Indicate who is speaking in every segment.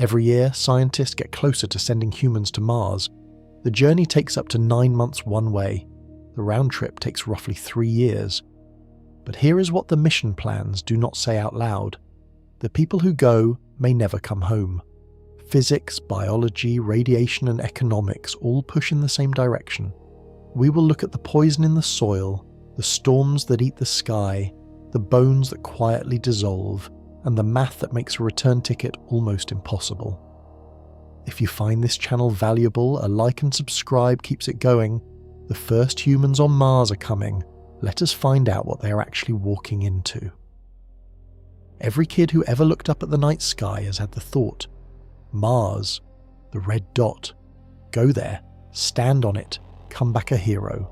Speaker 1: Every year, scientists get closer to sending humans to Mars. The journey takes up to 9 months one way. The round trip takes roughly 3 years. But here is what the mission plans do not say out loud. The people who go may never come home. Physics, biology, radiation and economics all push in the same direction. We will look at the poison in the soil, the storms that eat the sky, the bones that quietly dissolve, and the math that makes a return ticket almost impossible. If you find this channel valuable, a like and subscribe keeps it going. The first humans on Mars are coming. Let us find out what they are actually walking into. Every kid who ever looked up at the night sky has had the thought, Mars, the red dot. Go there, stand on it, come back a hero.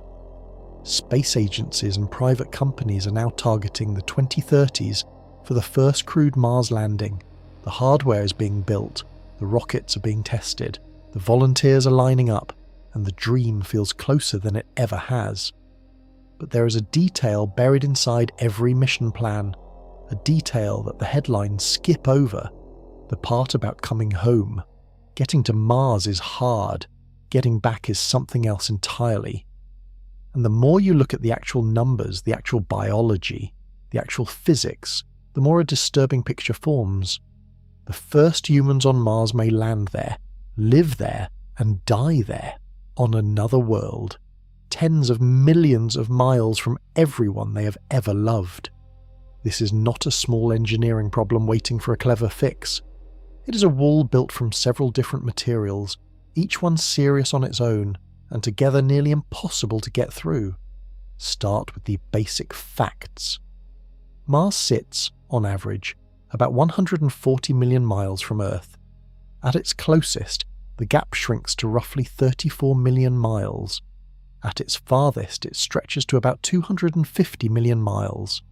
Speaker 1: Space agencies and private companies are now targeting the 2030s for the first crewed Mars landing. The hardware is being built, the rockets are being tested, the volunteers are lining up, and the dream feels closer than it ever has. But there is a detail buried inside every mission plan, a detail that the headlines skip over, the part about coming home. Getting to Mars is hard, getting back is something else entirely. And the more you look at the actual numbers, the actual biology, the actual physics, the more a disturbing picture forms. The first humans on Mars may land there, live there, and die there, on another world, tens of millions of miles from everyone they have ever loved. This is not a small engineering problem waiting for a clever fix. It is a wall built from several different materials, each one serious on its own, and together nearly impossible to get through. Start with the basic facts. Mars sits, on average, about 140 million miles from Earth. At its closest, the gap shrinks to roughly 34 million miles. At its farthest, it stretches to about 250 million miles.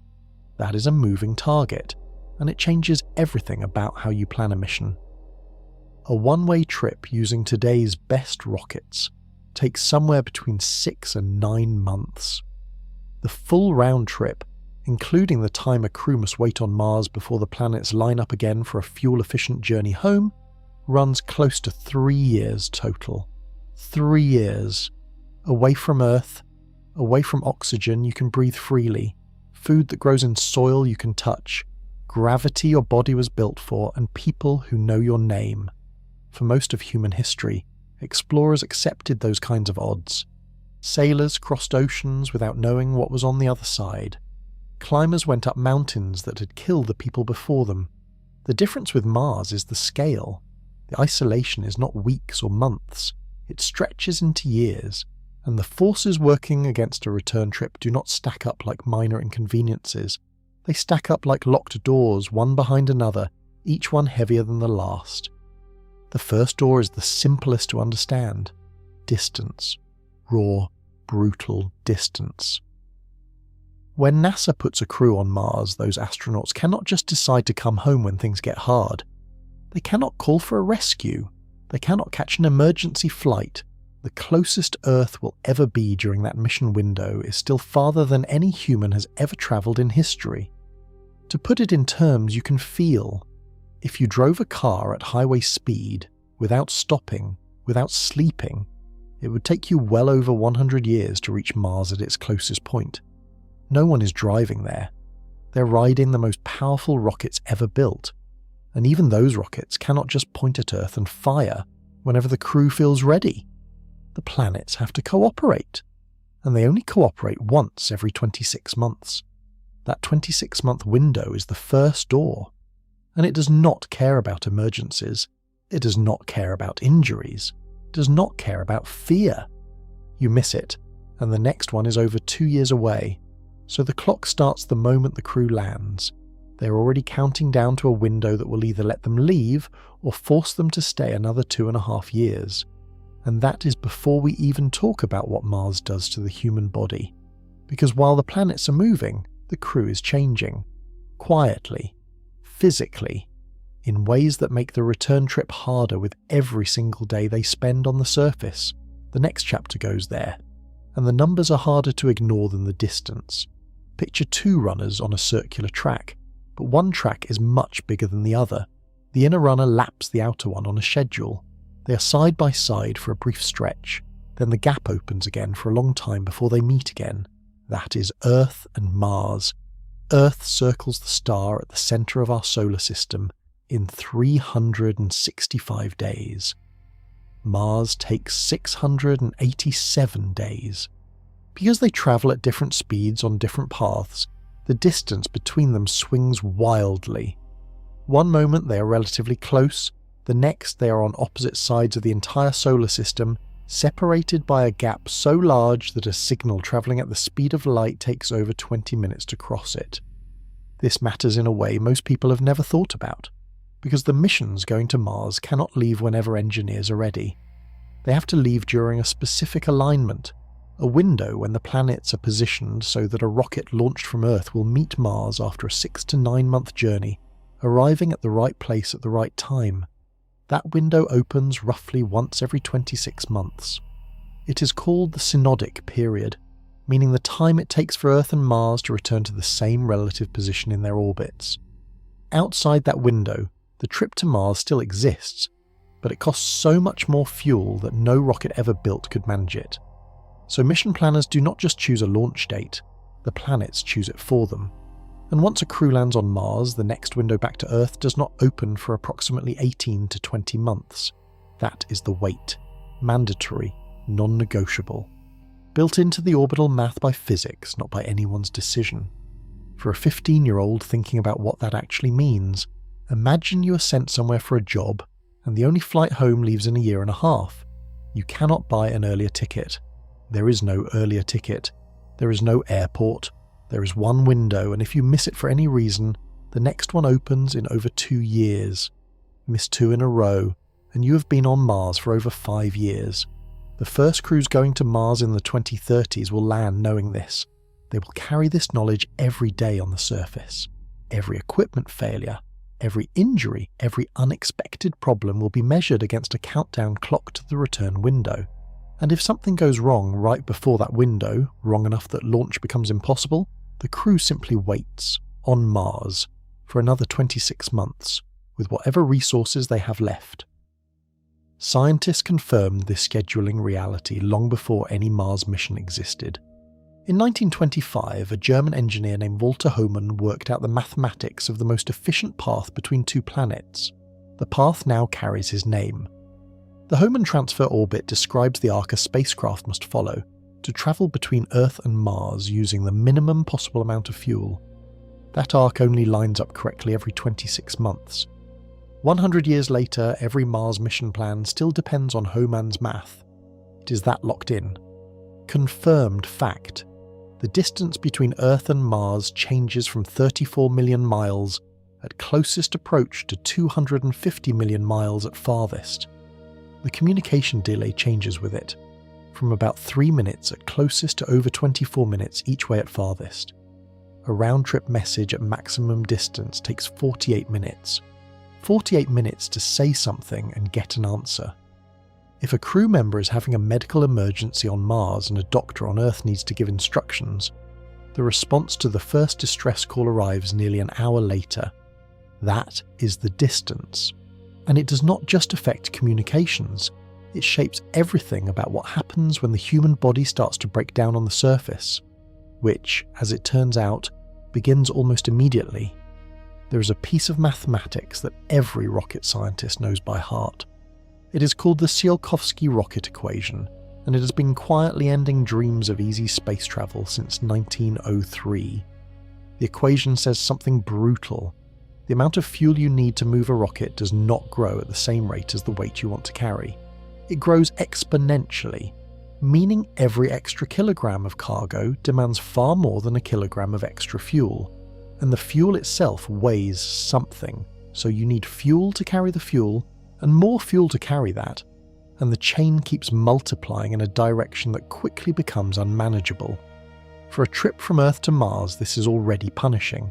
Speaker 1: That is a moving target, and it changes everything about how you plan a mission. A one-way trip using today's best rockets takes somewhere between 6 and 9 months. The full round trip, including the time a crew must wait on Mars before the planets line up again for a fuel-efficient journey home, runs close to 3 years total. 3 years. Away from Earth, away from oxygen you can breathe freely, food that grows in soil you can touch, gravity your body was built for, and people who know your name. For most of human history, explorers accepted those kinds of odds. Sailors crossed oceans without knowing what was on the other side. Climbers went up mountains that had killed the people before them. The difference with Mars is the scale. The isolation is not weeks or months, it stretches into years, and the forces working against a return trip do not stack up like minor inconveniences. They stack up like locked doors, one behind another, each one heavier than the last. The first door is the simplest to understand. Distance. Raw, brutal distance. When NASA puts a crew on Mars, those astronauts cannot just decide to come home when things get hard. They cannot call for a rescue. They cannot catch an emergency flight. The closest Earth will ever be during that mission window is still farther than any human has ever travelled in history. To put it in terms you can feel, if you drove a car at highway speed, without stopping, without sleeping, it would take you well over 100 years to reach Mars at its closest point. No one is driving there. They're riding the most powerful rockets ever built. And even those rockets cannot just point at Earth and fire whenever the crew feels ready. The planets have to cooperate. And they only cooperate once every 26 months. That 26-month window is the first door. And it does not care about emergencies. It does not care about injuries. It does not care about fear. You miss it, and the next one is over 2 years away. So the clock starts the moment the crew lands. They're already counting down to a window that will either let them leave or force them to stay another 2.5 years. And that is before we even talk about what Mars does to the human body. Because while the planets are moving, the crew is changing. Quietly. Physically. In ways that make the return trip harder with every single day they spend on the surface. The next chapter goes there. And the numbers are harder to ignore than the distance. Picture 2 runners on a circular track, but one track is much bigger than the other. The inner runner laps the outer one on a schedule. They are side by side for a brief stretch, then the gap opens again for a long time before they meet again. That is Earth and Mars. Earth circles the star at the centre of our solar system in 365 days. Mars takes 687 days. Because they travel at different speeds on different paths, the distance between them swings wildly. One moment they are relatively close, the next they are on opposite sides of the entire solar system, separated by a gap so large that a signal travelling at the speed of light takes over 20 minutes to cross it. This matters in a way most people have never thought about, because the missions going to Mars cannot leave whenever engineers are ready. They have to leave during a specific alignment, a window when the planets are positioned so that a rocket launched from Earth will meet Mars after a 6 to 9 month journey, arriving at the right place at the right time. That window opens roughly once every 26 months. It is called the synodic period, meaning the time it takes for Earth and Mars to return to the same relative position in their orbits. Outside that window, the trip to Mars still exists, but it costs so much more fuel that no rocket ever built could manage it. So mission planners do not just choose a launch date, the planets choose it for them. And once a crew lands on Mars, the next window back to Earth does not open for approximately 18 to 20 months. That is the wait. Mandatory, non-negotiable. Built into the orbital math by physics, not by anyone's decision. For a 15-year-old thinking about what that actually means, imagine you are sent somewhere for a job, and the only flight home leaves in a year and a half. You cannot buy an earlier ticket. There is no earlier ticket. There is no airport. There is one window, and if you miss it for any reason, the next one opens in over 2 years. Miss 2 in a row, and you have been on Mars for over 5 years. The first crews going to Mars in the 2030s will land knowing this. They will carry this knowledge every day on the surface. Every equipment failure, every injury, every unexpected problem will be measured against a countdown clock to the return window. And if something goes wrong right before that window, wrong enough that launch becomes impossible, the crew simply waits, on Mars, for another 26 months, with whatever resources they have left. Scientists confirmed this scheduling reality long before any Mars mission existed. In 1925, a German engineer named Walter Hohmann worked out the mathematics of the most efficient path between two planets. The path now carries his name. The Hohmann transfer orbit describes the arc a spacecraft must follow to travel between Earth and Mars using the minimum possible amount of fuel. That arc only lines up correctly every 26 months. 100 years later, every Mars mission plan still depends on Hohmann's math. It is that locked in. Confirmed fact. The distance between Earth and Mars changes from 34 million miles at closest approach to 250 million miles at farthest. The communication delay changes with it, from about 3 minutes at closest to over 24 minutes each way at farthest. A round-trip message at maximum distance takes 48 minutes. 48 minutes to say something and get an answer. If a crew member is having a medical emergency on Mars and a doctor on Earth needs to give instructions, the response to the first distress call arrives nearly an hour later. That is the distance. And it does not just affect communications, it shapes everything about what happens when the human body starts to break down on the surface, which, as it turns out, begins almost immediately. There is a piece of mathematics that every rocket scientist knows by heart. It is called the Tsiolkovsky rocket equation, and it has been quietly ending dreams of easy space travel since 1903. The equation says something brutal. The amount of fuel you need to move a rocket does not grow at the same rate as the weight you want to carry. It grows exponentially, meaning every extra kilogram of cargo demands far more than a kilogram of extra fuel. And the fuel itself weighs something, so you need fuel to carry the fuel, and more fuel to carry that, and the chain keeps multiplying in a direction that quickly becomes unmanageable. For a trip from Earth to Mars, this is already punishing.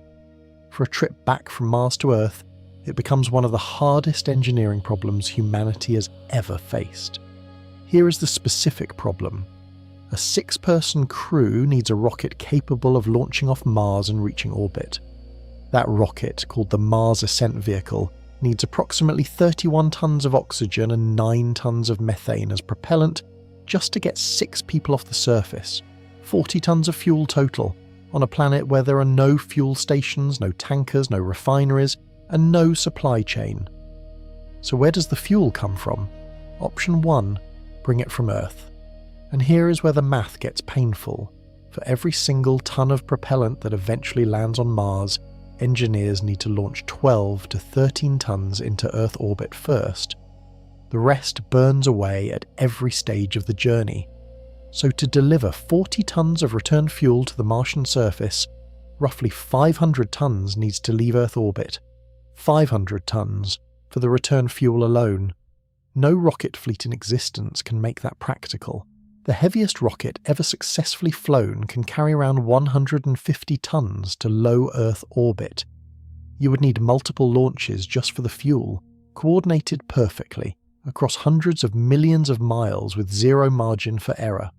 Speaker 1: For a trip back from Mars to Earth, it becomes one of the hardest engineering problems humanity has ever faced. Here is the specific problem. A 6-person crew needs a rocket capable of launching off Mars and reaching orbit. That rocket, called the Mars Ascent Vehicle, needs approximately 31 tons of oxygen and 9 tons of methane as propellant just to get 6 people off the surface, 40 tons of fuel total, on a planet where there are no fuel stations, no tankers, no refineries, and no supply chain. So where does the fuel come from? Option 1, bring it from Earth. And here is where the math gets painful. For every single ton of propellant that eventually lands on Mars, engineers need to launch 12 to 13 tons into Earth orbit first. The rest burns away at every stage of the journey. So to deliver 40 tons of return fuel to the Martian surface, roughly 500 tons needs to leave Earth orbit. 500 tons for the return fuel alone. No rocket fleet in existence can make that practical. The heaviest rocket ever successfully flown can carry around 150 tons to low Earth orbit. You would need multiple launches just for the fuel, coordinated perfectly, across hundreds of millions of miles with zero margin for error.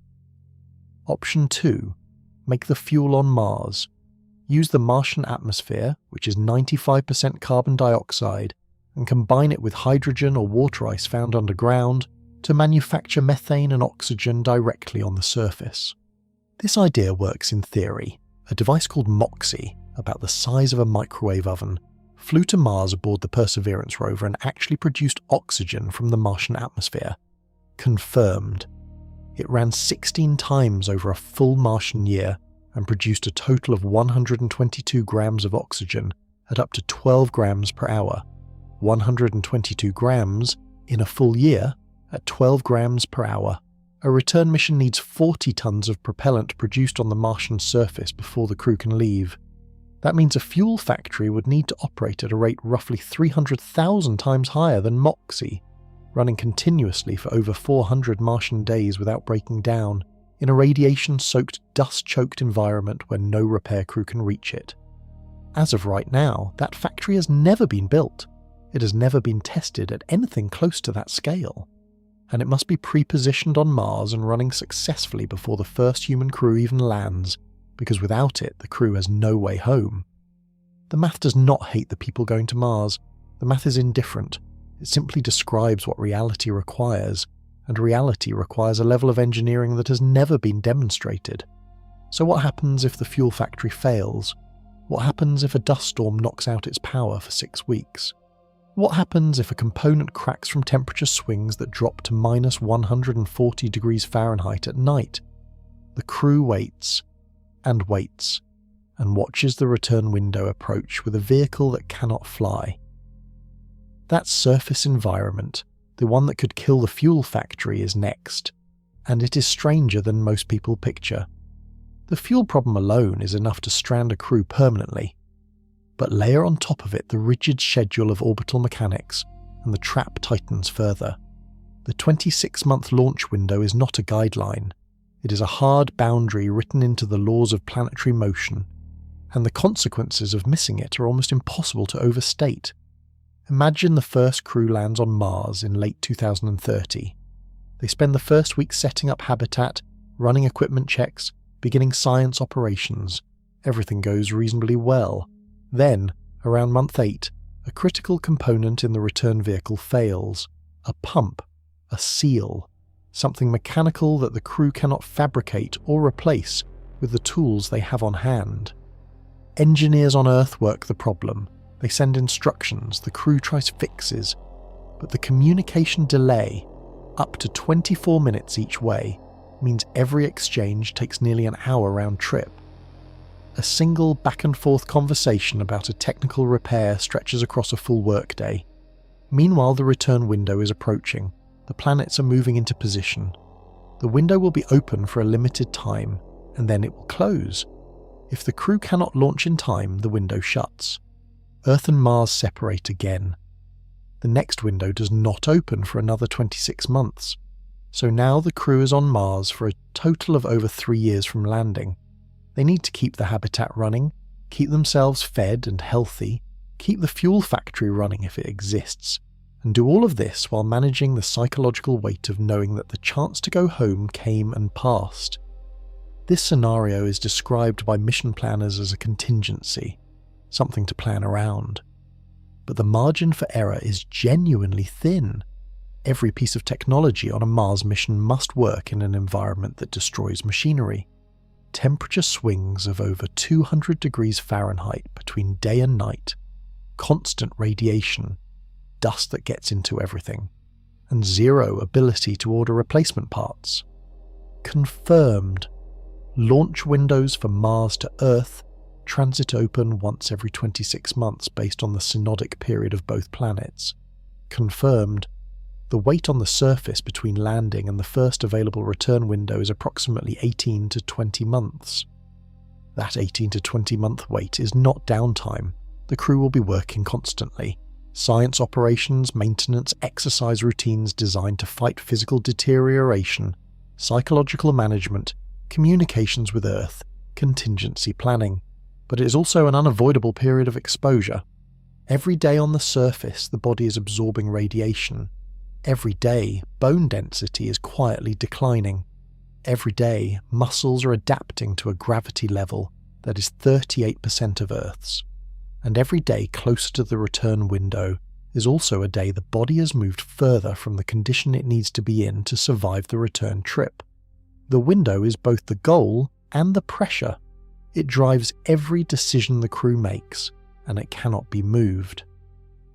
Speaker 1: Option 2. Make the fuel on Mars. Use the Martian atmosphere, which is 95% carbon dioxide, and combine it with hydrogen or water ice found underground to manufacture methane and oxygen directly on the surface. This idea works in theory. A device called MOXIE, about the size of a microwave oven, flew to Mars aboard the Perseverance rover and actually produced oxygen from the Martian atmosphere. Confirmed. It ran 16 times over a full Martian year and produced a total of 122 grams of oxygen at up to 12 grams per hour. 122 grams in a full year at 12 grams per hour. A return mission needs 40 tons of propellant produced on the Martian surface before the crew can leave. That means a fuel factory would need to operate at a rate roughly 300,000 times higher than MOXIE, running continuously for over 400 Martian days without breaking down, in a radiation-soaked, dust-choked environment where no repair crew can reach it. As of right now, that factory has never been built. It has never been tested at anything close to that scale. And it must be pre-positioned on Mars and running successfully before the first human crew even lands, because without it, the crew has no way home. The math does not hate the people going to Mars. The math is indifferent. It simply describes what reality requires, and reality requires a level of engineering that has never been demonstrated. So what happens if the fuel factory fails? What happens if a dust storm knocks out its power for 6 weeks? What happens if a component cracks from temperature swings that drop to minus 140 degrees Fahrenheit at night? The crew waits, and waits, and watches the return window approach with a vehicle that cannot fly. That surface environment, the one that could kill the fuel factory, is next, and it is stranger than most people picture. The fuel problem alone is enough to strand a crew permanently. But layer on top of it the rigid schedule of orbital mechanics, and the trap tightens further. The 26-month launch window is not a guideline. It is a hard boundary written into the laws of planetary motion, and the consequences of missing it are almost impossible to overstate. Imagine the first crew lands on Mars in late 2030. They spend the first week setting up habitat, running equipment checks, beginning science operations. Everything goes reasonably well. Then, around month 8, a critical component in the return vehicle fails. A pump, a seal, something mechanical that the crew cannot fabricate or replace with the tools they have on hand. Engineers on Earth work the problem. They send instructions, the crew tries fixes, but the communication delay, up to 24 minutes each way, means every exchange takes nearly an hour round trip. A single back-and-forth conversation about a technical repair stretches across a full workday. Meanwhile, the return window is approaching. The planets are moving into position. The window will be open for a limited time, and then it will close. If the crew cannot launch in time, the window shuts. Earth and Mars separate again. The next window does not open for another 26 months. So now the crew is on Mars for a total of over 3 years from landing. They need to keep the habitat running, keep themselves fed and healthy, keep the fuel factory running if it exists, and do all of this while managing the psychological weight of knowing that the chance to go home came and passed. This scenario is described by mission planners as a contingency, something to plan around. but the margin for error is genuinely thin. Every piece of technology on a Mars mission must work in an environment that destroys machinery. Temperature swings of over 200 degrees Fahrenheit between day and night, constant radiation, dust that gets into everything, and zero ability to order replacement parts. Confirmed. Launch windows for Mars to Earth, transit open once every 26 months based on the synodic period of both planets. Confirmed. The wait on the surface between landing and the first available return window is approximately 18 to 20 months. That 18 to 20 month wait is not downtime. The crew will be working constantly. Science operations, maintenance, exercise routines designed to fight physical deterioration, psychological management, communications with Earth, contingency planning. But it is also an unavoidable period of exposure. Every day on the surface, the body is absorbing radiation. Every day, bone density is quietly declining. Every day, muscles are adapting to a gravity level that is 38% of Earth's. And every day closer to the return window is also a day the body has moved further from the condition it needs to be in to survive the return trip. The window is both the goal and the pressure. It drives every decision the crew makes, and it cannot be moved.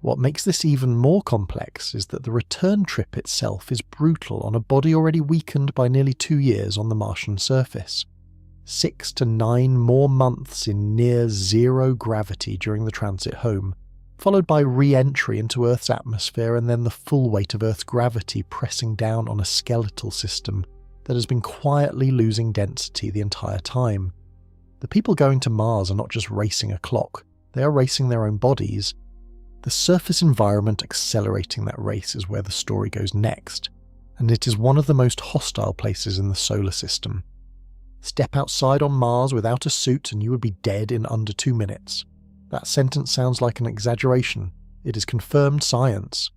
Speaker 1: What makes this even more complex is that the return trip itself is brutal on a body already weakened by nearly 2 years on the Martian surface. 6 to 9 more months in near zero gravity during the transit home, followed by re-entry into Earth's atmosphere and then the full weight of Earth's gravity pressing down on a skeletal system that has been quietly losing density the entire time. The people going to Mars are not just racing a clock, they are racing their own bodies. The surface environment accelerating that race is where the story goes next, and it is one of the most hostile places in the solar system. Step outside on Mars without a suit and you would be dead in under 2 minutes. That sentence sounds like an exaggeration. It is confirmed science.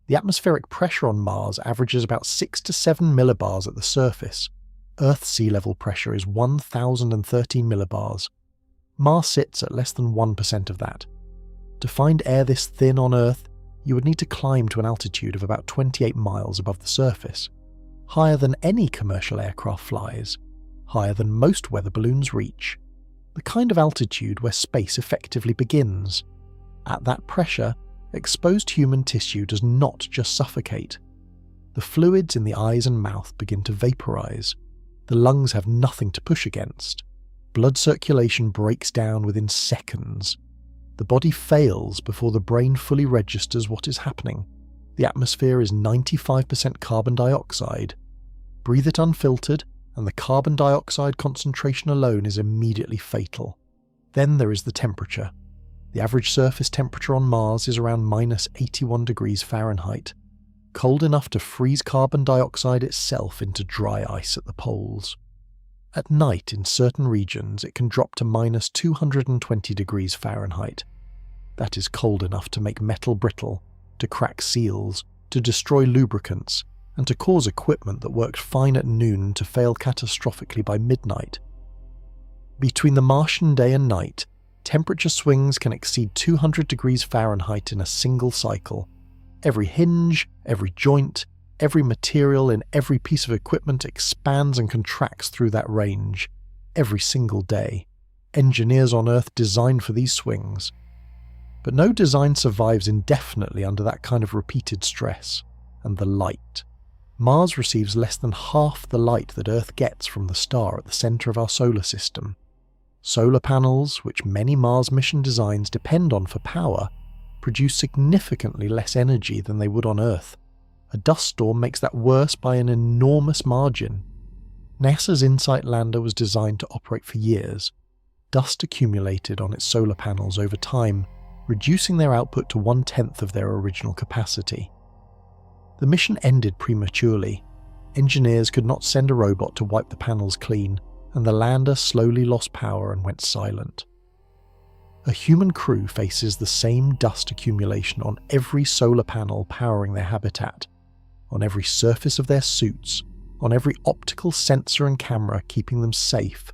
Speaker 1: The atmospheric pressure on Mars averages about 6 to 7 millibars at the surface. Earth's sea level pressure is 1,013 millibars. Mars sits at less than 1% of that. To find air this thin on Earth, you would need to climb to an altitude of about 28 miles above the surface, higher than any commercial aircraft flies, higher than most weather balloons reach, the kind of altitude where space effectively begins. At that pressure, exposed human tissue does not just suffocate. The fluids in the eyes and mouth begin to vaporize. The lungs have nothing to push against. Blood circulation breaks down within seconds. The body fails before the brain fully registers what is happening. The atmosphere is 95% carbon dioxide. Breathe it unfiltered, and the carbon dioxide concentration alone is immediately fatal. Then there is the temperature. The average surface temperature on Mars is around minus 81 degrees Fahrenheit, cold enough to freeze carbon dioxide itself into dry ice at the poles. At night, in certain regions, it can drop to minus 220 degrees Fahrenheit. That is cold enough to make metal brittle, to crack seals, to destroy lubricants, and to cause equipment that worked fine at noon to fail catastrophically by midnight. Between the Martian day and night, temperature swings can exceed 200 degrees Fahrenheit in a single cycle. Every hinge, every joint, every material in every piece of equipment expands and contracts through that range, every single day. Engineers on Earth designed for these swings. But no design survives indefinitely under that kind of repeated stress. And the light. Mars receives less than half the light that Earth gets from the star at the centre of our solar system. Solar panels, which many Mars mission designs depend on for power, produce significantly less energy than they would on Earth. A dust storm makes that worse by an enormous margin. NASA's InSight lander was designed to operate for years. Dust accumulated on its solar panels over time, reducing their output to 1/10 of their original capacity. The mission ended prematurely. Engineers could not send a robot to wipe the panels clean, and the lander slowly lost power and went silent. A human crew faces the same dust accumulation on every solar panel powering their habitat, on every surface of their suits, on every optical sensor and camera keeping them safe.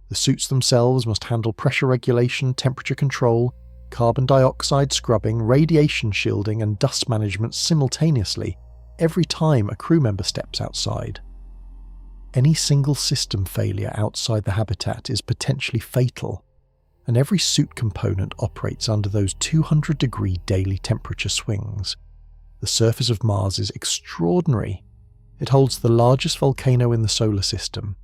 Speaker 1: The suits themselves must handle pressure regulation, temperature control, carbon dioxide scrubbing, radiation shielding, and dust management simultaneously every time a crew member steps outside. Any single system failure outside the habitat is potentially fatal, and every suit component operates under those 200-degree daily temperature swings. The surface of Mars is extraordinary. It holds the largest volcano in the solar system.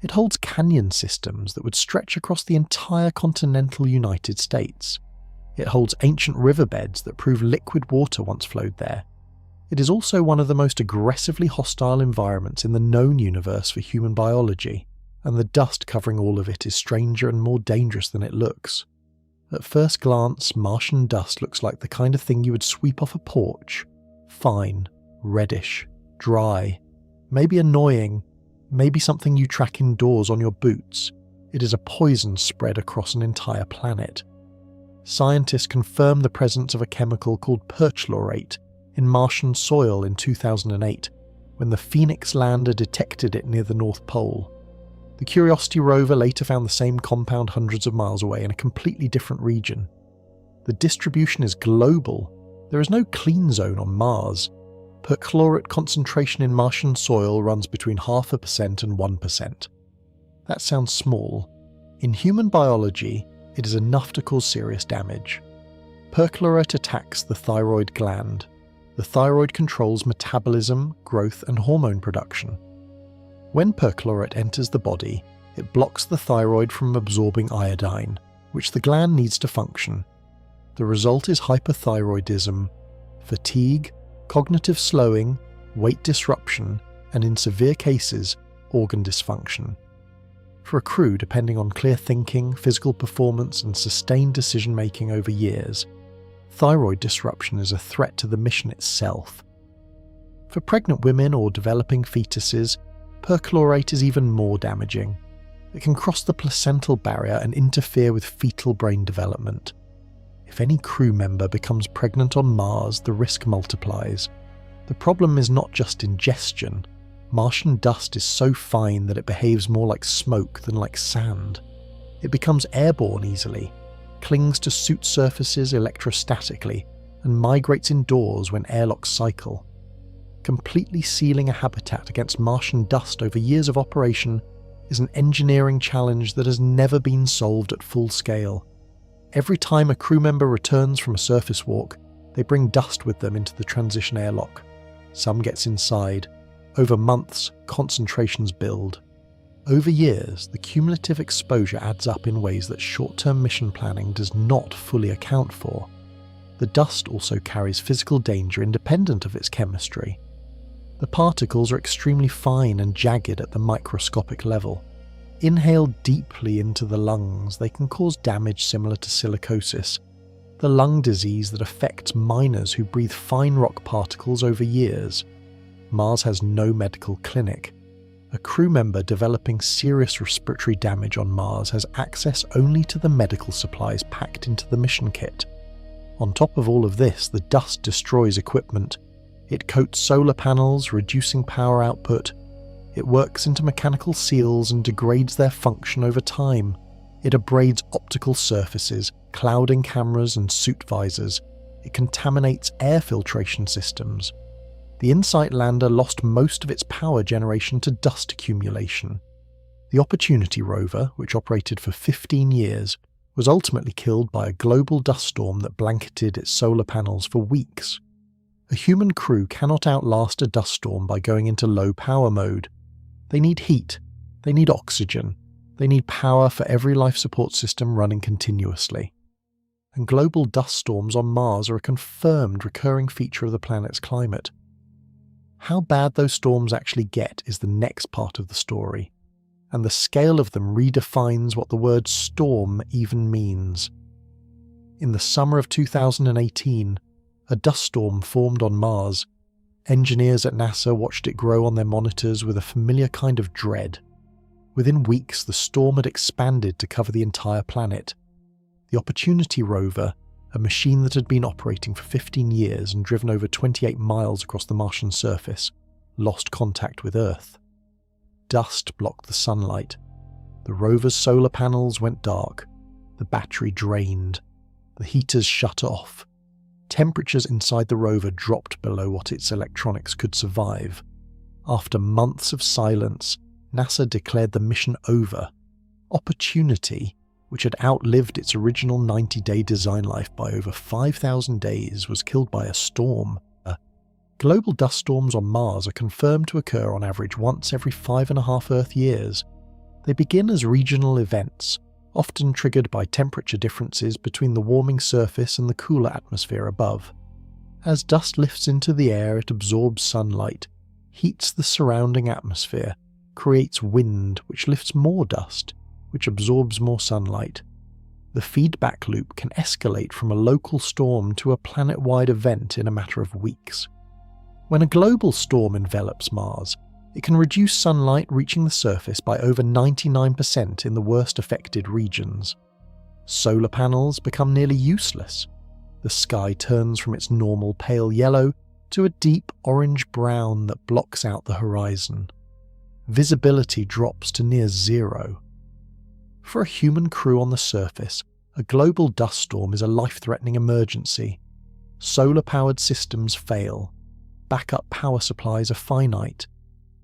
Speaker 1: It holds canyon systems that would stretch across the entire continental United States. It holds ancient riverbeds that prove liquid water once flowed there. It is also one of the most aggressively hostile environments in the known universe for human biology, and the dust covering all of it is stranger and more dangerous than it looks. At first glance, Martian dust looks like the kind of thing you would sweep off a porch. Fine, reddish, dry, maybe annoying, maybe something you track indoors on your boots. It is a poison spread across an entire planet. Scientists confirmed the presence of a chemical called perchlorate in Martian soil in 2008, when the Phoenix lander detected it near the North Pole. The Curiosity rover later found the same compound hundreds of miles away in a completely different region. The distribution is global. There is no clean zone on Mars. Perchlorate concentration in Martian soil runs between 0.5% and 1%. That sounds small. In human biology, it is enough to cause serious damage. Perchlorate attacks the thyroid gland. The thyroid controls metabolism, growth, and hormone production. When perchlorate enters the body, it blocks the thyroid from absorbing iodine, which the gland needs to function. The result is hyperthyroidism, fatigue, cognitive slowing, weight disruption, and in severe cases, organ dysfunction. For a crew depending on clear thinking, physical performance, and sustained decision-making over years, thyroid disruption is a threat to the mission itself. For pregnant women or developing fetuses, perchlorate is even more damaging. It can cross the placental barrier and interfere with fetal brain development. If any crew member becomes pregnant on Mars, the risk multiplies. The problem is not just ingestion. Martian dust is so fine that it behaves more like smoke than like sand. It becomes airborne easily, clings to suit surfaces electrostatically, and migrates indoors when airlocks cycle. Completely sealing a habitat against Martian dust over years of operation is an engineering challenge that has never been solved at full scale. Every time a crew member returns from a surface walk, they bring dust with them into the transition airlock. Some gets inside. Over months, concentrations build. Over years, the cumulative exposure adds up in ways that short-term mission planning does not fully account for. The dust also carries physical danger independent of its chemistry. The particles are extremely fine and jagged at the microscopic level. Inhaled deeply into the lungs, they can cause damage similar to silicosis, the lung disease that affects miners who breathe fine rock particles over years. Mars has no medical clinic. A crew member developing serious respiratory damage on Mars has access only to the medical supplies packed into the mission kit. On top of all of this, the dust destroys equipment. It coats solar panels, reducing power output. It works into mechanical seals and degrades their function over time. It abrades optical surfaces, clouding cameras and suit visors. It contaminates air filtration systems. The InSight lander lost most of its power generation to dust accumulation. The Opportunity rover, which operated for 15 years, was ultimately killed by a global dust storm that blanketed its solar panels for weeks. A human crew cannot outlast a dust storm by going into low power mode. They need heat, they need oxygen, they need power for every life support system running continuously. And global dust storms on Mars are a confirmed recurring feature of the planet's climate. How bad those storms actually get is the next part of the story, and the scale of them redefines what the word storm even means. In the summer of 2018, a dust storm formed on Mars. Engineers at NASA watched it grow on their monitors with a familiar kind of dread. Within weeks, the storm had expanded to cover the entire planet. The Opportunity rover, a machine that had been operating for 15 years and driven over 28 miles across the Martian surface, lost contact with Earth. Dust blocked the sunlight. The rover's solar panels went dark. The battery drained. The heaters shut off. Temperatures inside the rover dropped below what its electronics could survive. After months of silence, NASA declared the mission over. Opportunity, which had outlived its original 90-day design life by over 5,000 days, was killed by a storm. Global dust storms on Mars are confirmed to occur on average once every 5.5 Earth years. They begin as regional events, often triggered by temperature differences between the warming surface and the cooler atmosphere above. As dust lifts into the air, it absorbs sunlight, heats the surrounding atmosphere, creates wind which lifts more dust, which absorbs more sunlight. The feedback loop can escalate from a local storm to a planet-wide event in a matter of weeks. When a global storm envelops Mars, it can reduce sunlight reaching the surface by over 99% in the worst affected regions. Solar panels become nearly useless. The sky turns from its normal pale yellow to a deep orange-brown that blocks out the horizon. Visibility drops to near zero. For a human crew on the surface, a global dust storm is a life-threatening emergency. Solar-powered systems fail. Backup power supplies are finite.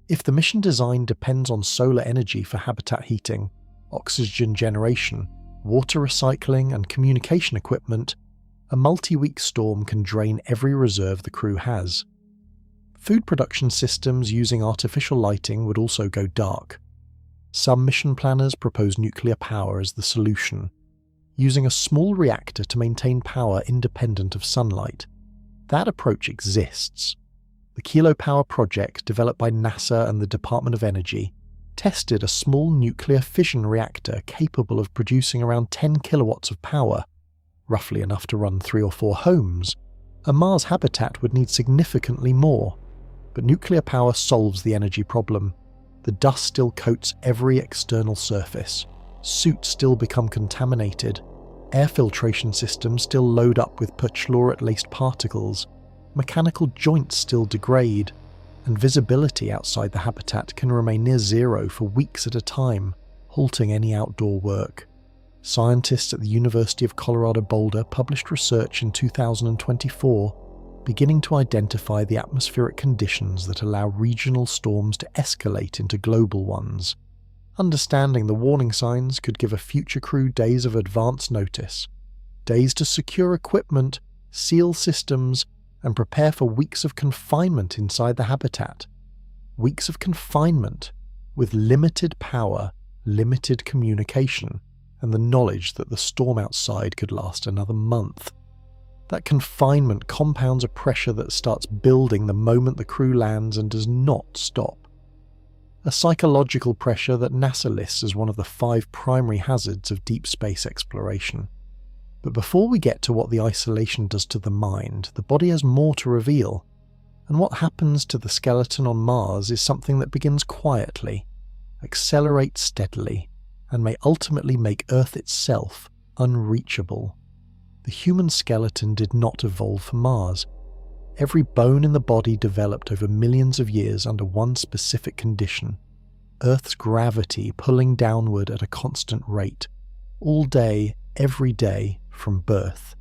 Speaker 1: If the mission design depends on solar energy for habitat heating, oxygen generation, water recycling, and communication equipment, a multi-week storm can drain every reserve the crew has. Food production systems using artificial lighting would also go dark. Some mission planners propose nuclear power as the solution, using a small reactor to maintain power independent of sunlight. That approach exists. The Kilopower project, developed by NASA and the Department of Energy, tested a small nuclear fission reactor capable of producing around 10 kilowatts of power, roughly enough to run 3 or 4 homes. A Mars habitat would need significantly more, but nuclear power solves the energy problem. The dust still coats every external surface. Suits still become contaminated. Air filtration systems still load up with perchlorate-laced particles. Mechanical joints still degrade, and visibility outside the habitat can remain near zero for weeks at a time, halting any outdoor work. Scientists at the University of Colorado Boulder published research in 2024 beginning to identify the atmospheric conditions that allow regional storms to escalate into global ones. Understanding the warning signs could give a future crew days of advance notice, days to secure equipment, seal systems, and prepare for weeks of confinement inside the habitat. Weeks of confinement with limited power, limited communication, and the knowledge that the storm outside could last another month. That confinement compounds a pressure that starts building the moment the crew lands and does not stop. A psychological pressure that NASA lists as one of the 5 primary hazards of deep space exploration. But before we get to what the isolation does to the mind, the body has more to reveal. And what happens to the skeleton on Mars is something that begins quietly, accelerates steadily, and may ultimately make Earth itself unreachable. The human skeleton did not evolve for Mars. Every bone in the body developed over millions of years under one specific condition: Earth's gravity pulling downward at a constant rate, all day, every day, from birth.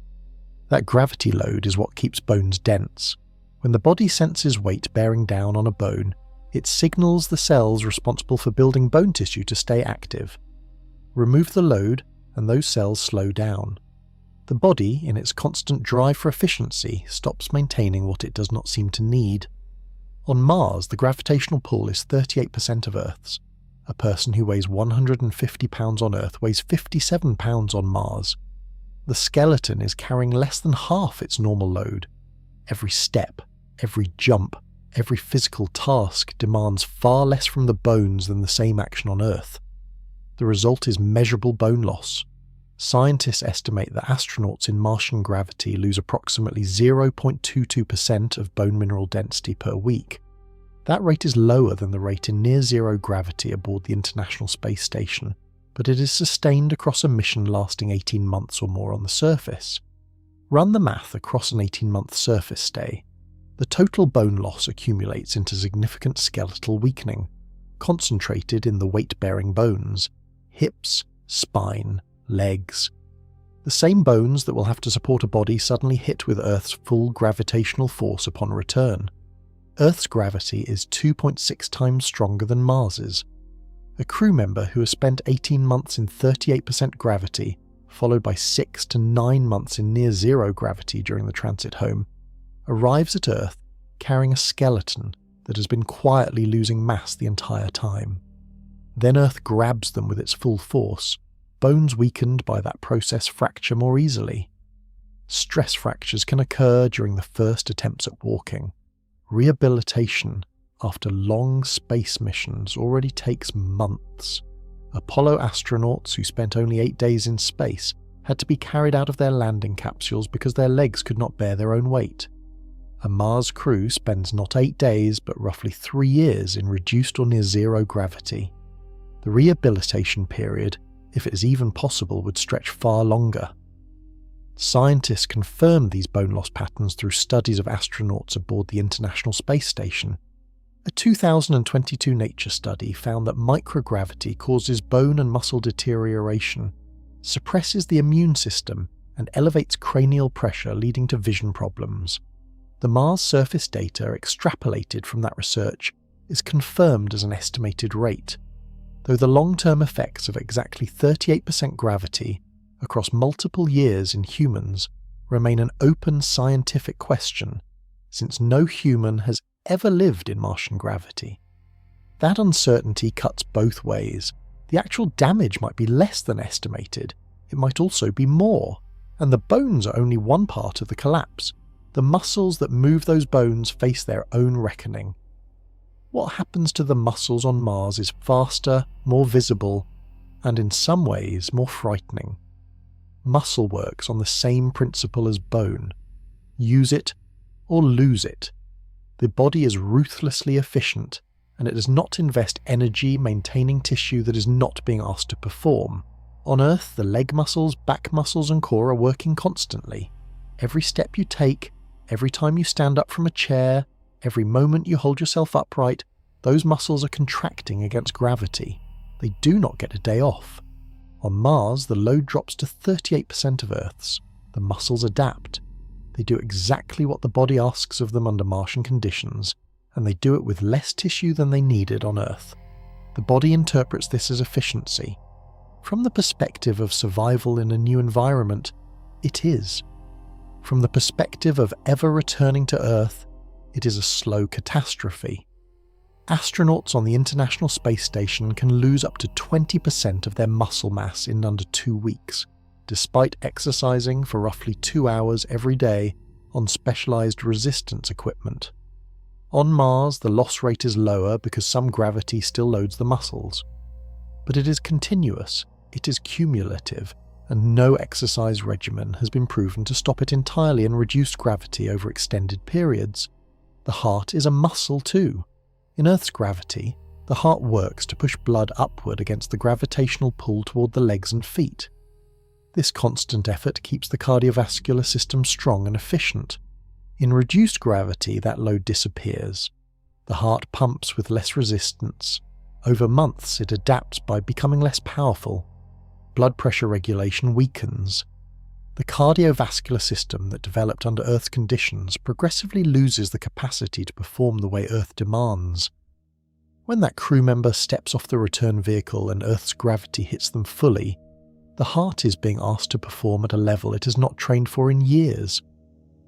Speaker 1: That gravity load is what keeps bones dense. When the body senses weight bearing down on a bone, it signals the cells responsible for building bone tissue to stay active. Remove the load, and those cells slow down. The body, in its constant drive for efficiency, stops maintaining what it does not seem to need. On Mars, the gravitational pull is 38% of Earth's. A person who weighs 150 pounds on Earth weighs 57 pounds on Mars. The skeleton is carrying less than half its normal load. Every step, every jump, every physical task demands far less from the bones than the same action on Earth. The result is measurable bone loss. Scientists estimate that astronauts in Martian gravity lose approximately 0.22% of bone mineral density per week. That rate is lower than the rate in near-zero gravity aboard the International Space Station, but it is sustained across a mission lasting 18 months or more on the surface. Run the math across an 18-month surface stay. The total bone loss accumulates into significant skeletal weakening, concentrated in the weight-bearing bones, hips, spine, legs. The same bones that will have to support a body suddenly hit with Earth's full gravitational force upon return. Earth's gravity is 2.6 times stronger than Mars's. A crew member who has spent 18 months in 38% gravity, followed by 6 to 9 months in near-zero gravity during the transit home, arrives at Earth carrying a skeleton that has been quietly losing mass the entire time. Then Earth grabs them with its full force. Bones weakened by that process fracture more easily. Stress fractures can occur during the first attempts at walking. Rehabilitation after long space missions already takes months. Apollo astronauts who spent only 8 days in space had to be carried out of their landing capsules because their legs could not bear their own weight. A Mars crew spends not 8 days but roughly 3 years in reduced or near zero gravity. The rehabilitation period, if it is even possible, would stretch far longer. Scientists confirmed these bone loss patterns through studies of astronauts aboard the International Space Station. A 2022 Nature study found that microgravity causes bone and muscle deterioration, suppresses the immune system, and elevates cranial pressure, leading to vision problems. The Mars surface data extrapolated from that research is confirmed as an estimated rate, though the long-term effects of exactly 38% gravity across multiple years in humans remain an open scientific question, since no human has ever lived in Martian gravity. That uncertainty cuts both ways. The actual damage might be less than estimated, it might also be more, and the bones are only one part of the collapse. The muscles that move those bones face their own reckoning. What happens to the muscles on Mars is faster, more visible, and in some ways more frightening. Muscle works on the same principle as bone. Use it or lose it. The body is ruthlessly efficient, and it does not invest energy maintaining tissue that is not being asked to perform. On Earth, the leg muscles, back muscles, and core are working constantly. Every step you take, every time you stand up from a chair, every moment you hold yourself upright, those muscles are contracting against gravity. They do not get a day off. On Mars, the load drops to 38% of Earth's. The muscles adapt. They do exactly what the body asks of them under Martian conditions, and they do it with less tissue than they needed on Earth. The body interprets this as efficiency. From the perspective of survival in a new environment, it is. From the perspective of ever returning to Earth, it is a slow catastrophe. Astronauts on the International Space Station can lose up to 20% of their muscle mass in under 2 weeks, despite exercising for roughly 2 hours every day on specialized resistance equipment. On Mars, the loss rate is lower because some gravity still loads the muscles. But it is continuous, it is cumulative, and no exercise regimen has been proven to stop it entirely and reduce gravity over extended periods. The heart is a muscle too. In Earth's gravity, the heart works to push blood upward against the gravitational pull toward the legs and feet. This constant effort keeps the cardiovascular system strong and efficient. In reduced gravity, that load disappears. The heart pumps with less resistance. Over months, it adapts by becoming less powerful. Blood pressure regulation weakens. The cardiovascular system that developed under Earth's conditions progressively loses the capacity to perform the way Earth demands. When that crew member steps off the return vehicle and Earth's gravity hits them fully, the heart is being asked to perform at a level it has not trained for in years.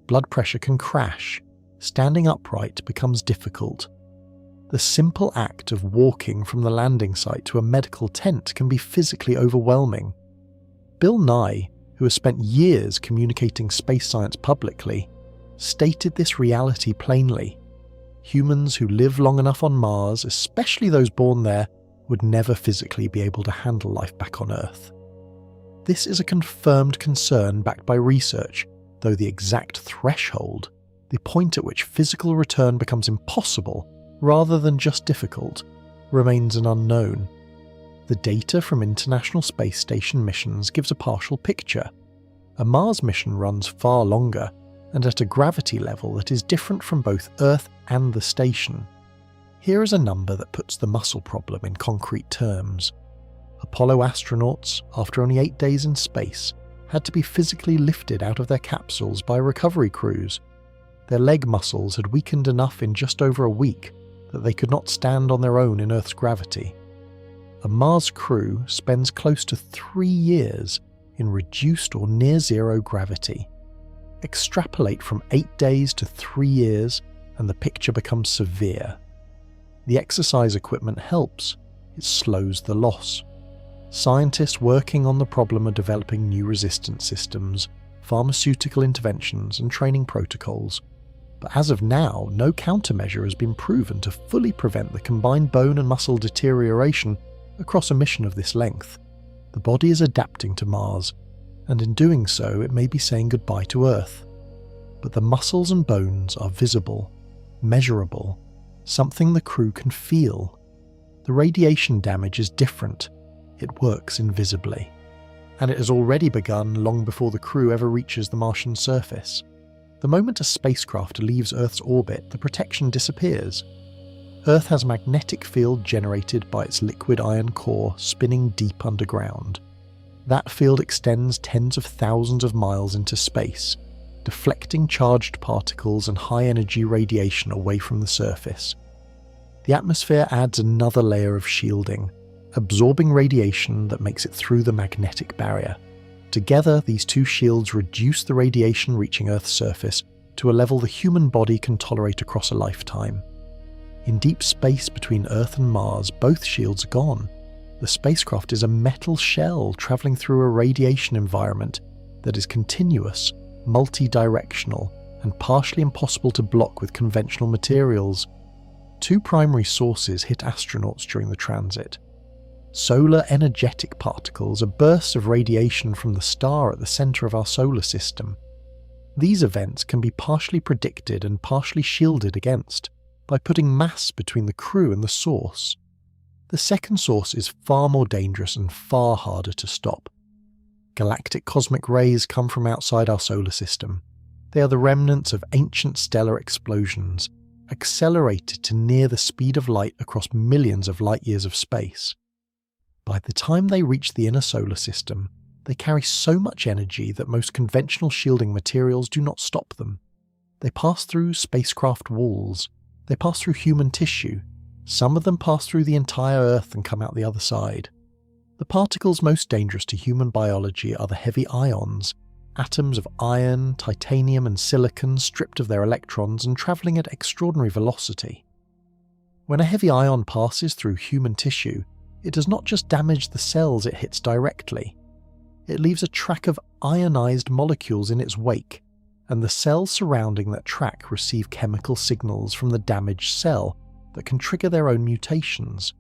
Speaker 1: Blood pressure can crash. Standing upright becomes difficult. The simple act of walking from the landing site to a medical tent can be physically overwhelming. Bill Nye, who has spent years communicating space science publicly, stated this reality plainly. Humans who live long enough on Mars, especially those born there, would never physically be able to handle life back on Earth. This is a confirmed concern backed by research, though the exact threshold, the point at which physical return becomes impossible rather than just difficult, remains an unknown. The data from International Space Station missions gives a partial picture. A Mars mission runs far longer, and at a gravity level that is different from both Earth and the station. Here is a number that puts the muscle problem in concrete terms. Apollo astronauts, after only 8 days in space, had to be physically lifted out of their capsules by recovery crews. Their leg muscles had weakened enough in just over a week that they could not stand on their own in Earth's gravity. A Mars crew spends close to 3 years in reduced or near-zero gravity. Extrapolate from 8 days to 3 years and the picture becomes severe. The exercise equipment helps, it slows the loss. Scientists working on the problem are developing new resistance systems, pharmaceutical interventions and training protocols. But as of now, no countermeasure has been proven to fully prevent the combined bone and muscle deterioration across a mission of this length. The body is adapting to Mars, and in doing so it may be saying goodbye to Earth. But the muscles and bones are visible, measurable, something the crew can feel. The radiation damage is different. It works invisibly. And it has already begun long before the crew ever reaches the Martian surface. The moment a spacecraft leaves Earth's orbit, the protection disappears. Earth has a magnetic field generated by its liquid iron core spinning deep underground. That field extends tens of thousands of miles into space, deflecting charged particles and high-energy radiation away from the surface. The atmosphere adds another layer of shielding, absorbing radiation that makes it through the magnetic barrier. Together, these two shields reduce the radiation reaching Earth's surface to a level the human body can tolerate across a lifetime. In deep space between Earth and Mars, both shields are gone. The spacecraft is a metal shell travelling through a radiation environment that is continuous, multi-directional, and partially impossible to block with conventional materials. Two primary sources hit astronauts during the transit. Solar energetic particles are bursts of radiation from the star at the centre of our solar system. These events can be partially predicted and partially shielded against by putting mass between the crew and the source. The second source is far more dangerous and far harder to stop. Galactic cosmic rays come from outside our solar system. They are the remnants of ancient stellar explosions, accelerated to near the speed of light across millions of light-years of space. By the time they reach the inner solar system, they carry so much energy that most conventional shielding materials do not stop them. They pass through spacecraft walls. They pass through human tissue. Some of them pass through the entire Earth and come out the other side. The particles most dangerous to human biology are the heavy ions, atoms of iron, titanium and silicon stripped of their electrons and travelling at extraordinary velocity. When a heavy ion passes through human tissue, it does not just damage the cells it hits directly. It leaves a track of ionized molecules in its wake, and the cells surrounding that track receive chemical signals from the damaged cell that can trigger their own mutations.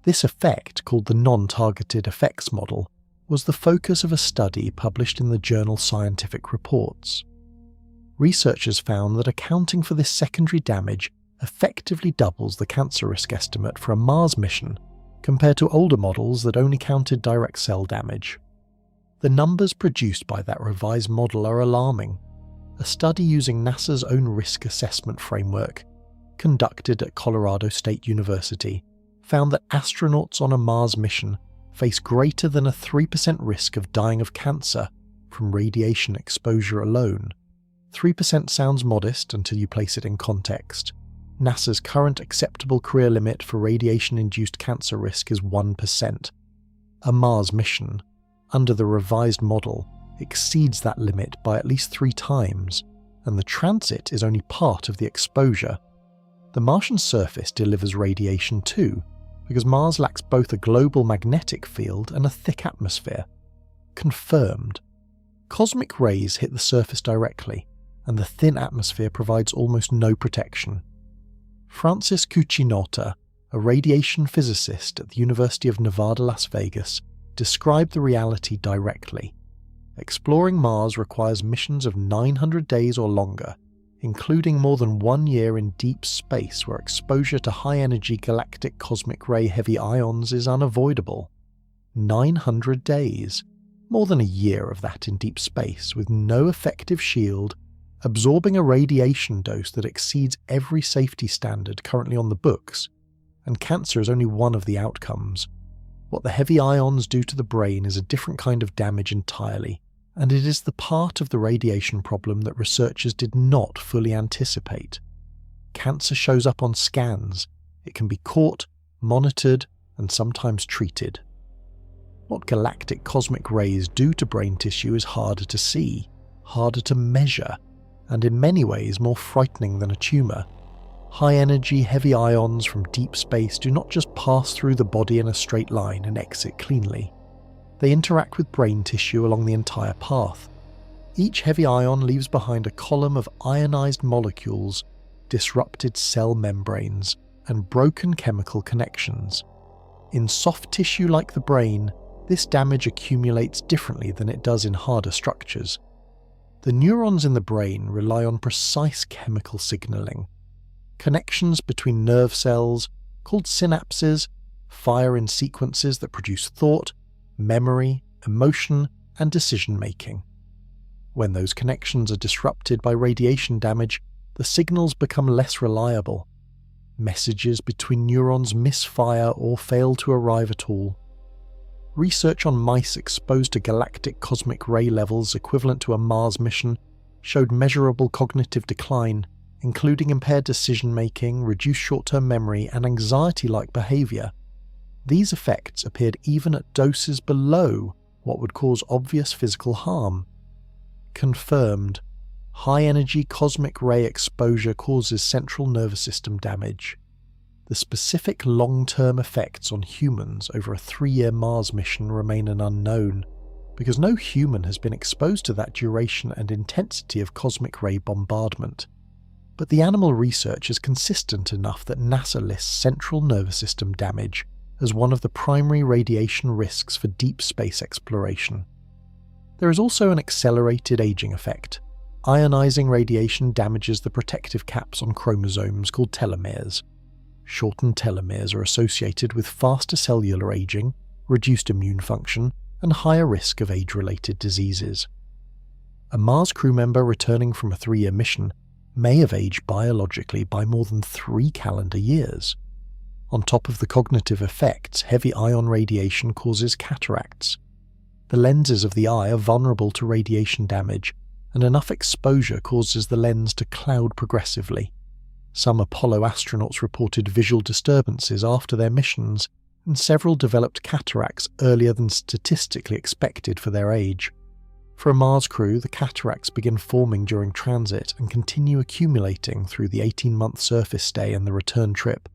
Speaker 1: This effect, called the non-targeted effects model, was the focus of a study published in the journal Scientific Reports. Researchers found that accounting for this secondary damage effectively doubles the cancer risk estimate for a Mars mission compared to older models that only counted direct cell damage. The numbers produced by that revised model are alarming. A study using NASA's own risk assessment framework, conducted at Colorado State University, found that astronauts on a Mars mission face greater than a 3% risk of dying of cancer from radiation exposure alone. 3% sounds modest until you place it in context. NASA's current acceptable career limit for radiation-induced cancer risk is 1%. A Mars mission, under the revised model, exceeds that limit by at least 3 times, and the transit is only part of the exposure. The Martian surface delivers radiation too, because Mars lacks both a global magnetic field and a thick atmosphere. Confirmed. Cosmic rays hit the surface directly, and the thin atmosphere provides almost no protection. Francis Cucinotta, a radiation physicist at the University of Nevada, Las Vegas, described the reality directly. Exploring Mars requires missions of 900 days or longer, including more than 1 year in deep space where exposure to high-energy galactic cosmic ray heavy ions is unavoidable. 900 days, more than a year of that in deep space with no effective shield, absorbing a radiation dose that exceeds every safety standard currently on the books, and cancer is only one of the outcomes. What the heavy ions do to the brain is a different kind of damage entirely, and it is the part of the radiation problem that researchers did not fully anticipate. Cancer shows up on scans. It can be caught, monitored, and sometimes treated. What galactic cosmic rays do to brain tissue is harder to see, harder to measure, and in many ways more frightening than a tumour. High-energy, heavy ions from deep space do not just pass through the body in a straight line and exit cleanly. They interact with brain tissue along the entire path. Each heavy ion leaves behind a column of ionized molecules, disrupted cell membranes, and broken chemical connections. In soft tissue like the brain, this damage accumulates differently than it does in harder structures. The neurons in the brain rely on precise chemical signaling. Connections between nerve cells, called synapses, fire in sequences that produce thought, memory, emotion, and decision-making. When those connections are disrupted by radiation damage, the signals become less reliable. Messages between neurons misfire or fail to arrive at all. Research on mice exposed to galactic cosmic ray levels equivalent to a Mars mission showed measurable cognitive decline, including impaired decision-making, reduced short-term memory, and anxiety-like behaviour. These effects appeared even at doses below what would cause obvious physical harm. Confirmed, high-energy cosmic ray exposure causes central nervous system damage. The specific long-term effects on humans over a 3-year Mars mission remain an unknown, because no human has been exposed to that duration and intensity of cosmic ray bombardment. But the animal research is consistent enough that NASA lists central nervous system damage as one of the primary radiation risks for deep space exploration. There is also an accelerated aging effect. Ionizing radiation damages the protective caps on chromosomes called telomeres. Shortened telomeres are associated with faster cellular aging, reduced immune function, and higher risk of age-related diseases. A Mars crew member returning from a 3-year mission may have aged biologically by more than 3 calendar years. On top of the cognitive effects, heavy ion radiation causes cataracts. The lenses of the eye are vulnerable to radiation damage, and enough exposure causes the lens to cloud progressively. Some Apollo astronauts reported visual disturbances after their missions, and several developed cataracts earlier than statistically expected for their age. For a Mars crew, the cataracts begin forming during transit and continue accumulating through the 18-month surface stay and the return trip.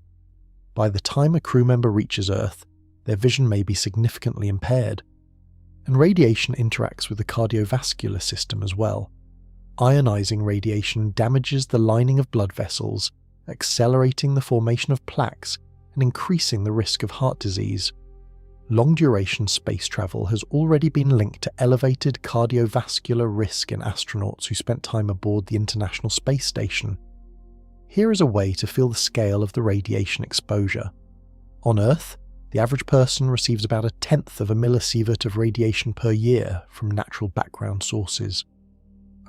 Speaker 1: By the time a crew member reaches Earth, their vision may be significantly impaired. And radiation interacts with the cardiovascular system as well. Ionizing radiation damages the lining of blood vessels, accelerating the formation of plaques and increasing the risk of heart disease. Long-duration space travel has already been linked to elevated cardiovascular risk in astronauts who spent time aboard the International Space Station. Here is a way to feel the scale of the radiation exposure. On Earth, the average person receives about 1/10 of a millisievert of radiation per year from natural background sources.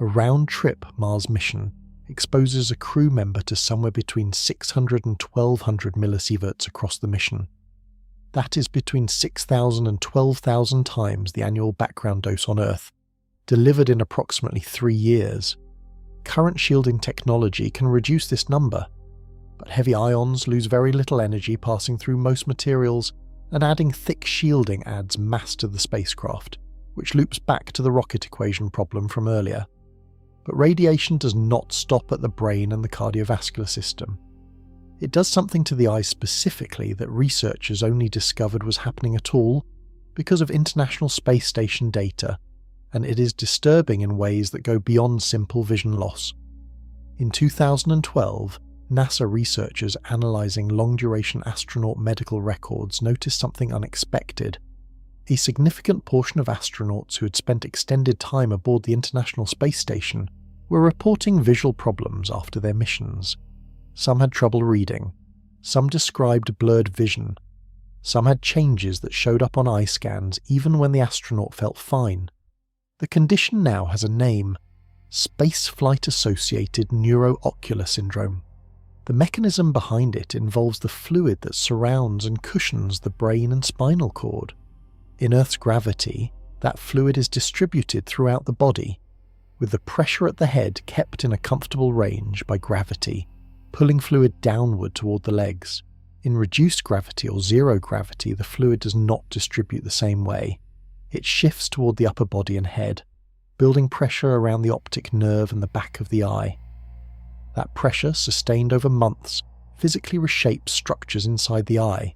Speaker 1: A round-trip Mars mission exposes a crew member to somewhere between 600 and 1200 millisieverts across the mission. That is between 6,000 and 12,000 times the annual background dose on Earth, delivered in approximately 3 years. Current shielding technology can reduce this number, but heavy ions lose very little energy passing through most materials, and adding thick shielding adds mass to the spacecraft, which loops back to the rocket equation problem from earlier. But radiation does not stop at the brain and the cardiovascular system. It does something to the eye specifically that researchers only discovered was happening at all because of International Space Station data, and it is disturbing in ways that go beyond simple vision loss. In 2012, NASA researchers analysing long-duration astronaut medical records noticed something unexpected. A significant portion of astronauts who had spent extended time aboard the International Space Station were reporting visual problems after their missions. Some had trouble reading, some described blurred vision, some had changes that showed up on eye scans even when the astronaut felt fine. The condition now has a name: spaceflight-associated neuroocular syndrome. The mechanism behind it involves the fluid that surrounds and cushions the brain and spinal cord. In Earth's gravity, That fluid is distributed throughout the body, with the pressure at the head kept in a comfortable range by gravity, pulling fluid downward toward the legs. In reduced gravity or zero gravity, the fluid does not distribute the same way. It shifts toward the upper body and head, building pressure around the optic nerve and the back of the eye. That pressure, sustained over months, physically reshapes structures inside the eye.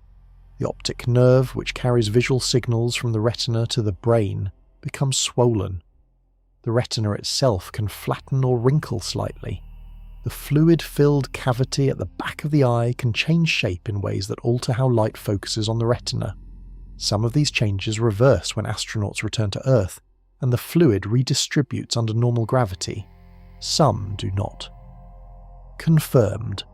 Speaker 1: The optic nerve, which carries visual signals from the retina to the brain, becomes swollen. The retina itself can flatten or wrinkle slightly. The fluid-filled cavity at the back of the eye can change shape in ways that alter how light focuses on the retina. Some of these changes reverse when astronauts return to Earth, and the fluid redistributes under normal gravity. Some do not. Confirmed.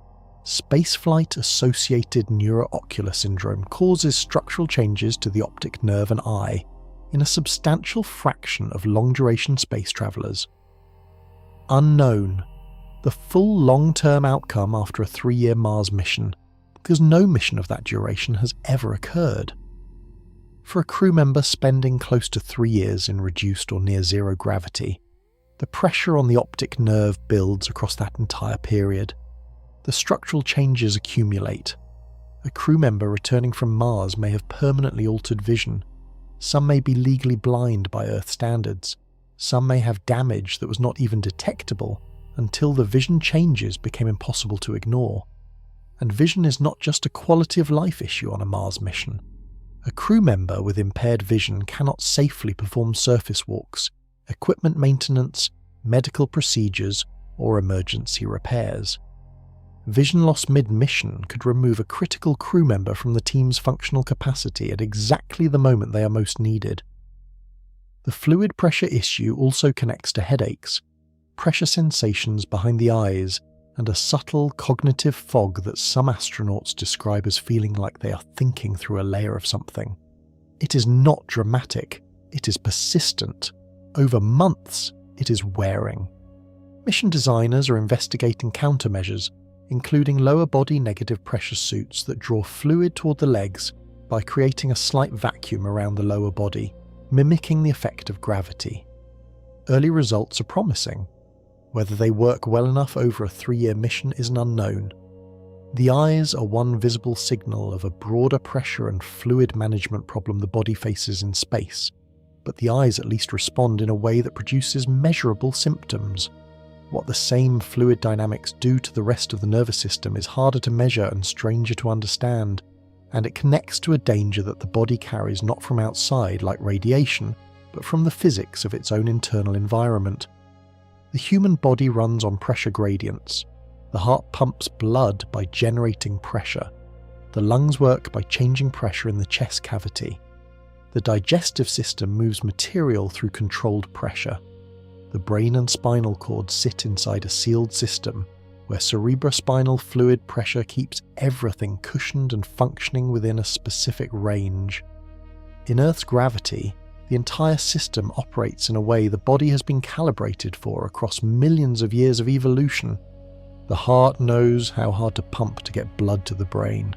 Speaker 1: Spaceflight-associated neuroocular syndrome causes structural changes to the optic nerve and eye in a substantial fraction of long-duration space travelers. Unknown. The full long-term outcome after a 3-year Mars mission, because no mission of that duration has ever occurred. For a crew member spending close to 3 years in reduced or near zero gravity, the pressure on the optic nerve builds across that entire period. The structural changes accumulate. A crew member returning from Mars may have permanently altered vision. Some may be legally blind by Earth standards. Some may have damage that was not even detectable until the vision changes became impossible to ignore. And vision is not just a quality of life issue on a Mars mission. A crew member with impaired vision cannot safely perform surface walks, equipment maintenance, medical procedures, or emergency repairs. Vision loss mid-mission could remove a critical crew member from the team's functional capacity at exactly the moment they are most needed. The fluid pressure issue also connects to headaches, pressure sensations behind the eyes, and a subtle cognitive fog that some astronauts describe as feeling like they are thinking through a layer of something. It is not dramatic, it is persistent. Over months, it is wearing. Mission designers are investigating countermeasures, including lower body negative pressure suits that draw fluid toward the legs by creating a slight vacuum around the lower body, mimicking the effect of gravity. Early results are promising. Whether they work well enough over a 3-year mission is an unknown. The eyes are one visible signal of a broader pressure and fluid management problem the body faces in space, but the eyes at least respond in a way that produces measurable symptoms. What the same fluid dynamics do to the rest of the nervous system is harder to measure and stranger to understand, and it connects to a danger that the body carries not from outside like radiation, but from the physics of its own internal environment. The human body runs on pressure gradients. The heart pumps blood by generating pressure. The lungs work by changing pressure in the chest cavity. The digestive system moves material through controlled pressure. The brain and spinal cord sit inside a sealed system where cerebrospinal fluid pressure keeps everything cushioned and functioning within a specific range. In Earth's gravity, the entire system operates in a way the body has been calibrated for across millions of years of evolution. The heart knows how hard to pump to get blood to the brain.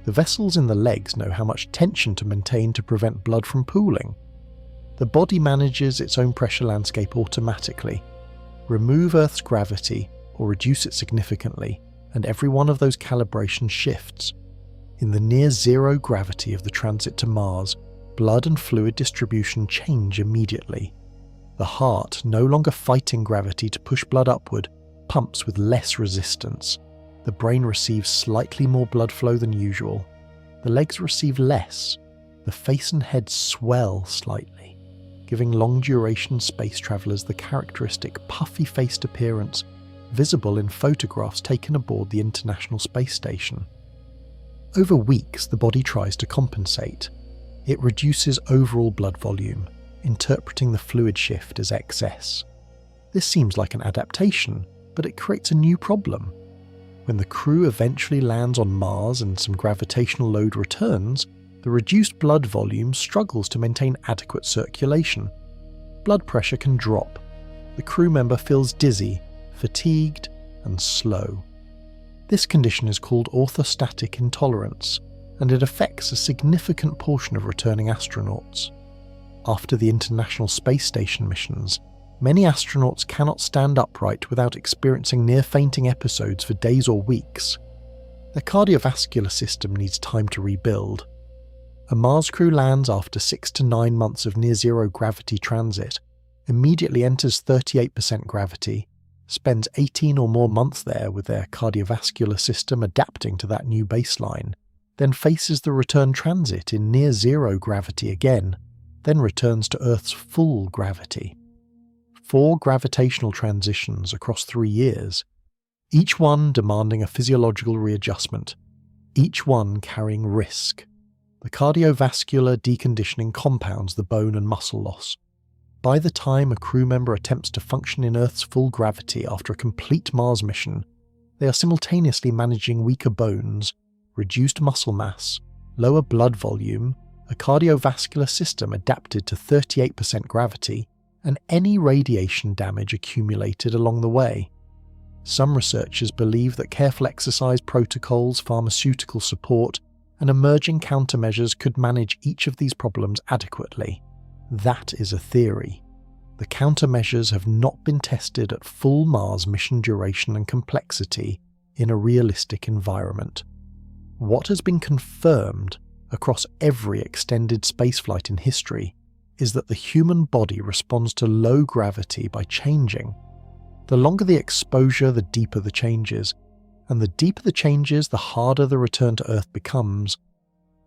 Speaker 1: The vessels in the legs know how much tension to maintain to prevent blood from pooling. The body manages its own pressure landscape automatically. Remove Earth's gravity or reduce it significantly, and every one of those calibrations shifts. In the near-zero gravity of the transit to Mars, blood and fluid distribution change immediately. The heart, no longer fighting gravity to push blood upward, pumps with less resistance. The brain receives slightly more blood flow than usual. The legs receive less. The face and head swell slightly, giving long-duration space travelers the characteristic puffy-faced appearance visible in photographs taken aboard the International Space Station. Over weeks, the body tries to compensate. It reduces overall blood volume, interpreting the fluid shift as excess. This seems like an adaptation, but it creates a new problem. When the crew eventually lands on Mars and some gravitational load returns, the reduced blood volume struggles to maintain adequate circulation. Blood pressure can drop. The crew member feels dizzy, fatigued, and slow. This condition is called orthostatic intolerance, and it affects a significant portion of returning astronauts. After the International Space Station missions, many astronauts cannot stand upright without experiencing near-fainting episodes for days or weeks. Their cardiovascular system needs time to rebuild. A Mars crew lands after 6 to 9 months of near-zero gravity transit, immediately enters 38% gravity, spends 18 or more months there with their cardiovascular system adapting to that new baseline, then faces the return transit in near-zero gravity again, then returns to Earth's full gravity. 4 gravitational transitions across 3 years, each one demanding a physiological readjustment, each one carrying risk. The cardiovascular deconditioning compounds the bone and muscle loss. By the time a crew member attempts to function in Earth's full gravity after a complete Mars mission, they are simultaneously managing weaker bones, reduced muscle mass, lower blood volume, a cardiovascular system adapted to 38% gravity, and any radiation damage accumulated along the way. Some researchers believe that careful exercise protocols, pharmaceutical support, and emerging countermeasures could manage each of these problems adequately. That is a theory. The countermeasures have not been tested at full Mars mission duration and complexity in a realistic environment. What has been confirmed across every extended spaceflight in history is that the human body responds to low gravity by changing. The longer the exposure, the deeper the changes, and the deeper the changes, the harder the return to Earth becomes.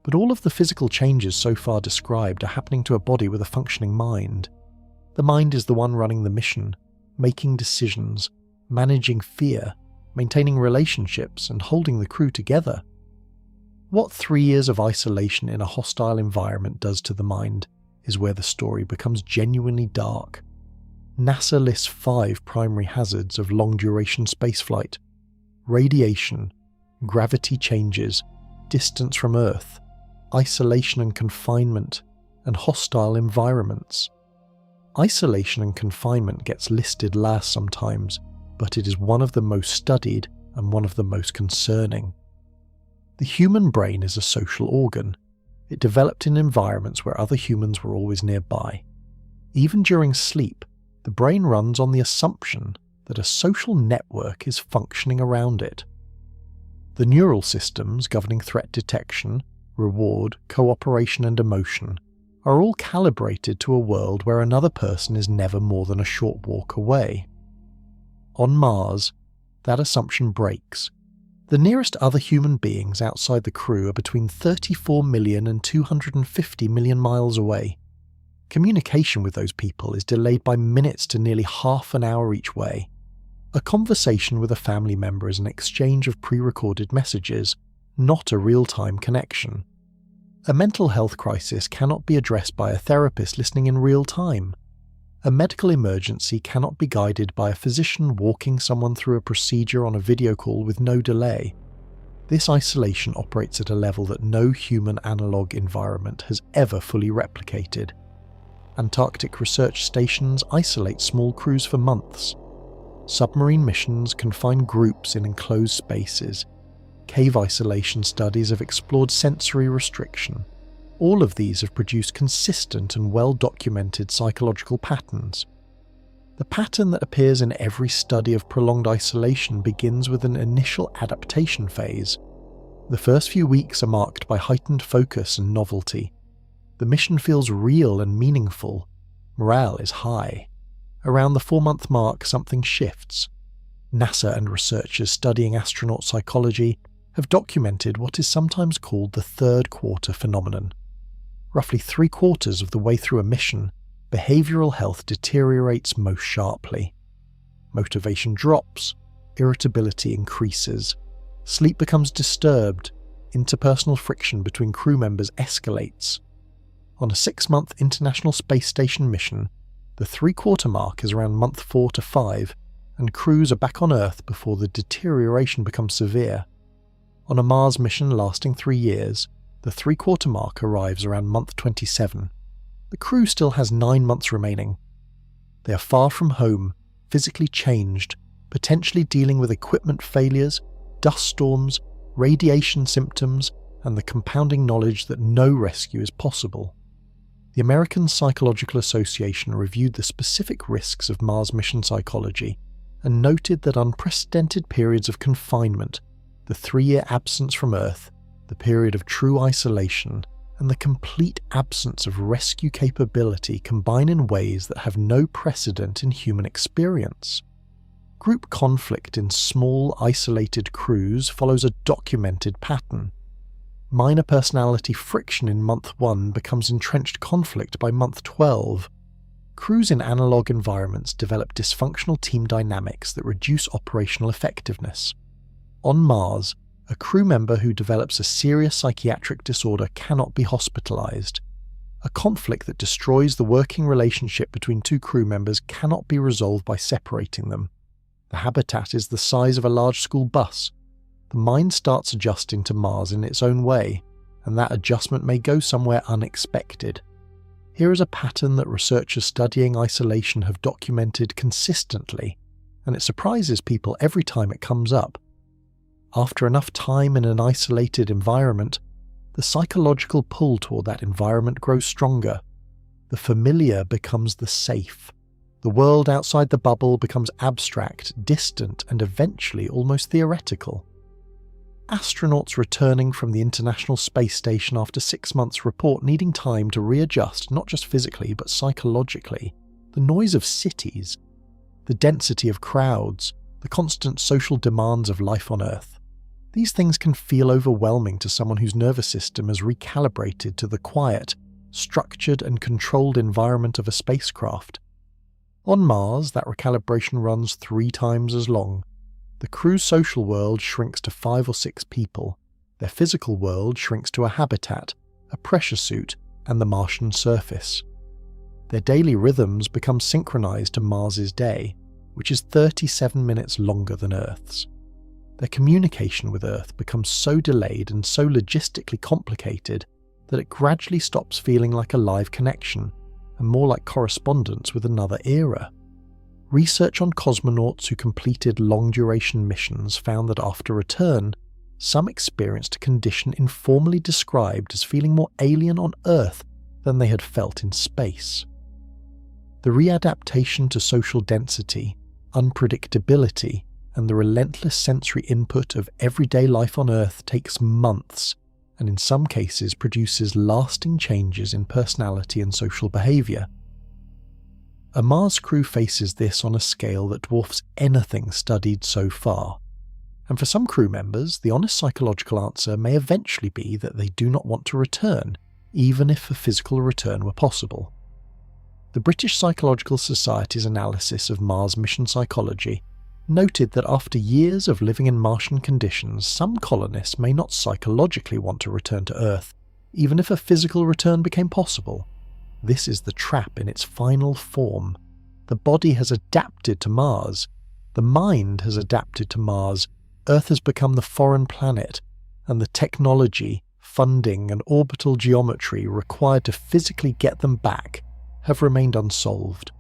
Speaker 1: But all of the physical changes so far described are happening to a body with a functioning mind. The mind is the one running the mission, making decisions, managing fear, maintaining relationships, and holding the crew together. What 3 years of isolation in a hostile environment does to the mind is where the story becomes genuinely dark. NASA lists 5 primary hazards of long-duration spaceflight: radiation, gravity changes, distance from Earth, isolation and confinement, and hostile environments. Isolation and confinement gets listed last sometimes, but it is one of the most studied and one of the most concerning. The human brain is a social organ. It developed in environments where other humans were always nearby. Even during sleep, the brain runs on the assumption that a social network is functioning around it. The neural systems governing threat detection, reward, cooperation, and emotion are all calibrated to a world where another person is never more than a short walk away. On Mars, that assumption breaks. The nearest other human beings outside the crew are between 34 million and 250 million miles away. Communication with those people is delayed by minutes to nearly half an hour each way. A conversation with a family member is an exchange of pre-recorded messages, not a real-time connection. A mental health crisis cannot be addressed by a therapist listening in real time. A medical emergency cannot be guided by a physician walking someone through a procedure on a video call with no delay. This isolation operates at a level that no human analog environment has ever fully replicated. Antarctic research stations isolate small crews for months. Submarine missions confine groups in enclosed spaces. Cave isolation studies have explored sensory restriction. All of these have produced consistent and well-documented psychological patterns. The pattern that appears in every study of prolonged isolation begins with an initial adaptation phase. The first few weeks are marked by heightened focus and novelty. The mission feels real and meaningful. Morale is high. Around the 4-month mark, something shifts. NASA and researchers studying astronaut psychology have documented what is sometimes called the third quarter phenomenon. Roughly 3/4 of the way through a mission, behavioral health deteriorates most sharply. Motivation drops, irritability increases, sleep becomes disturbed, interpersonal friction between crew members escalates. On a 6-month International Space Station mission, the 3/4 mark is around month 4 to 5, and crews are back on Earth before the deterioration becomes severe. On a Mars mission lasting 3 years, the 3/4 mark arrives around month 27. The crew still has 9 months remaining. They are far from home, physically changed, potentially dealing with equipment failures, dust storms, radiation symptoms, and the compounding knowledge that no rescue is possible. The American Psychological Association reviewed the specific risks of Mars mission psychology and noted that unprecedented periods of confinement, the 3-year absence from Earth, the period of true isolation, and the complete absence of rescue capability combine in ways that have no precedent in human experience. Group conflict in small, isolated crews follows a documented pattern. Minor personality friction in month 1 becomes entrenched conflict by month 12. Crews in analog environments develop dysfunctional team dynamics that reduce operational effectiveness. On Mars, a crew member who develops a serious psychiatric disorder cannot be hospitalized. A conflict that destroys the working relationship between two crew members cannot be resolved by separating them. The habitat is the size of a large school bus. The mind starts adjusting to Mars in its own way, and that adjustment may go somewhere unexpected. Here is a pattern that researchers studying isolation have documented consistently, and it surprises people every time it comes up. After enough time in an isolated environment, the psychological pull toward that environment grows stronger. The familiar becomes the safe. The world outside the bubble becomes abstract, distant, and eventually almost theoretical. Astronauts returning from the International Space Station after 6 months report needing time to readjust not just physically but psychologically. The noise of cities, the density of crowds, the constant social demands of life on Earth. These things can feel overwhelming to someone whose nervous system is recalibrated to the quiet, structured and controlled environment of a spacecraft. On Mars, that recalibration runs 3 times as long. The crew's social world shrinks to 5 or 6 people. Their physical world shrinks to a habitat, a pressure suit, and the Martian surface. Their daily rhythms become synchronized to Mars's day, which is 37 minutes longer than Earth's. Their communication with Earth becomes so delayed and so logistically complicated that it gradually stops feeling like a live connection and more like correspondence with another era. Research on cosmonauts who completed long-duration missions found that after return, some experienced a condition informally described as feeling more alien on Earth than they had felt in space. The readaptation to social density, unpredictability, and the relentless sensory input of everyday life on Earth takes months, and in some cases produces lasting changes in personality and social behaviour. A Mars crew faces this on a scale that dwarfs anything studied so far, and for some crew members, the honest psychological answer may eventually be that they do not want to return, even if a physical return were possible. The British Psychological Society's analysis of Mars mission psychology noted that after years of living in Martian conditions, some colonists may not psychologically want to return to Earth, even if a physical return became possible. This is the trap in its final form. The body has adapted to Mars. The mind has adapted to Mars. Earth has become the foreign planet, and the technology, funding, and orbital geometry required to physically get them back have remained unsolved.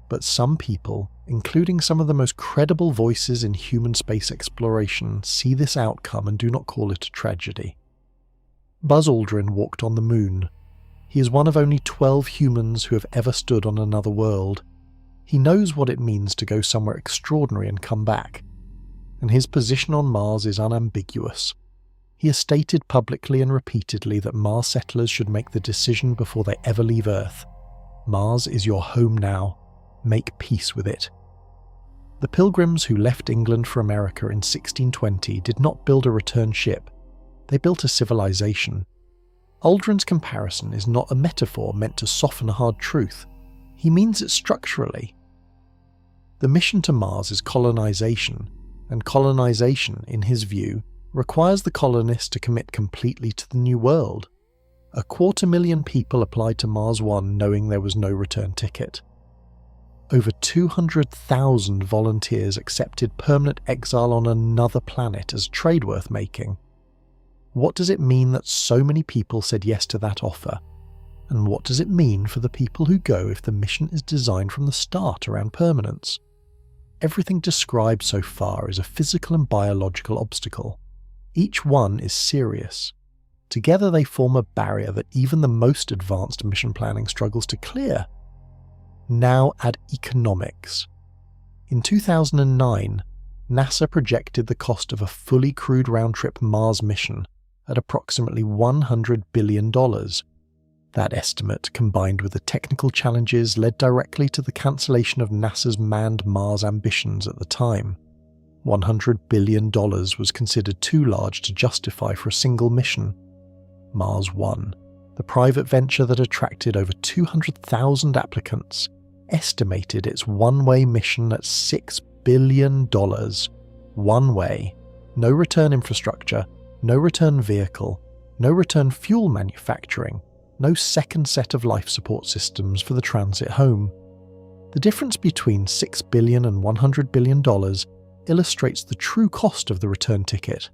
Speaker 1: But some people, including some of the most credible voices in human space exploration, see this outcome and do not call it a tragedy. Buzz Aldrin walked on the moon. He is one of only 12 humans who have ever stood on another world. He knows what it means to go somewhere extraordinary and come back, and his position on Mars is unambiguous. He has stated publicly and repeatedly that Mars settlers should make the decision before they ever leave Earth. Mars is your home now. Make peace with it. The Pilgrims who left England for America in 1620 did not build a return ship. They built a civilization. Aldrin's comparison is not a metaphor meant to soften a hard truth. He means it structurally. The mission to Mars is colonization, and colonization, in his view, requires the colonists to commit completely to the new world. 250,000 people applied to Mars 1 knowing there was no return ticket. Over 200,000 volunteers accepted permanent exile on another planet as trade worth making. What does it mean that so many people said yes to that offer? And what does it mean for the people who go if the mission is designed from the start around permanence? Everything described so far is a physical and biological obstacle. Each one is serious. Together they form a barrier that even the most advanced mission planning struggles to clear. Now add economics. In 2009, NASA projected the cost of a fully crewed round-trip Mars mission at approximately $100 billion. That estimate, combined with the technical challenges, led directly to the cancellation of NASA's manned Mars ambitions at the time. $100 billion was considered too large to justify for a single mission. Mars One, the private venture that attracted over 200,000 applicants, estimated its one-way mission at $6 billion. One way, no return infrastructure, no return vehicle, no return fuel manufacturing, no second set of life support systems for the transit home. The difference between $6 billion and $100 billion illustrates the true cost of the return ticket.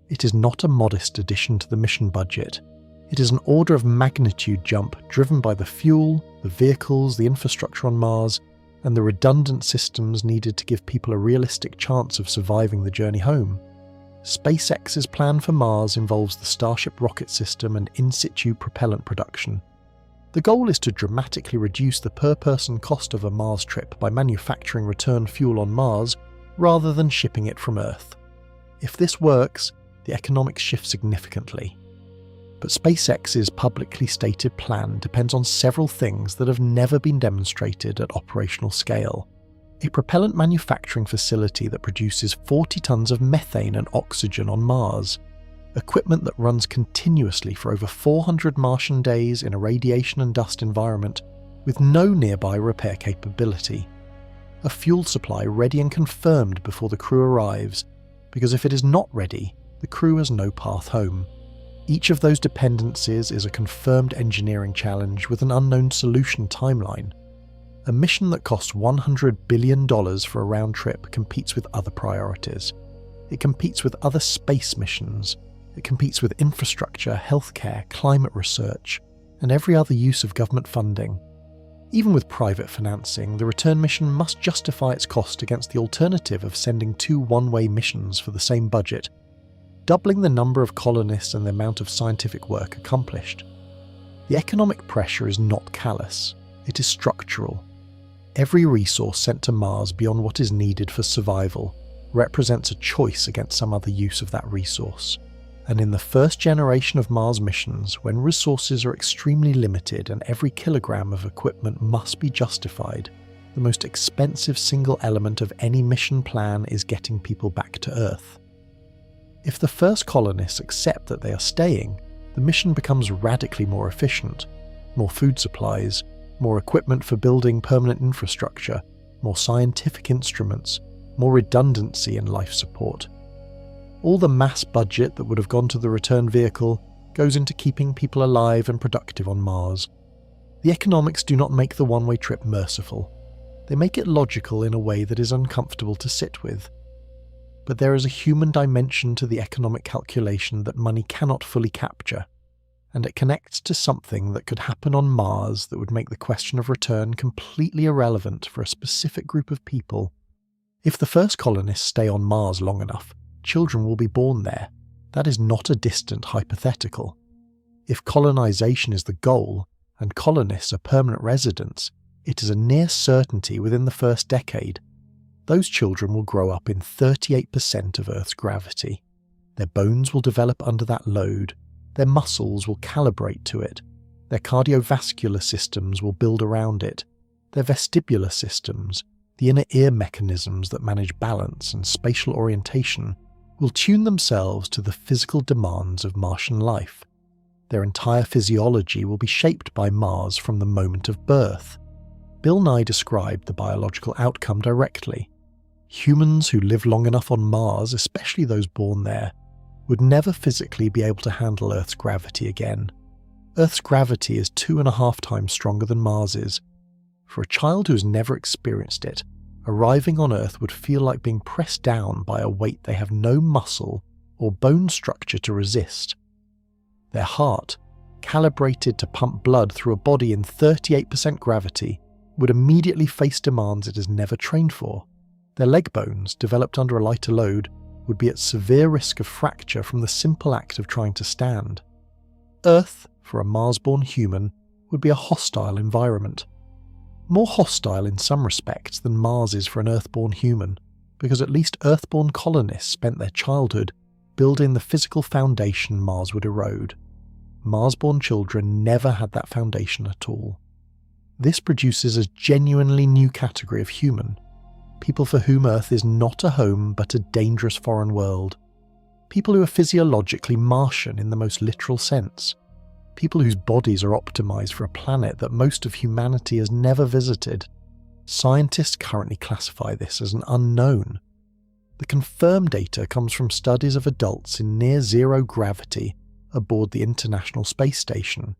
Speaker 1: It is not a modest addition to the mission budget. It is an order of magnitude jump driven by the fuel, the vehicles, the infrastructure on Mars, and the redundant systems needed to give people a realistic chance of surviving the journey home. SpaceX's plan for Mars involves the Starship rocket system and in-situ propellant production. The goal is to dramatically reduce the per-person cost of a Mars trip by manufacturing return fuel on Mars rather than shipping it from Earth. If this works, the economics shift significantly. But SpaceX's publicly stated plan depends on several things that have never been demonstrated at operational scale. A propellant manufacturing facility that produces 40 tons of methane and oxygen on Mars, equipment that runs continuously for over 400 Martian days in a radiation and dust environment with no nearby repair capability, a fuel supply ready and confirmed before the crew arrives, because if it is not ready, the crew has no path home. Each of those dependencies is a confirmed engineering challenge with an unknown solution timeline. A mission that costs $100 billion for a round trip competes with other priorities. It competes with other space missions. It competes with infrastructure, healthcare, climate research, and every other use of government funding. Even with private financing, the return mission must justify its cost against the alternative of sending 2 one-way missions for the same budget, doubling the number of colonists and the amount of scientific work accomplished. The economic pressure is not callous, it is structural. Every resource sent to Mars beyond what is needed for survival represents a choice against some other use of that resource. And in the first generation of Mars missions, when resources are extremely limited and every kilogram of equipment must be justified, the most expensive single element of any mission plan is getting people back to Earth. If the first colonists accept that they are staying, the mission becomes radically more efficient. More food supplies, more equipment for building permanent infrastructure, more scientific instruments, more redundancy in life support. All the mass budget that would have gone to the return vehicle goes into keeping people alive and productive on Mars. The economics do not make the one-way trip merciful. They make it logical in a way that is uncomfortable to sit with. But there is a human dimension to the economic calculation that money cannot fully capture, and it connects to something that could happen on Mars that would make the question of return completely irrelevant for a specific group of people. If the first colonists stay on Mars long enough, children will be born there. That is not a distant hypothetical. If colonization is the goal, and colonists are permanent residents, it is a near certainty within the first decade. Those children will grow up in 38% of Earth's gravity. Their bones will develop under that load. Their muscles will calibrate to it. Their cardiovascular systems will build around it. Their vestibular systems, the inner ear mechanisms that manage balance and spatial orientation, will tune themselves to the physical demands of Martian life. Their entire physiology will be shaped by Mars from the moment of birth. Bill Nye described the biological outcome directly. Humans who live long enough on Mars, especially those born there, would never physically be able to handle Earth's gravity again. Earth's gravity is 2.5 times stronger than Mars's. For a child who has never experienced it, arriving on Earth would feel like being pressed down by a weight they have no muscle or bone structure to resist. Their heart, calibrated to pump blood through a body in 38% gravity, would immediately face demands it has never trained for. Their leg bones, developed under a lighter load, would be at severe risk of fracture from the simple act of trying to stand. Earth, for a Mars-born human, would be a hostile environment. More hostile in some respects than Mars is for an Earth-born human, because at least Earth-born colonists spent their childhood building the physical foundation Mars would erode. Mars-born children never had that foundation at all. This produces a genuinely new category of human, people for whom Earth is not a home but a dangerous foreign world. People who are physiologically Martian in the most literal sense. People whose bodies are optimized for a planet that most of humanity has never visited. Scientists currently classify this as an unknown. The confirmed data comes from studies of adults in near-zero gravity aboard the International Space Station.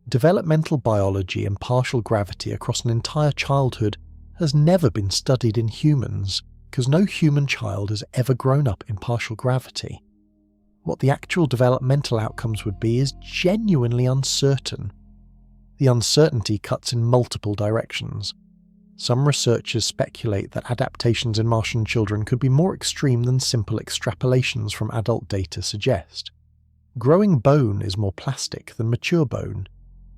Speaker 1: Developmental biology and partial gravity across an entire childhood has never been studied in humans, because no human child has ever grown up in partial gravity. What the actual developmental outcomes would be is genuinely uncertain. The uncertainty cuts in multiple directions. Some researchers speculate that adaptations in Martian children could be more extreme than simple extrapolations from adult data suggest. Growing bone is more plastic than mature bone,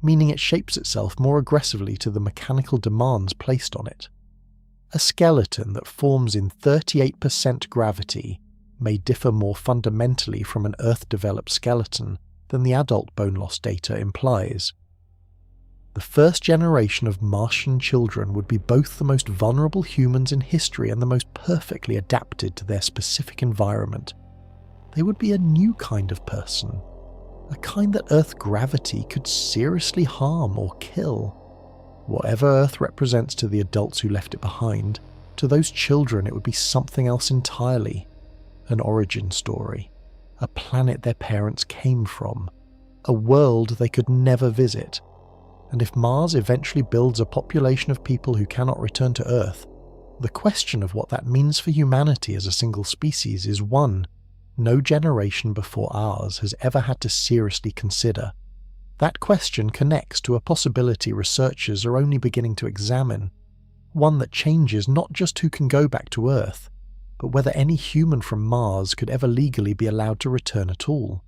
Speaker 1: meaning it shapes itself more aggressively to the mechanical demands placed on it. A skeleton that forms in 38% gravity may differ more fundamentally from an Earth-developed skeleton than the adult bone loss data implies. The first generation of Martian children would be both the most vulnerable humans in history and the most perfectly adapted to their specific environment. They would be a new kind of person, a kind that Earth gravity could seriously harm or kill. Whatever Earth represents to the adults who left it behind, to those children it would be something else entirely. An origin story, a planet their parents came from, a world they could never visit. And if Mars eventually builds a population of people who cannot return to Earth, the question of what that means for humanity as a single species is one no generation before ours has ever had to seriously consider. That question connects to a possibility researchers are only beginning to examine, one that changes not just who can go back to Earth, but whether any human from Mars could ever legally be allowed to return at all.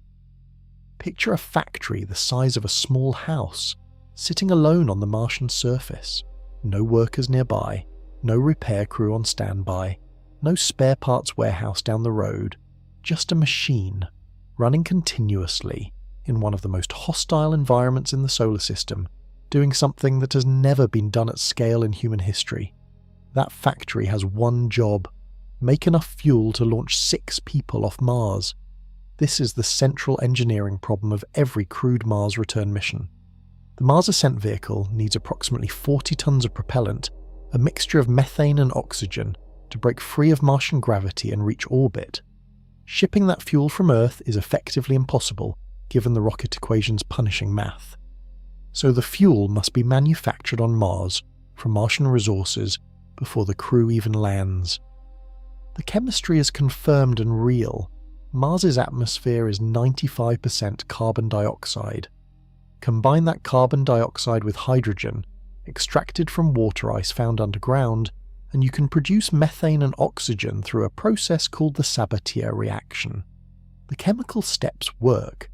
Speaker 1: Picture a factory the size of a small house, sitting alone on the Martian surface. No workers nearby, no repair crew on standby, no spare parts warehouse down the road, just a machine, running continuously in one of the most hostile environments in the solar system, doing something that has never been done at scale in human history. That factory has one job: make enough fuel to launch 6 people off Mars. This is the central engineering problem of every crewed Mars return mission. The Mars Ascent Vehicle needs approximately 40 tons of propellant, a mixture of methane and oxygen, to break free of Martian gravity and reach orbit. Shipping that fuel from Earth is effectively impossible, given the rocket equation's punishing math. So the fuel must be manufactured on Mars from Martian resources before the crew even lands. The chemistry is confirmed and real. Mars's atmosphere is 95% carbon dioxide. Combine that carbon dioxide with hydrogen, extracted from water ice found underground, and you can produce methane and oxygen through a process called the Sabatier reaction. The chemical steps work.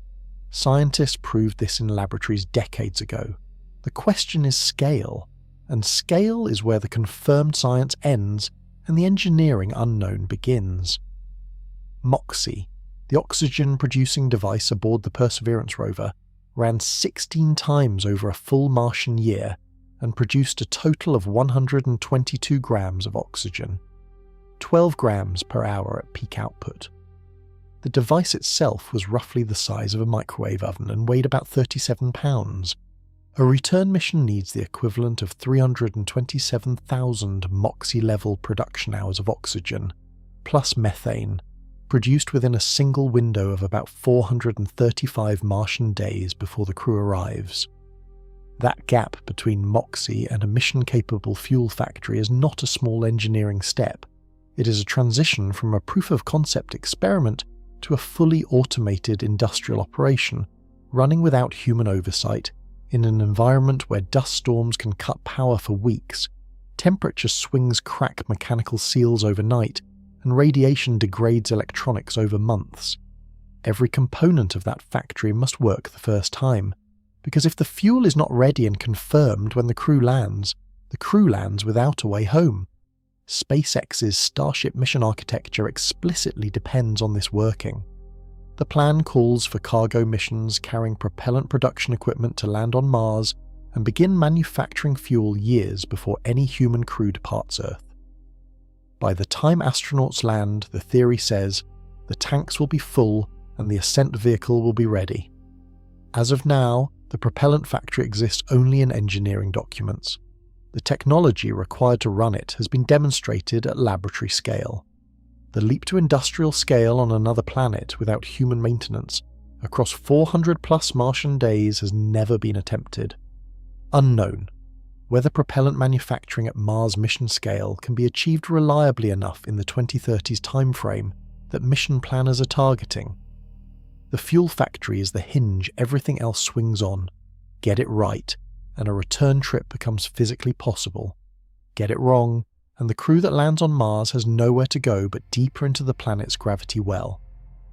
Speaker 1: Scientists proved this in laboratories decades ago. The question is scale, and scale is where the confirmed science ends and the engineering unknown begins. MOXIE, the oxygen-producing device aboard the Perseverance rover, ran 16 times over a full Martian year and produced a total of 122 grams of oxygen, 12 grams per hour at peak output. The device itself was roughly the size of a microwave oven and weighed about 37 pounds. A return mission needs the equivalent of 327,000 MOXIE-level production hours of oxygen, plus methane, produced within a single window of about 435 Martian days before the crew arrives. That gap between MOXIE and a mission-capable fuel factory is not a small engineering step. It is a transition from a proof-of-concept experiment to a fully automated industrial operation, running without human oversight, in an environment where dust storms can cut power for weeks, temperature swings crack mechanical seals overnight, and radiation degrades electronics over months. Every component of that factory must work the first time, because if the fuel is not ready and confirmed when the crew lands without a way home. SpaceX's Starship mission architecture explicitly depends on this working. The plan calls for cargo missions carrying propellant production equipment to land on Mars and begin manufacturing fuel years before any human crew departs Earth. By the time astronauts land, the theory says, the tanks will be full and the ascent vehicle will be ready. As of now, the propellant factory exists only in engineering documents. The technology required to run it has been demonstrated at laboratory scale. The leap to industrial scale on another planet without human maintenance across 400+ Martian days has never been attempted. Unknown whether propellant manufacturing at Mars mission scale can be achieved reliably enough in the 2030s timeframe that mission planners are targeting. The fuel factory is the hinge everything else swings on. Get it right, and a return trip becomes physically possible. Get it wrong, and the crew that lands on Mars has nowhere to go but deeper into the planet's gravity well.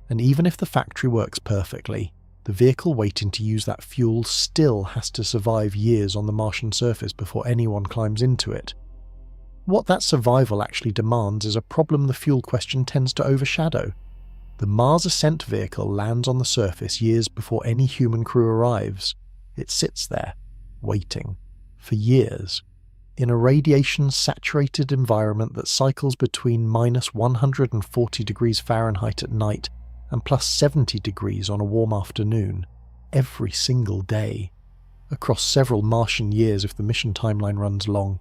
Speaker 1: And even if the factory works perfectly, the vehicle waiting to use that fuel still has to survive years on the Martian surface before anyone climbs into it. What that survival actually demands is a problem the fuel question tends to overshadow. The Mars ascent vehicle lands on the surface years before any human crew arrives. It sits there, waiting, for years, in a radiation-saturated environment that cycles between -140 degrees Fahrenheit at night and +70 degrees on a warm afternoon, every single day, across several Martian years if the mission timeline runs long.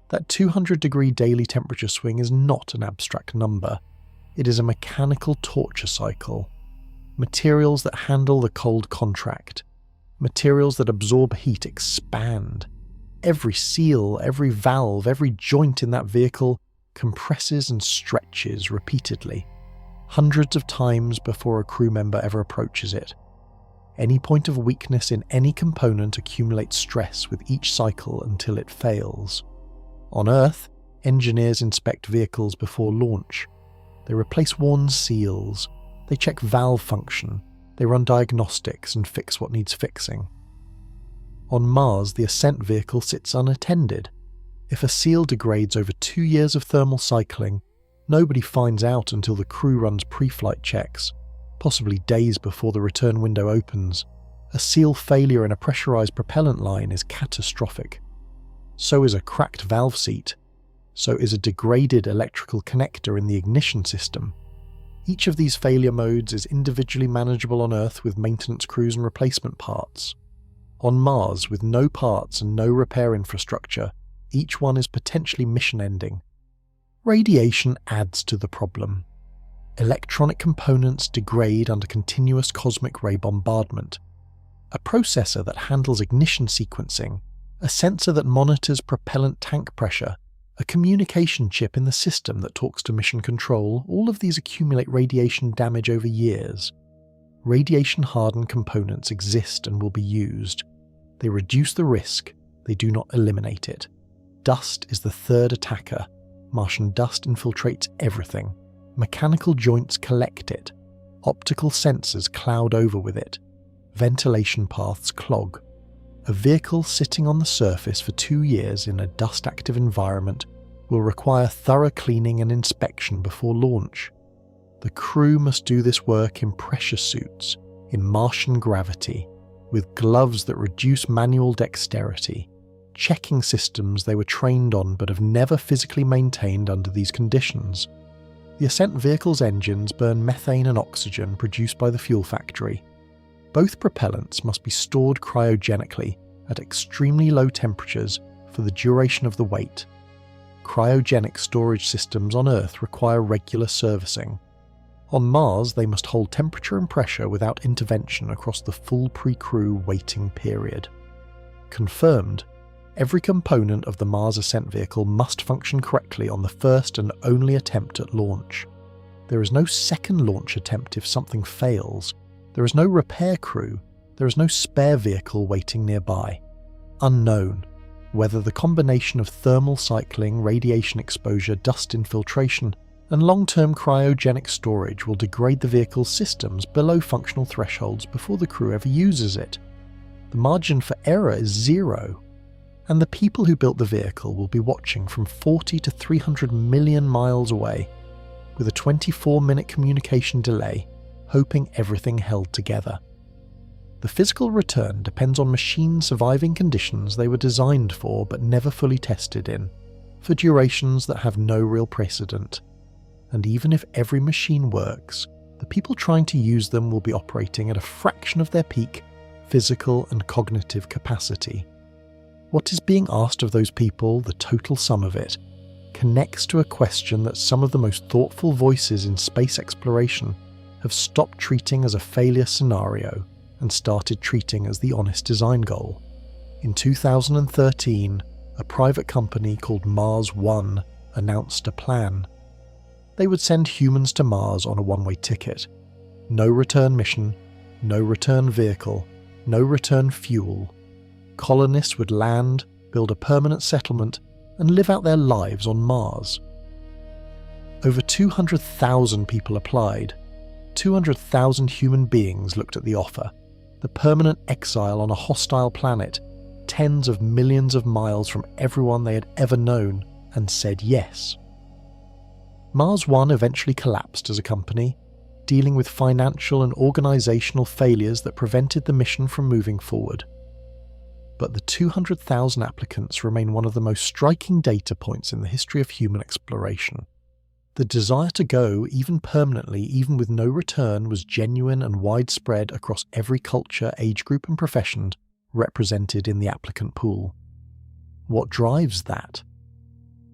Speaker 1: That 200-degree daily temperature swing is not an abstract number. It is a mechanical torture cycle. Materials that handle the cold contract. Materials that absorb heat expand. Every seal, every valve, every joint in that vehicle compresses and stretches repeatedly, hundreds of times before a crew member ever approaches it. Any point of weakness in any component accumulates stress with each cycle until it fails. On Earth, engineers inspect vehicles before launch. They replace worn seals, they check valve function, they run diagnostics and fix what needs fixing. On Mars, the ascent vehicle sits unattended. If a seal degrades over 2 years of thermal cycling, nobody finds out until the crew runs pre-flight checks, possibly days before the return window opens. A seal failure in a pressurized propellant line is catastrophic. So is a cracked valve seat. So is a degraded electrical connector in the ignition system. Each of these failure modes is individually manageable on Earth with maintenance crews and replacement parts. On Mars, with no parts and no repair infrastructure, each one is potentially mission-ending. Radiation adds to the problem. Electronic components degrade under continuous cosmic ray bombardment. A processor that handles ignition sequencing, a sensor that monitors propellant tank pressure, a communication chip in the system that talks to mission control, all of these accumulate radiation damage over years. Radiation-hardened components exist and will be used. They reduce the risk, they do not eliminate it. Dust is the third attacker. Martian dust infiltrates everything. Mechanical joints collect it. Optical sensors cloud over with it. Ventilation paths clog. A vehicle sitting on the surface for 2 years in a dust-active environment will require thorough cleaning and inspection before launch. The crew must do this work in pressure suits, in Martian gravity, with gloves that reduce manual dexterity, checking systems they were trained on but have never physically maintained under these conditions. The ascent vehicle's engines burn methane and oxygen produced by the fuel factory. Both propellants must be stored cryogenically at extremely low temperatures for the duration of the wait. Cryogenic storage systems on Earth require regular servicing. On Mars, they must hold temperature and pressure without intervention across the full pre-crew waiting period. Confirmed, every component of the Mars ascent vehicle must function correctly on the first and only attempt at launch. There is no second launch attempt if something fails. There is no repair crew. There is no spare vehicle waiting nearby. Unknown whether the combination of thermal cycling, radiation exposure, dust infiltration, and long-term cryogenic storage will degrade the vehicle's systems below functional thresholds before the crew ever uses it. The margin for error is zero, and the people who built the vehicle will be watching from 40 to 300 million miles away, with a 24-minute communication delay, hoping everything held together. The physical return depends on machines surviving conditions they were designed for but never fully tested in, for durations that have no real precedent. And even if every machine works, the people trying to use them will be operating at a fraction of their peak physical and cognitive capacity. What is being asked of those people, the total sum of it, connects to a question that some of the most thoughtful voices in space exploration have stopped treating as a failure scenario and started treating as the honest design goal. In 2013, a private company called Mars One announced a plan. They would send humans to Mars on a one-way ticket. No return mission, no return vehicle, no return fuel. Colonists would land, build a permanent settlement, and live out their lives on Mars. Over 200,000 people applied. 200,000 human beings looked at the offer. The permanent exile on a hostile planet, tens of millions of miles from everyone they had ever known, and said yes. Mars One eventually collapsed as a company, dealing with financial and organisational failures that prevented the mission from moving forward. But the 200,000 applicants remain one of the most striking data points in the history of human exploration. The desire to go, even permanently, even with no return, was genuine and widespread across every culture, age group and profession represented in the applicant pool. What drives that?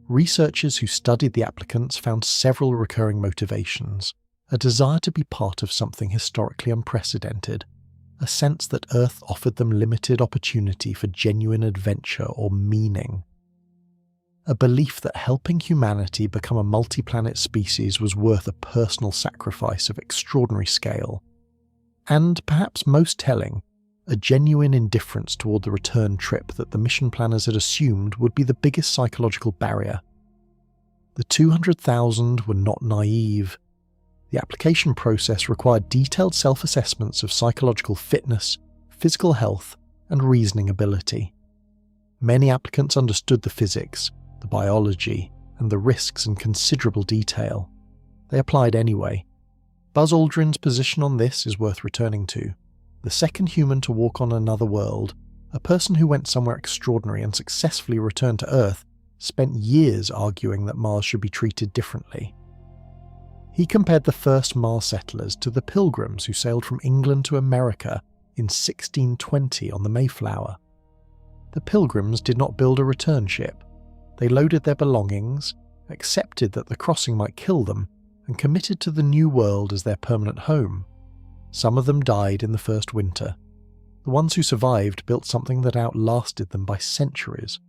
Speaker 1: Researchers who studied the applicants found several recurring motivations: a desire to be part of something historically unprecedented, a sense that Earth offered them limited opportunity for genuine adventure or meaning, a belief that helping humanity become a multi-planet species was worth a personal sacrifice of extraordinary scale, and, perhaps most telling, a genuine indifference toward the return trip that the mission planners had assumed would be the biggest psychological barrier. The 200,000 were not naive. The application process required detailed self-assessments of psychological fitness, physical health, and reasoning ability. Many applicants understood the physics, the biology, and the risks in considerable detail. They applied anyway. Buzz Aldrin's position on this is worth returning to. The second human to walk on another world, a person who went somewhere extraordinary and successfully returned to Earth, spent years arguing that Mars should be treated differently. He compared the first Mars settlers to the Pilgrims who sailed from England to America in 1620 on the Mayflower. The Pilgrims did not build a return ship. They loaded their belongings, accepted that the crossing might kill them, and committed to the New World as their permanent home. Some of them died in the first winter. The ones who survived built something that outlasted them by centuries.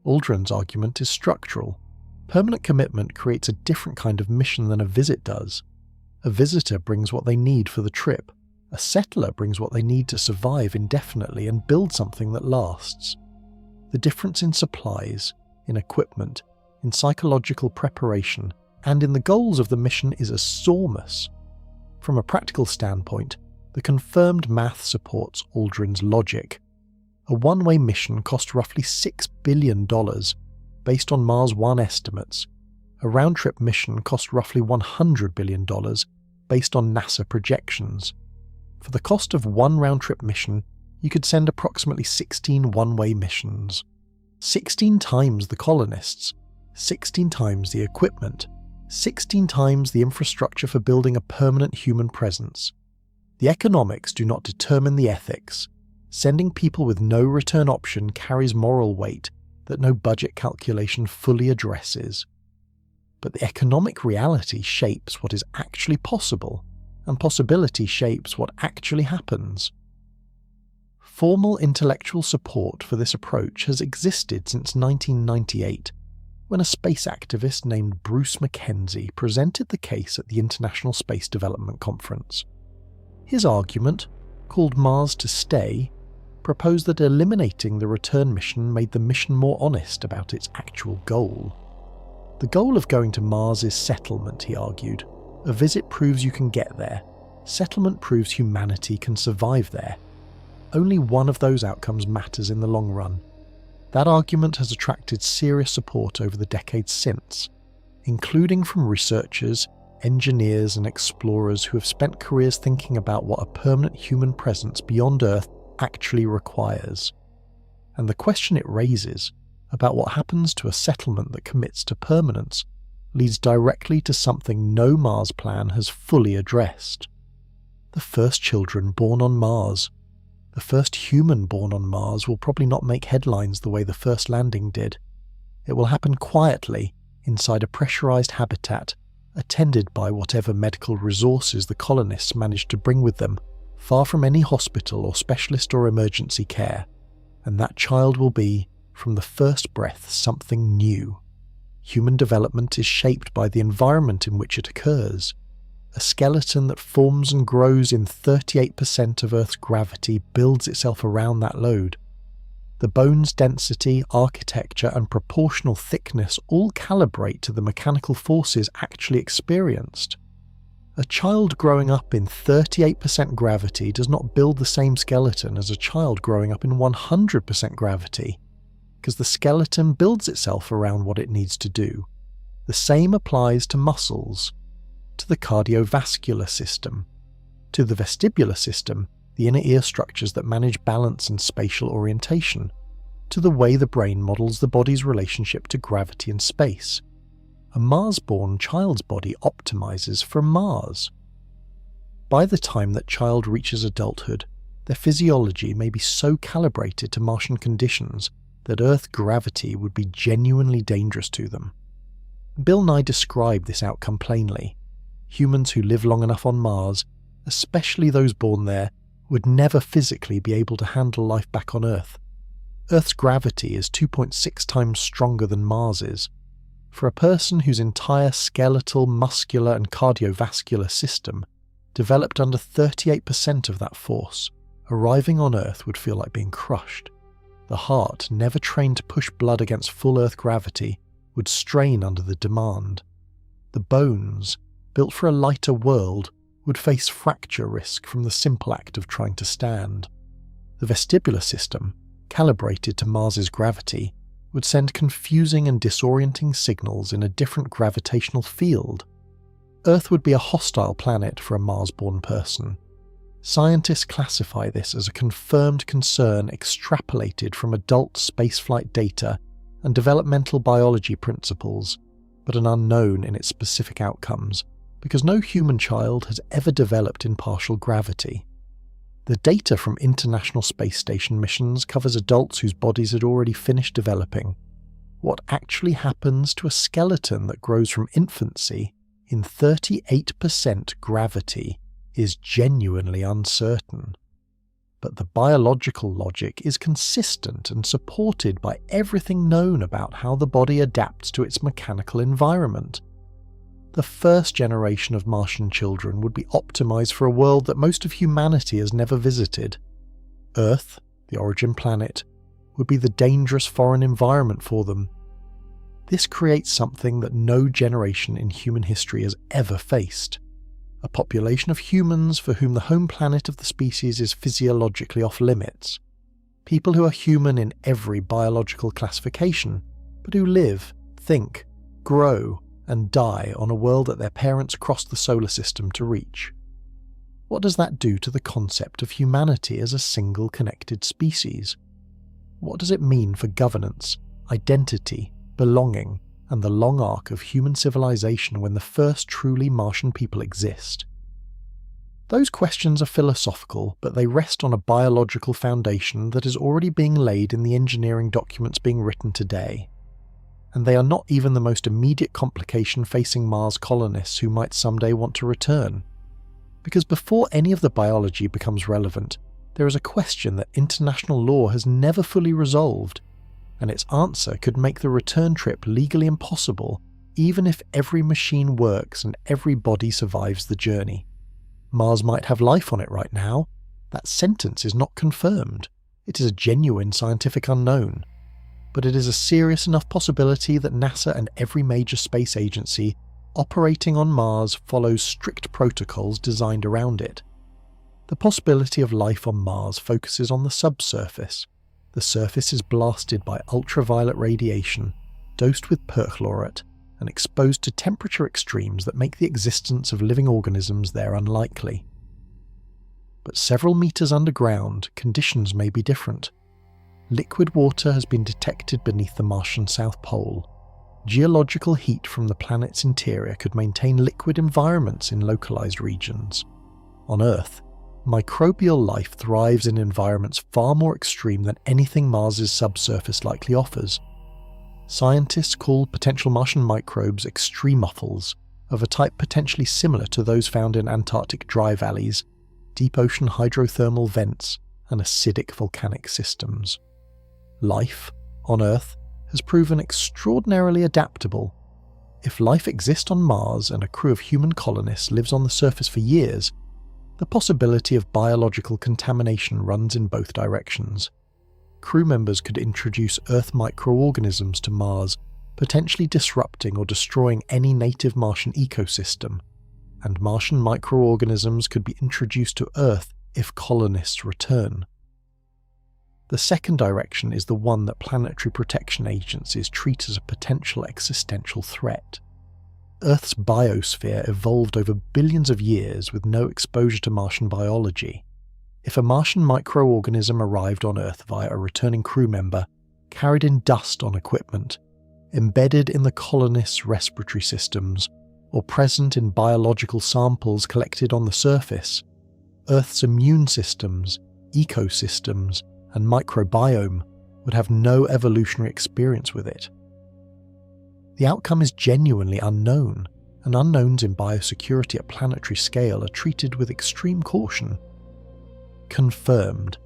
Speaker 1: Aldrin's argument is structural. Permanent commitment creates a different kind of mission than a visit does. A visitor brings what they need for the trip. A settler brings what they need to survive indefinitely and build something that lasts. The difference in supplies, in equipment, in psychological preparation, and in the goals of the mission is enormous. From a practical standpoint, the confirmed math supports Aldrin's logic. A one-way mission cost roughly $6 billion, based on Mars One estimates. A round-trip mission cost roughly $100 billion, based on NASA projections. For the cost of one round-trip mission, you could send approximately 16 one-way missions. 16 times the colonists, 16 times the equipment, 16 times the infrastructure for building a permanent human presence. The economics do not determine the ethics. Sending people with no return option carries moral weight that no budget calculation fully addresses. But the economic reality shapes what is actually possible, and possibility shapes what actually happens. Formal intellectual support for this approach has existed since 1998, when a space activist named Bruce Mackenzie presented the case at the International Space Development Conference. His argument, called Mars to Stay, proposed that eliminating the return mission made the mission more honest about its actual goal. The goal of going to Mars is settlement, he argued. A visit proves you can get there. Settlement proves humanity can survive there. Only one of those outcomes matters in the long run. That argument has attracted serious support over the decades since, including from researchers, engineers and explorers who have spent careers thinking about what a permanent human presence beyond Earth actually requires. And the question it raises about what happens to a settlement that commits to permanence leads directly to something no Mars plan has fully addressed. The first children born on Mars. The first human born on Mars will probably not make headlines the way the first landing did. It will happen quietly inside a pressurized habitat, attended by whatever medical resources the colonists managed to bring with them, far from any hospital or specialist or emergency care. And that child will be, from the first breath, something new. Human development is shaped by the environment in which it occurs. A skeleton that forms and grows in 38% of Earth's gravity builds itself around that load. The bone's density, architecture, and proportional thickness all calibrate to the mechanical forces actually experienced. A child growing up in 38% gravity does not build the same skeleton as a child growing up in 100% gravity, because the skeleton builds itself around what it needs to do. The same applies to muscles, to the cardiovascular system, to the vestibular system, the inner ear structures that manage balance and spatial orientation, to the way the brain models the body's relationship to gravity and space. A Mars-born child's body optimizes for Mars. By the time that child reaches adulthood, their physiology may be so calibrated to Martian conditions that Earth gravity would be genuinely dangerous to them. Bill Nye described this outcome plainly. Humans who live long enough on Mars, especially those born there, would never physically be able to handle life back on Earth. Earth's gravity is 2.6 times stronger than Mars's. For a person whose entire skeletal, muscular and cardiovascular system developed under 38% of that force, arriving on Earth would feel like being crushed. The heart, never trained to push blood against full Earth gravity, would strain under the demand. The bones, built for a lighter world, would face fracture risk from the simple act of trying to stand. The vestibular system, calibrated to Mars's gravity, would send confusing and disorienting signals in a different gravitational field. Earth would be a hostile planet for a Mars-born person. Scientists classify this as a confirmed concern extrapolated from adult spaceflight data and developmental biology principles, but an unknown in its specific outcomes, because no human child has ever developed in partial gravity. The data from International Space Station missions covers adults whose bodies had already finished developing. What actually happens to a skeleton that grows from infancy in 38% gravity is genuinely uncertain. But the biological logic is consistent and supported by everything known about how the body adapts to its mechanical environment. The first generation of Martian children would be optimized for a world that most of humanity has never visited. Earth, the origin planet, would be the dangerous foreign environment for them. This creates something that no generation in human history has ever faced. A population of humans for whom the home planet of the species is physiologically off limits. People who are human in every biological classification, but who live, think, grow, and die on a world that their parents crossed the solar system to reach. What does that do to the concept of humanity as a single connected species? What does it mean for governance, identity, belonging, and the long arc of human civilization when the first truly Martian people exist? Those questions are philosophical, but they rest on a biological foundation that is already being laid in the engineering documents being written today. And they are not even the most immediate complication facing Mars colonists who might someday want to return. Because before any of the biology becomes relevant, there is a question that international law has never fully resolved, and its answer could make the return trip legally impossible even if every machine works and every body survives the journey. Mars might have life on it right now. That sentence is not confirmed. It is a genuine scientific unknown. but it is a serious enough possibility that NASA and every major space agency operating on Mars follows strict protocols designed around it. The possibility of life on Mars focuses on the subsurface. The surface is blasted by ultraviolet radiation, dosed with perchlorate, and exposed to temperature extremes that make the existence of living organisms there unlikely. But several meters underground, conditions may be different. Liquid water has been detected beneath the Martian South Pole. Geological heat from the planet's interior could maintain liquid environments in localized regions. On Earth, microbial life thrives in environments far more extreme than anything Mars's subsurface likely offers. Scientists call potential Martian microbes extremophils, of a type potentially similar to those found in Antarctic dry valleys, deep ocean hydrothermal vents, and acidic volcanic systems. Life, on Earth, has proven extraordinarily adaptable. If life exists on Mars and a crew of human colonists lives on the surface for years, the possibility of biological contamination runs in both directions. Crew members could introduce Earth microorganisms to Mars, potentially disrupting or destroying any native Martian ecosystem, and Martian microorganisms could be introduced to Earth if colonists return. The second direction is the one that planetary protection agencies treat as a potential existential threat. Earth's biosphere evolved over billions of years with no exposure to Martian biology. If a Martian microorganism arrived on Earth via a returning crew member, carried in dust on equipment, embedded in the colonists' respiratory systems, or present in biological samples collected on the surface, Earth's immune systems, ecosystems, and microbiome would have no evolutionary experience with it. The outcome is genuinely unknown, and unknowns in biosecurity at planetary scale are treated with extreme caution. Confirmed,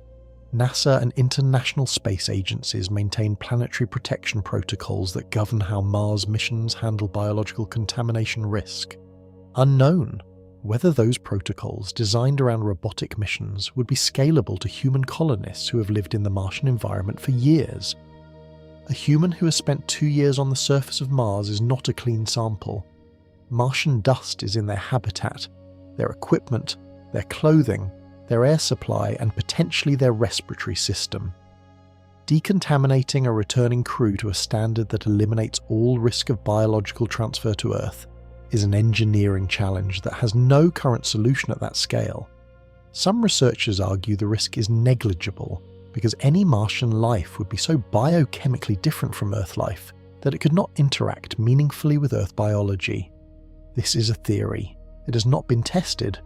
Speaker 1: NASA and international space agencies maintain planetary protection protocols that govern how Mars missions handle biological contamination risk. Unknown, whether those protocols designed around robotic missions would be scalable to human colonists who have lived in the Martian environment for years. A human who has spent 2 years on the surface of Mars is not a clean sample. Martian dust is in their habitat, their equipment, their clothing, their air supply, and potentially their respiratory system. Decontaminating a returning crew to a standard that eliminates all risk of biological transfer to Earth is an engineering challenge that has no current solution at that scale. Some researchers argue the risk is negligible because any Martian life would be so biochemically different from Earth life that it could not interact meaningfully with Earth biology. This is a theory. It has not been tested.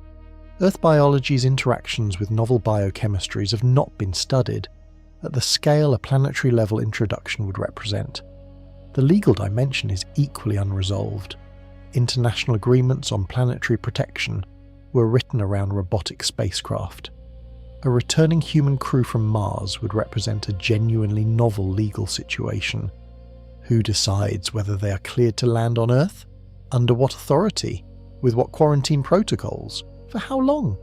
Speaker 1: Earth biology's interactions with novel biochemistries have not been studied at the scale a planetary-level introduction would represent. The legal dimension is equally unresolved. International agreements on planetary protection were written around robotic spacecraft. A returning human crew from Mars would represent a genuinely novel legal situation. Who decides whether they are cleared to land on Earth? Under what authority? With what quarantine protocols? For how long?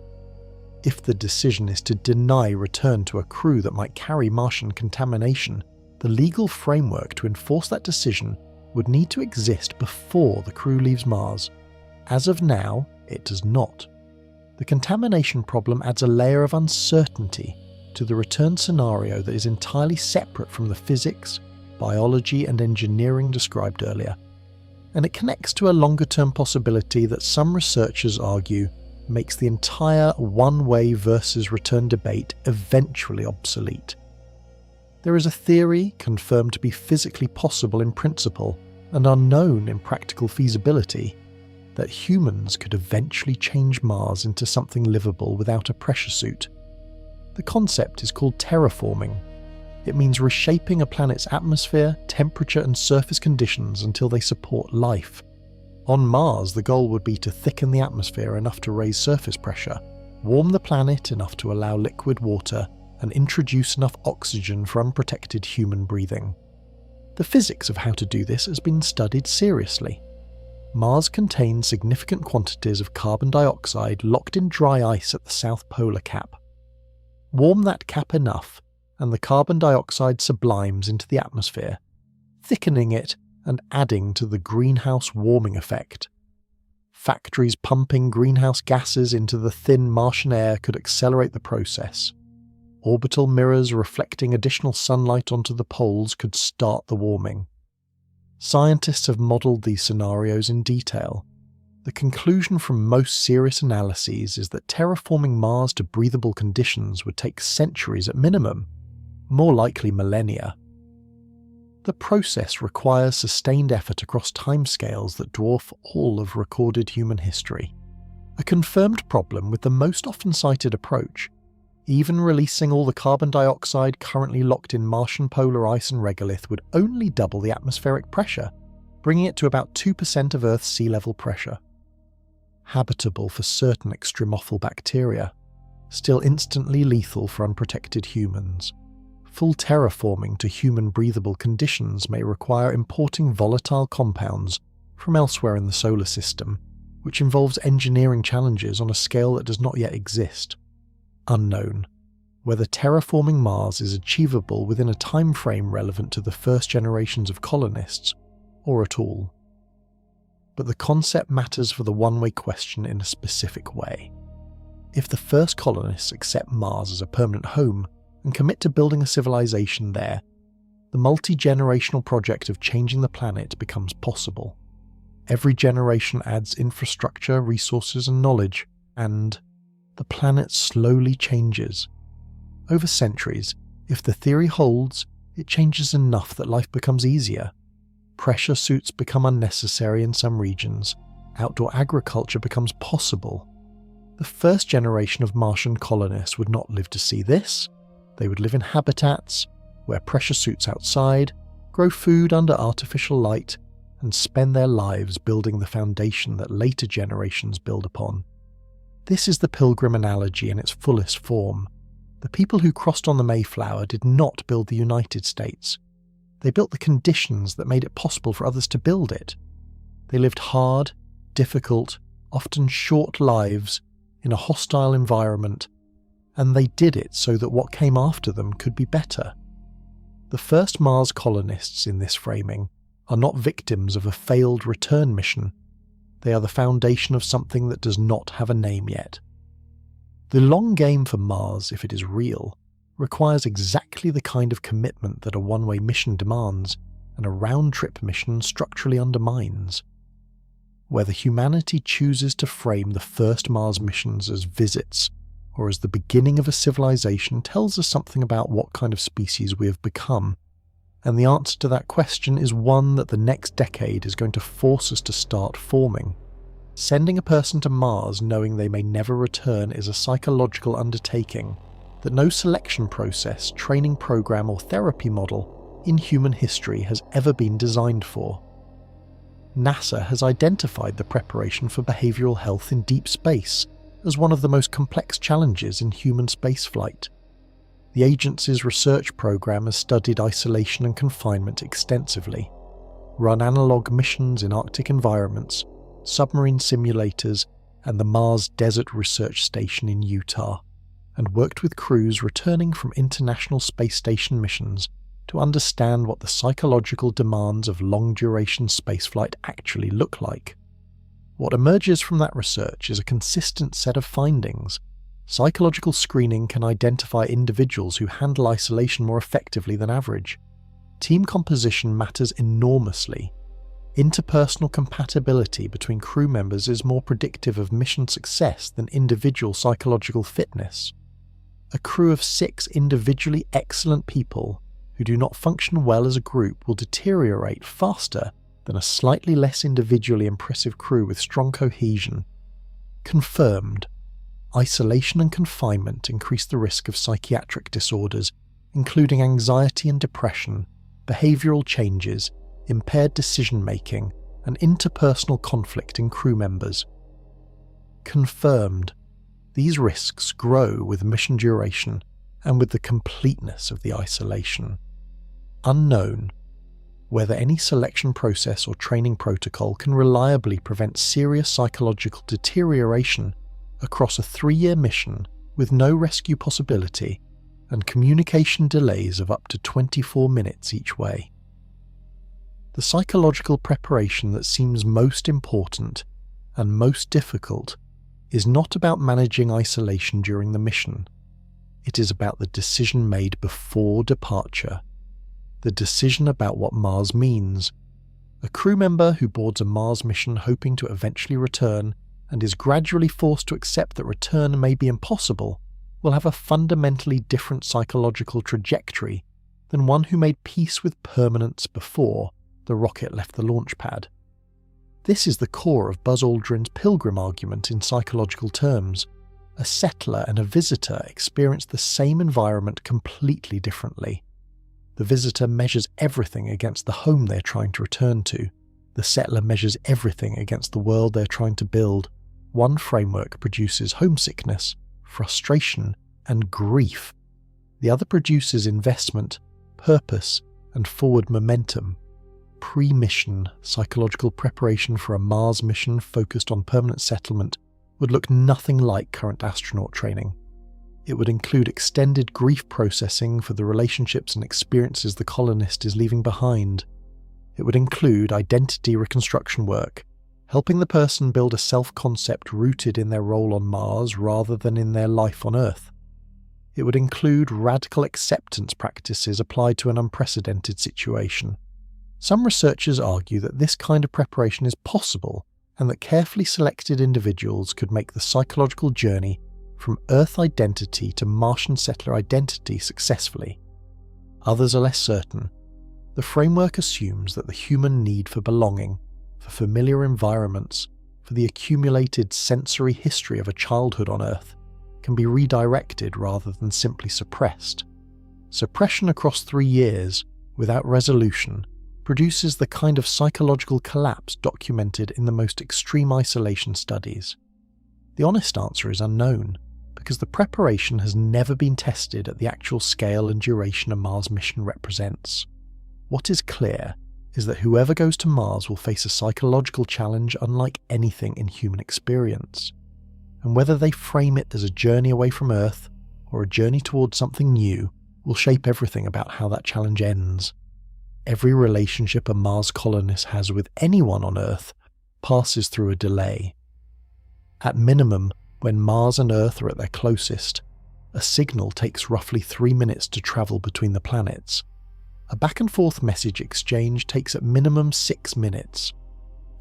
Speaker 1: If the decision is to deny return to a crew that might carry Martian contamination, the legal framework to enforce that decision would need to exist before the crew leaves Mars. As of now, it does not. The contamination problem adds a layer of uncertainty to the return scenario that is entirely separate from the physics, biology, and engineering described earlier. And it connects to a longer-term possibility that some researchers argue makes the entire one-way versus return debate eventually obsolete. There is a theory confirmed to be physically possible in principle and unknown in practical feasibility that humans could eventually change Mars into something livable without a pressure suit. The concept is called terraforming. It means reshaping a planet's atmosphere, temperature, and surface conditions until they support life. On Mars, the goal would be to thicken the atmosphere enough to raise surface pressure, warm the planet enough to allow liquid water, and introduce enough oxygen for unprotected human breathing. The physics of how to do this has been studied seriously. Mars contains significant quantities of carbon dioxide locked in dry ice at the South Polar Cap. Warm that cap enough, and the carbon dioxide sublimes into the atmosphere, thickening it and adding to the greenhouse warming effect. Factories pumping greenhouse gases into the thin Martian air could accelerate the process. Orbital mirrors reflecting additional sunlight onto the poles could start the warming. Scientists have modelled these scenarios in detail. The conclusion from most serious analyses is that terraforming Mars to breathable conditions would take centuries at minimum, more likely millennia. The process requires sustained effort across timescales that dwarf all of recorded human history. A confirmed problem with the most often cited approach, even releasing all the carbon dioxide currently locked in Martian polar ice and regolith would only double the atmospheric pressure, bringing it to about 2% of Earth's sea level pressure. Habitable for certain extremophil bacteria, still instantly lethal for unprotected humans. Full terraforming to human breathable conditions may require importing volatile compounds from elsewhere in the solar system, which involves engineering challenges on a scale that does not yet exist. Unknown. Whether terraforming Mars is achievable within a time frame relevant to the first generations of colonists, or at all. But the concept matters for the one-way question in a specific way. If the first colonists accept Mars as a permanent home and commit to building a civilization there, the multi-generational project of changing the planet becomes possible. Every generation adds infrastructure, resources and knowledge, and the planet slowly changes. Over centuries, if the theory holds, it changes enough that life becomes easier. Pressure suits become unnecessary in some regions. Outdoor agriculture becomes possible. The first generation of Martian colonists would not live to see this. They would live in habitats, wear pressure suits outside, grow food under artificial light, and spend their lives building the foundation that later generations build upon. This is the Pilgrim analogy in its fullest form. The people who crossed on the Mayflower did not build the United States. They built the conditions that made it possible for others to build it. They lived hard, difficult, often short lives in a hostile environment, and they did it so that what came after them could be better. The first Mars colonists in this framing are not victims of a failed return mission. They are the foundation of something that does not have a name yet. The long game for Mars, if it is real, requires exactly the kind of commitment that a one-way mission demands and a round-trip mission structurally undermines. Whether humanity chooses to frame the first Mars missions as visits or as the beginning of a civilization tells us something about what kind of species we have become, and the answer to that question is one that the next decade is going to force us to start forming. Sending a person to Mars knowing they may never return is a psychological undertaking that no selection process, training program or therapy model in human history has ever been designed for. NASA has identified the preparation for behavioral health in deep space as one of the most complex challenges in human spaceflight. The agency's research program has studied isolation and confinement extensively, run analog missions in Arctic environments, submarine simulators, and the Mars Desert Research Station in Utah, and worked with crews returning from International Space Station missions to understand what the psychological demands of long-duration spaceflight actually look like. What emerges from that research is a consistent set of findings. Psychological screening can identify individuals who handle isolation more effectively than average. Team composition matters enormously. Interpersonal compatibility between crew members is more predictive of mission success than individual psychological fitness. A crew of 6 individually excellent people who do not function well as a group will deteriorate faster than a slightly less individually impressive crew with strong cohesion. Confirmed. Isolation and confinement increase the risk of psychiatric disorders, including anxiety and depression, behavioral changes, impaired decision-making, and interpersonal conflict in crew members. Confirmed. These risks grow with mission duration and with the completeness of the isolation. Unknown. Whether any selection process or training protocol can reliably prevent serious psychological deterioration across a 3-year mission with no rescue possibility and communication delays of up to 24 minutes each way. The psychological preparation that seems most important and most difficult is not about managing isolation during the mission. It is about the decision made before departure, the decision about what Mars means. A crew member who boards a Mars mission hoping to eventually return and is gradually forced to accept that return may be impossible will have a fundamentally different psychological trajectory than one who made peace with permanence before the rocket left the launch pad. This is the core of Buzz Aldrin's pilgrim argument in psychological terms. A settler and a visitor experience the same environment completely differently. The visitor measures everything against the home they're trying to return to. The settler measures everything against the world they're trying to build. One framework produces homesickness, frustration, and grief. The other produces investment, purpose, and forward momentum. Pre-mission psychological preparation for a Mars mission focused on permanent settlement would look nothing like current astronaut training. It would include extended grief processing for the relationships and experiences the colonist is leaving behind. It would include identity reconstruction work, helping the person build a self-concept rooted in their role on Mars rather than in their life on Earth. It would include radical acceptance practices applied to an unprecedented situation. Some researchers argue that this kind of preparation is possible and that carefully selected individuals could make the psychological journey from Earth identity to Martian settler identity successfully. Others are less certain. The framework assumes that the human need for belonging, for familiar environments, for the accumulated sensory history of a childhood on Earth can be redirected rather than simply suppressed. Suppression across 3 years, without resolution, produces the kind of psychological collapse documented in the most extreme isolation studies. The honest answer is unknown, because the preparation has never been tested at the actual scale and duration a Mars mission represents. What is clear is that whoever goes to Mars will face a psychological challenge unlike anything in human experience. And whether they frame it as a journey away from Earth or a journey towards something new will shape everything about how that challenge ends. Every relationship a Mars colonist has with anyone on Earth passes through a delay. At minimum, when Mars and Earth are at their closest, a signal takes roughly 3 minutes to travel between the planets. A back-and-forth message exchange takes at minimum 6 minutes.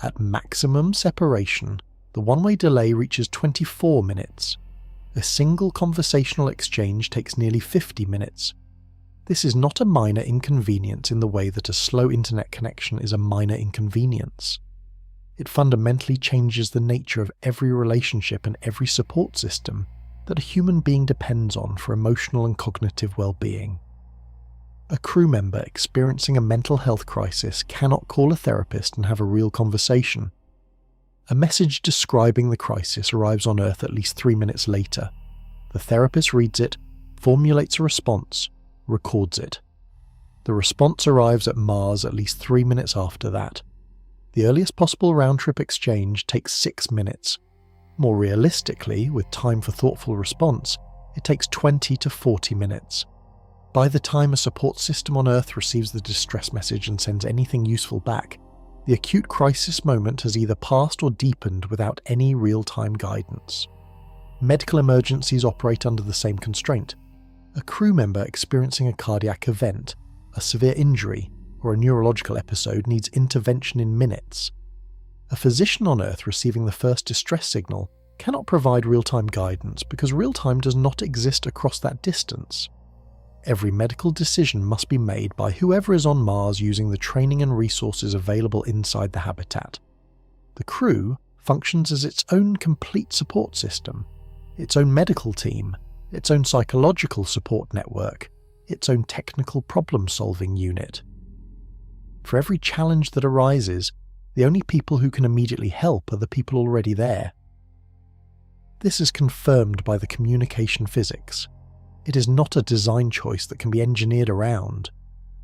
Speaker 1: At maximum separation, the one-way delay reaches 24 minutes. A single conversational exchange takes nearly 50 minutes. This is not a minor inconvenience in the way that a slow internet connection is a minor inconvenience. It fundamentally changes the nature of every relationship and every support system that a human being depends on for emotional and cognitive well-being. A crew member experiencing a mental health crisis cannot call a therapist and have a real conversation. A message describing the crisis arrives on Earth at least 3 minutes later. The therapist reads it, formulates a response, records it. The response arrives at Mars at least 3 minutes after that. The earliest possible round-trip exchange takes 6 minutes. More realistically, with time for thoughtful response, it takes 20 to 40 minutes. By the time a support system on Earth receives the distress message and sends anything useful back, the acute crisis moment has either passed or deepened without any real-time guidance. Medical emergencies operate under the same constraint. A crew member experiencing a cardiac event, a severe injury, or a neurological episode needs intervention in minutes. A physician on Earth receiving the first distress signal cannot provide real-time guidance because real-time does not exist across that distance. Every medical decision must be made by whoever is on Mars using the training and resources available inside the habitat. The crew functions as its own complete support system, its own medical team, its own psychological support network, its own technical problem-solving unit. For every challenge that arises, the only people who can immediately help are the people already there. This is confirmed by the communication physics. It is not a design choice that can be engineered around.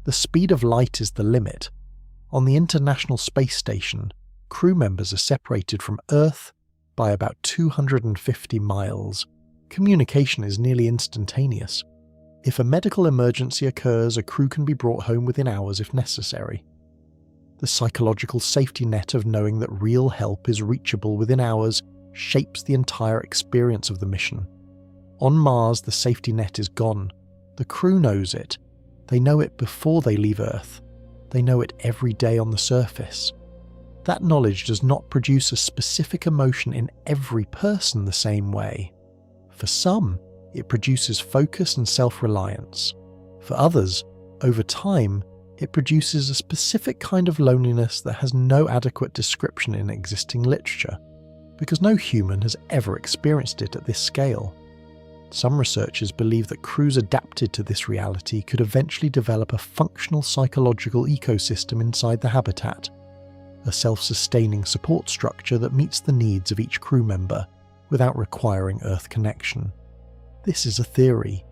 Speaker 1: The speed of light is the limit. On the International Space Station, crew members are separated from Earth by about 250 miles. Communication is nearly instantaneous. If a medical emergency occurs, a crew can be brought home within hours if necessary. The psychological safety net of knowing that real help is reachable within hours shapes the entire experience of the mission. On Mars, the safety net is gone. The crew knows it. They know it before they leave Earth. They know it every day on the surface. That knowledge does not produce a specific emotion in every person the same way. For some, it produces focus and self-reliance. For others, over time, it produces a specific kind of loneliness that has no adequate description in existing literature, because no human has ever experienced it at this scale. Some researchers believe that crews adapted to this reality could eventually develop a functional psychological ecosystem inside the habitat, a self-sustaining support structure that meets the needs of each crew member without requiring Earth connection. This is a theory.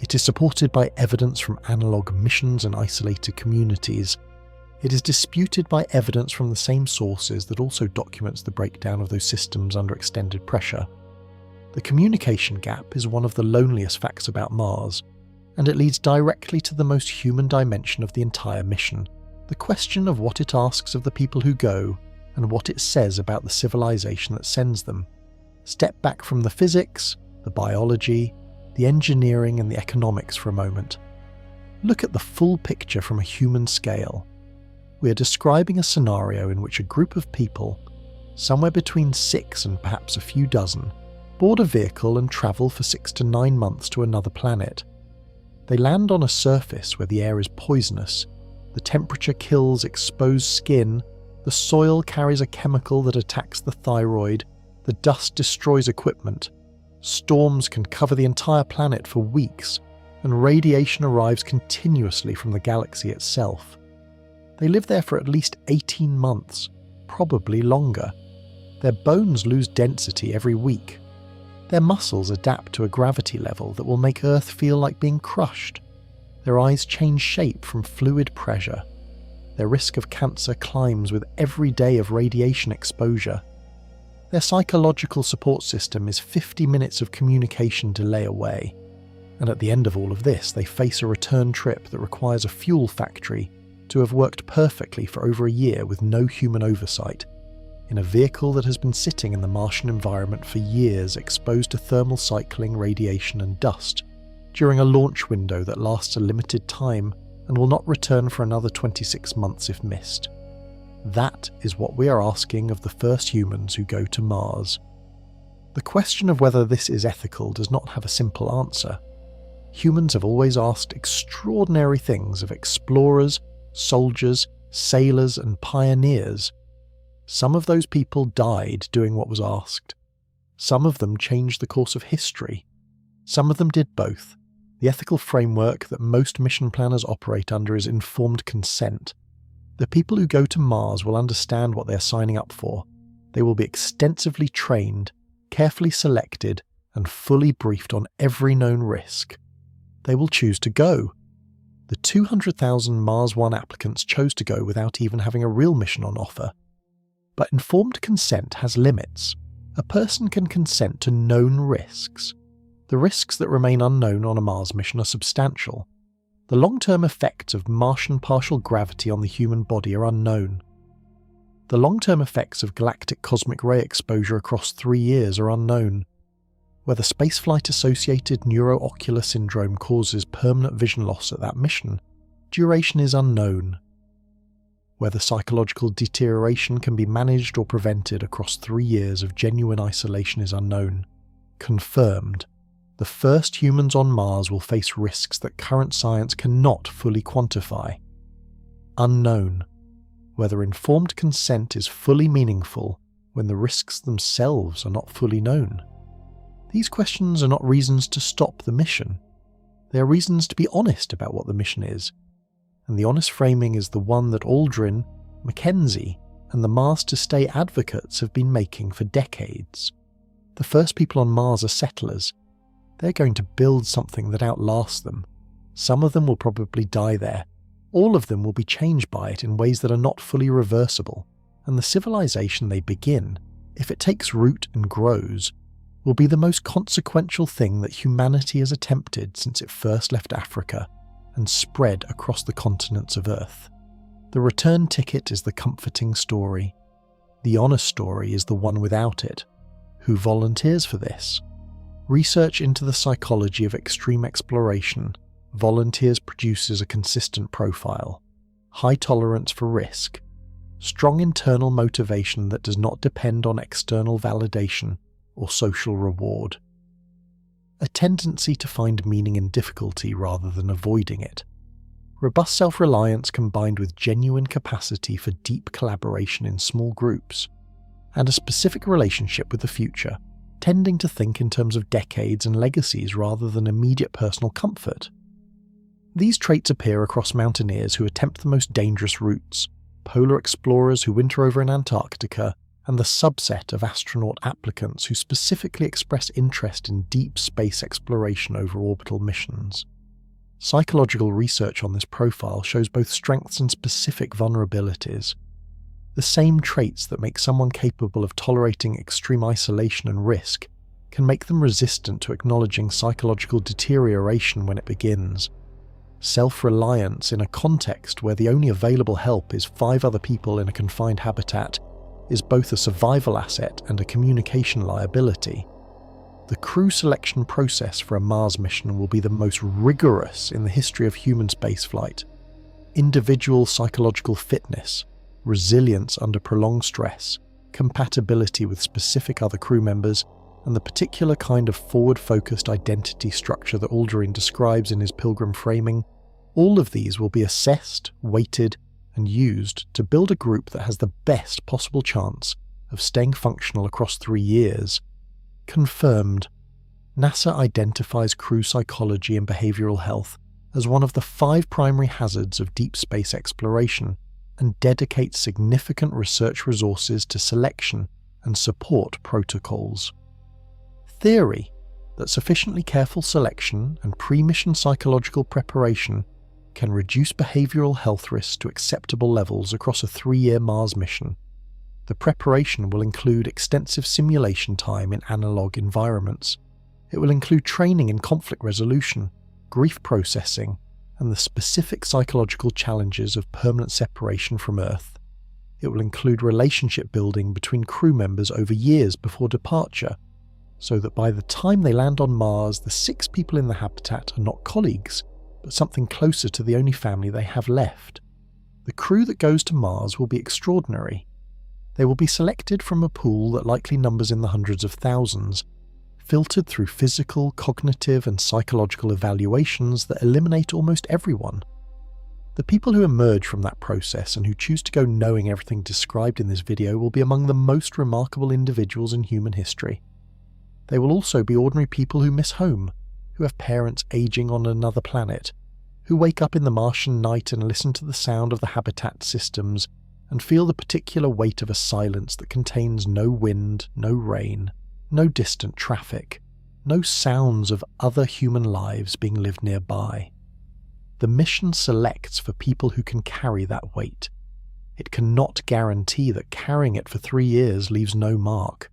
Speaker 1: It is supported by evidence from analog missions and isolated communities. It is disputed by evidence from the same sources that also documents the breakdown of those systems under extended pressure. The communication gap is one of the loneliest facts about Mars, and it leads directly to the most human dimension of the entire mission, the question of what it asks of the people who go and what it says about the civilization that sends them. Step back from the physics, the biology, the engineering and the economics for a moment. Look at the full picture from a human scale. We are describing a scenario in which a group of people, somewhere between 6 and perhaps a few dozen, board a vehicle and travel for 6 to 9 months to another planet. They land on a surface where the air is poisonous, the temperature kills exposed skin, the soil carries a chemical that attacks the thyroid, the dust destroys equipment, storms can cover the entire planet for weeks, and radiation arrives continuously from the galaxy itself. They live there for at least 18 months, probably longer. Their bones lose density every week. Their muscles adapt to a gravity level that will make Earth feel like being crushed. Their eyes change shape from fluid pressure. Their risk of cancer climbs with every day of radiation exposure. Their psychological support system is 50 minutes of communication delay away. And at the end of all of this, they face a return trip that requires a fuel factory to have worked perfectly for over a year with no human oversight, in a vehicle that has been sitting in the Martian environment for years, exposed to thermal cycling, radiation and dust, during a launch window that lasts a limited time and will not return for another 26 months if missed. That is what we are asking of the first humans who go to Mars. The question of whether this is ethical does not have a simple answer. Humans have always asked extraordinary things of explorers, soldiers, sailors and pioneers. Some of those people died doing what was asked. Some of them changed the course of history. Some of them did both. The ethical framework that most mission planners operate under is informed consent. The people who go to Mars will understand what they are signing up for. They will be extensively trained, carefully selected, and fully briefed on every known risk. They will choose to go. The 200,000 Mars One applicants chose to go without even having a real mission on offer. But informed consent has limits. A person can consent to known risks. The risks that remain unknown on a Mars mission are substantial. The long-term effects of Martian partial gravity on the human body are unknown. The long-term effects of galactic cosmic ray exposure across 3 years are unknown. Whether spaceflight-associated neuroocular syndrome causes permanent vision loss at that mission, duration is unknown. Whether psychological deterioration can be managed or prevented across 3 years of genuine isolation is unknown. Confirmed. The first humans on Mars will face risks that current science cannot fully quantify. Unknown. Whether informed consent is fully meaningful when the risks themselves are not fully known. These questions are not reasons to stop the mission. They are reasons to be honest about what the mission is. And the honest framing is the one that Aldrin, Mackenzie, and the Mars to Stay advocates have been making for decades. The first people on Mars are settlers. They're going to build something that outlasts them. Some of them will probably die there. All of them will be changed by it in ways that are not fully reversible. And the civilization they begin, if it takes root and grows, will be the most consequential thing that humanity has attempted since it first left Africa and spread across the continents of Earth. The return ticket is the comforting story. The honest story is the one without it. Who volunteers for this? Research into the psychology of extreme exploration volunteers produces a consistent profile: high tolerance for risk, strong internal motivation that does not depend on external validation or social reward, a tendency to find meaning in difficulty rather than avoiding it, robust self-reliance combined with genuine capacity for deep collaboration in small groups, and a specific relationship with the future, tending to think in terms of decades and legacies rather than immediate personal comfort. These traits appear across mountaineers who attempt the most dangerous routes, polar explorers who winter over in Antarctica, and the subset of astronaut applicants who specifically express interest in deep space exploration over orbital missions. Psychological research on this profile shows both strengths and specific vulnerabilities. The same traits that make someone capable of tolerating extreme isolation and risk can make them resistant to acknowledging psychological deterioration when it begins. Self-reliance in a context where the only available help is 5 other people in a confined habitat is both a survival asset and a communication liability. The crew selection process for a Mars mission will be the most rigorous in the history of human spaceflight. Individual psychological fitness, resilience under prolonged stress, compatibility with specific other crew members, and the particular kind of forward-focused identity structure that Aldrin describes in his Pilgrim framing, all of these will be assessed, weighted, and used to build a group that has the best possible chance of staying functional across 3 years. Confirmed. NASA identifies crew psychology and behavioral health as one of the 5 primary hazards of deep space exploration and dedicates significant research resources to selection and support protocols. Theory that sufficiently careful selection and pre-mission psychological preparation can reduce behavioral health risks to acceptable levels across a 3-year Mars mission. The preparation will include extensive simulation time in analog environments. It will include training in conflict resolution, grief processing, and the specific psychological challenges of permanent separation from Earth. It will include relationship building between crew members over years before departure, so that by the time they land on Mars, the 6 people in the habitat are not colleagues, but something closer to the only family they have left. The crew that goes to Mars will be extraordinary. They will be selected from a pool that likely numbers in the hundreds of thousands, filtered through physical, cognitive, and psychological evaluations that eliminate almost everyone. The people who emerge from that process and who choose to go knowing everything described in this video will be among the most remarkable individuals in human history. They will also be ordinary people who miss home, who have parents aging on another planet, who wake up in the Martian night and listen to the sound of the habitat systems and feel the particular weight of a silence that contains no wind, no rain, no distant traffic, no sounds of other human lives being lived nearby. The mission selects for people who can carry that weight. It cannot guarantee that carrying it for 3 years leaves no mark.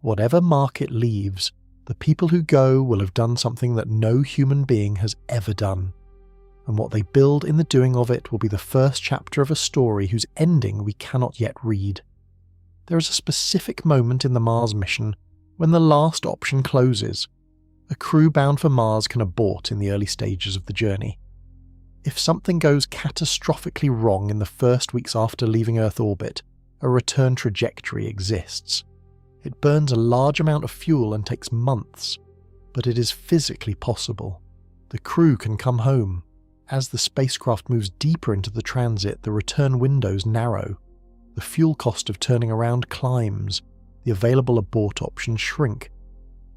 Speaker 1: Whatever mark it leaves, the people who go will have done something that no human being has ever done, and what they build in the doing of it will be the first chapter of a story whose ending we cannot yet read. There is a specific moment in the Mars mission when the last option closes. A crew bound for Mars can abort in the early stages of the journey. If something goes catastrophically wrong in the first weeks after leaving Earth orbit, a return trajectory exists. It burns a large amount of fuel and takes months, but it is physically possible. The crew can come home. As the spacecraft moves deeper into the transit, the return windows narrow. The fuel cost of turning around climbs. The available abort options shrink.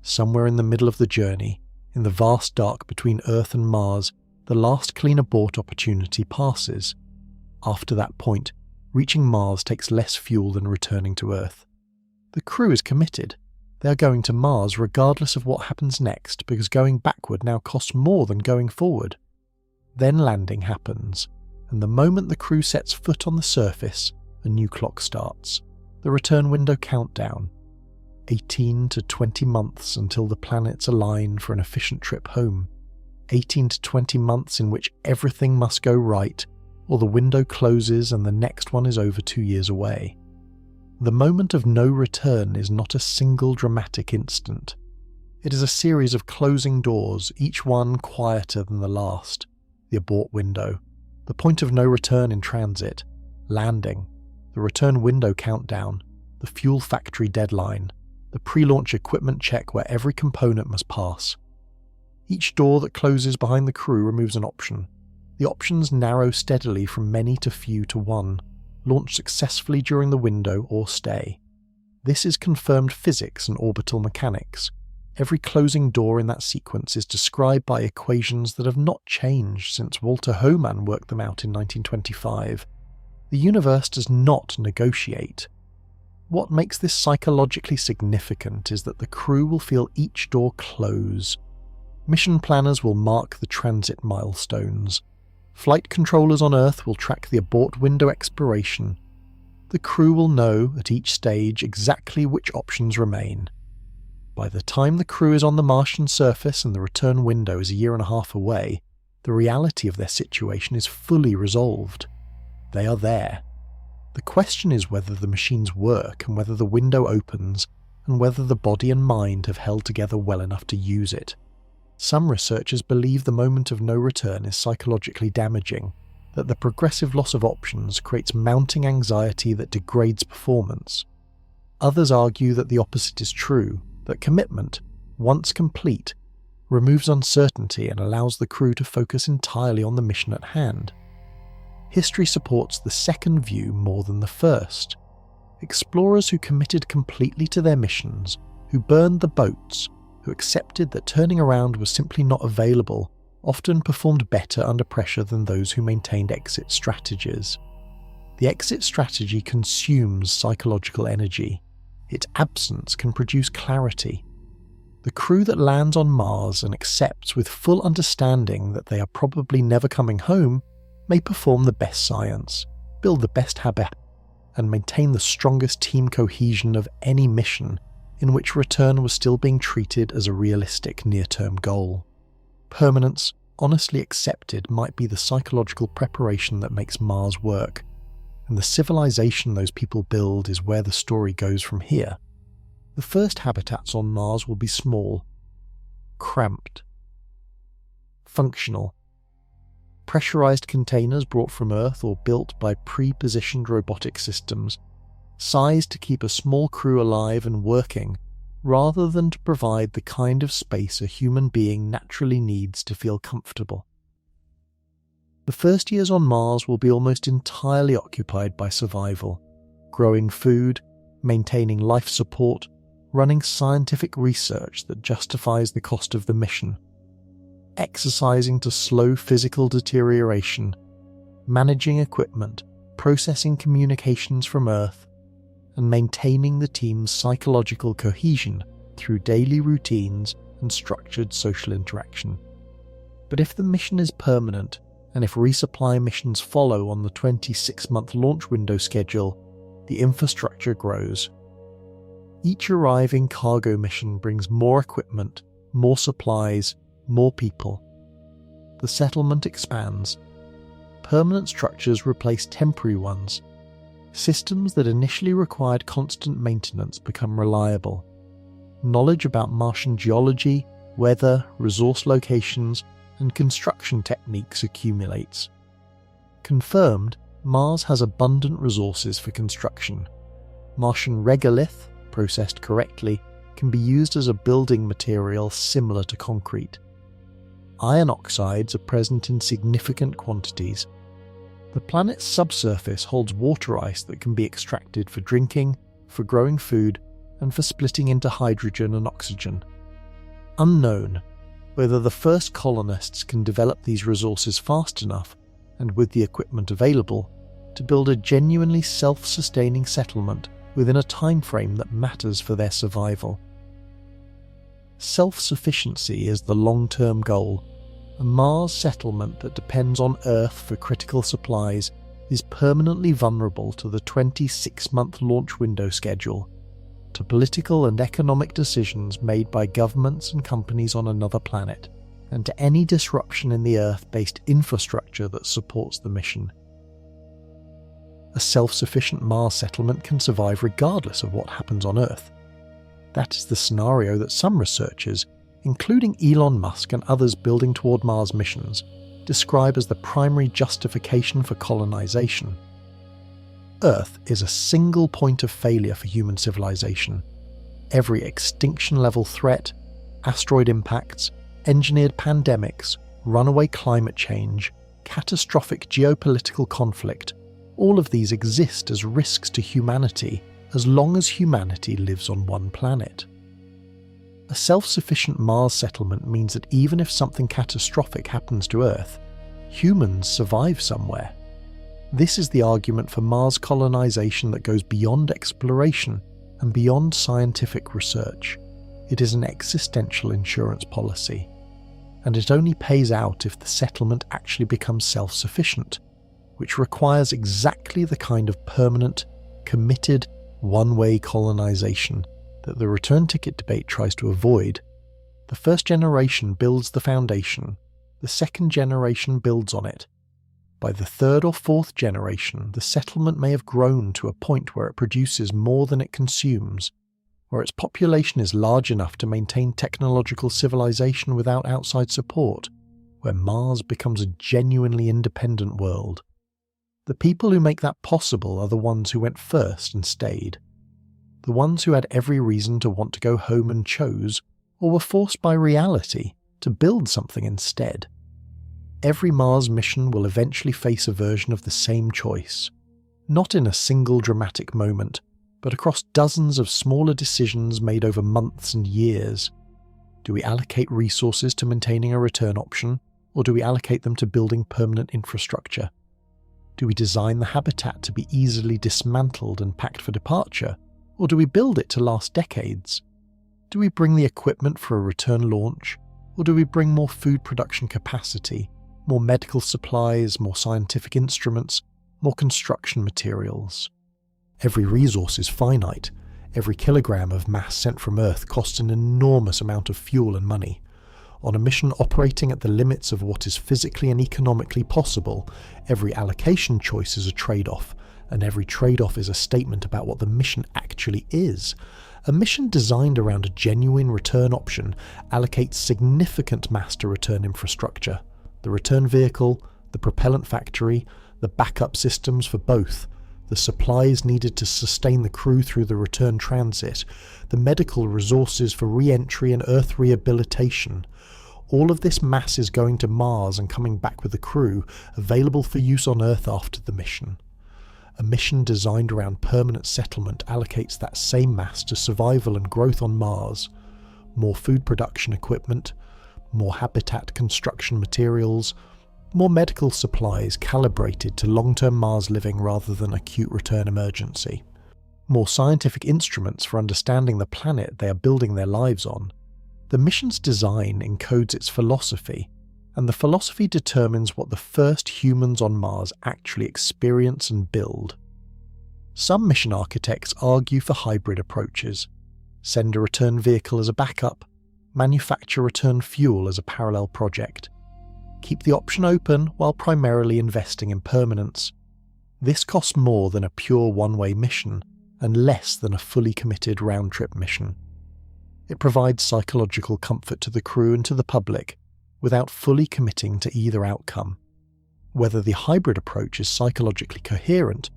Speaker 1: Somewhere in the middle of the journey, in the vast dark between Earth and Mars, the last clean abort opportunity passes. After that point, reaching Mars takes less fuel than returning to Earth. The crew is committed. They are going to Mars regardless of what happens next, because going backward now costs more than going forward. Then landing happens, and the moment the crew sets foot on the surface, a new clock starts. The return window countdown. 18 to 20 months until the planets align for an efficient trip home. 18 to 20 months in which everything must go right, or the window closes and the next one is over 2 years away. The moment of no return is not a single dramatic instant. It is a series of closing doors, each one quieter than the last. The abort window, the point of no return in transit, landing, the return window countdown, the fuel factory deadline, the pre-launch equipment check where every component must pass. Each door that closes behind the crew removes an option. The options narrow steadily from many to few to one, launch successfully during the window or stay. This is confirmed physics and orbital mechanics. Every closing door in that sequence is described by equations that have not changed since Walter Hohmann worked them out in 1925. The universe does not negotiate. What makes this psychologically significant is that the crew will feel each door close. Mission planners will mark the transit milestones. Flight controllers on Earth will track the abort window expiration. The crew will know at each stage exactly which options remain. By the time the crew is on the Martian surface and the return window is 1.5 years away, the reality of their situation is fully resolved. They are there. The question is whether the machines work and whether the window opens and whether the body and mind have held together well enough to use it. Some researchers believe the moment of no return is psychologically damaging, that the progressive loss of options creates mounting anxiety that degrades performance. Others argue that the opposite is true, that commitment, once complete, removes uncertainty and allows the crew to focus entirely on the mission at hand. History supports the second view more than the first. Explorers who committed completely to their missions, who burned the boats, who accepted that turning around was simply not available, often performed better under pressure than those who maintained exit strategies. The exit strategy consumes psychological energy. Its absence can produce clarity. The crew that lands on Mars and accepts with full understanding that they are probably never coming home may perform the best science, build the best habit, and maintain the strongest team cohesion of any mission in which return was still being treated as a realistic near-term goal. Permanence, honestly accepted, might be the psychological preparation that makes Mars work, and the civilization those people build is where the story goes from here. The first habitats on Mars will be small, cramped, functional, pressurized containers brought from Earth or built by pre-positioned robotic systems, sized to keep a small crew alive and working, rather than to provide the kind of space a human being naturally needs to feel comfortable. The first years on Mars will be almost entirely occupied by survival, growing food, maintaining life support, running scientific research that justifies the cost of the mission, exercising to slow physical deterioration, managing equipment, processing communications from Earth, and maintaining the team's psychological cohesion through daily routines and structured social interaction. But if the mission is permanent, and if resupply missions follow on the 26-month launch window schedule, the infrastructure grows. Each arriving cargo mission brings more equipment, more supplies, more people. The settlement expands. Permanent structures replace temporary ones. Systems that initially required constant maintenance become reliable. Knowledge about Martian geology, weather, resource locations, and construction techniques accumulates. Confirmed, Mars has abundant resources for construction. Martian regolith, processed correctly, can be used as a building material similar to concrete. Iron oxides are present in significant quantities. The planet's subsurface holds water ice that can be extracted for drinking, for growing food, and for splitting into hydrogen and oxygen. Unknown whether the first colonists can develop these resources fast enough, and with the equipment available, to build a genuinely self-sustaining settlement within a time frame that matters for their survival. Self-sufficiency is the long-term goal. A Mars settlement that depends on Earth for critical supplies is permanently vulnerable to the 26-month launch window schedule. to political and economic decisions made by governments and companies on another planet, and to any disruption in the Earth-based infrastructure that supports the mission. A self-sufficient Mars settlement can survive regardless of what happens on Earth. That is the scenario that some researchers, including Elon Musk and others building toward Mars missions, describe as the primary justification for colonization. Earth is a single point of failure for human civilization. Every extinction-level threat, asteroid impacts, engineered pandemics, runaway climate change, catastrophic geopolitical conflict, all of these exist as risks to humanity as long as humanity lives on one planet. A self-sufficient Mars settlement means that even if something catastrophic happens to Earth, humans survive somewhere. This is the argument for Mars colonization that goes beyond exploration and beyond scientific research. It is an existential insurance policy, and it only pays out if the settlement actually becomes self-sufficient, which requires exactly the kind of permanent, committed, one-way colonization that the return ticket debate tries to avoid. The first generation builds the foundation, the second generation builds on it. By the third or fourth generation, the settlement may have grown to a point where it produces more than it consumes, where its population is large enough to maintain technological civilization without outside support, where Mars becomes a genuinely independent world. The people who make that possible are the ones who went first and stayed. The ones who had every reason to want to go home and chose, or were forced by reality to build something instead. Every Mars mission will eventually face a version of the same choice, not in a single dramatic moment, but across dozens of smaller decisions made over months and years. Do we allocate resources to maintaining a return option, or do we allocate them to building permanent infrastructure? Do we design the habitat to be easily dismantled and packed for departure, or do we build it to last decades? Do we bring the equipment for a return launch, or do we bring more food production capacity, more medical supplies, more scientific instruments, more construction materials? Every resource is finite. Every kilogram of mass sent from Earth costs an enormous amount of fuel and money. On a mission operating at the limits of what is physically and economically possible, every allocation choice is a trade-off, and every trade-off is a statement about what the mission actually is. A mission designed around a genuine return option allocates significant mass to return infrastructure. The return vehicle, the propellant factory, the backup systems for both, the supplies needed to sustain the crew through the return transit, the medical resources for re-entry and Earth rehabilitation. All of this mass is going to Mars and coming back with the crew, available for use on Earth after the mission. A mission designed around permanent settlement allocates that same mass to survival and growth on Mars. More food production equipment, more habitat construction materials, more medical supplies calibrated to long-term Mars living rather than acute return emergency. More scientific instruments for understanding the planet they are building their lives on. The mission's design encodes its philosophy, and the philosophy determines what the first humans on Mars actually experience and build. Some mission architects argue for hybrid approaches. Send a return vehicle as a backup, manufacture return fuel as a parallel project. Keep the option open while primarily investing in permanence. This costs more than a pure one-way mission, and less than a fully committed round-trip mission. It provides psychological comfort to the crew and to the public, without fully committing to either outcome. Whether the hybrid approach is psychologically coherent,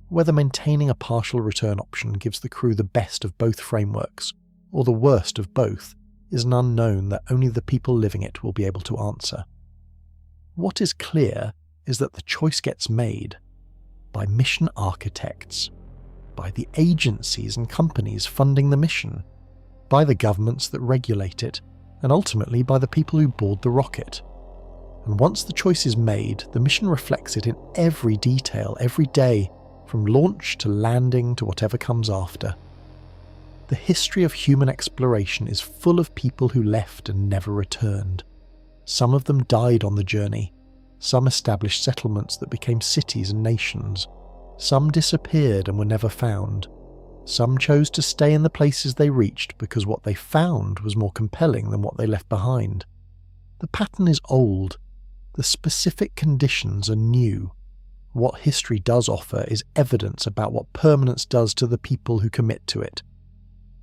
Speaker 1: whether maintaining a partial return option gives the crew the best of both frameworks, or the worst of both, is an unknown that only the people living it will be able to answer. What is clear is that the choice gets made by mission architects, by the agencies and companies funding the mission, by the governments that regulate it, and ultimately by the people who board the rocket. And once the choice is made, the mission reflects it in every detail, every day, from launch to landing to whatever comes after. The history of human exploration is full of people who left and never returned. Some of them died on the journey. Some established settlements that became cities and nations. Some disappeared and were never found. Some chose to stay in the places they reached because what they found was more compelling than what they left behind. The pattern is old. The specific conditions are new. What history does offer is evidence about what permanence does to the people who commit to it.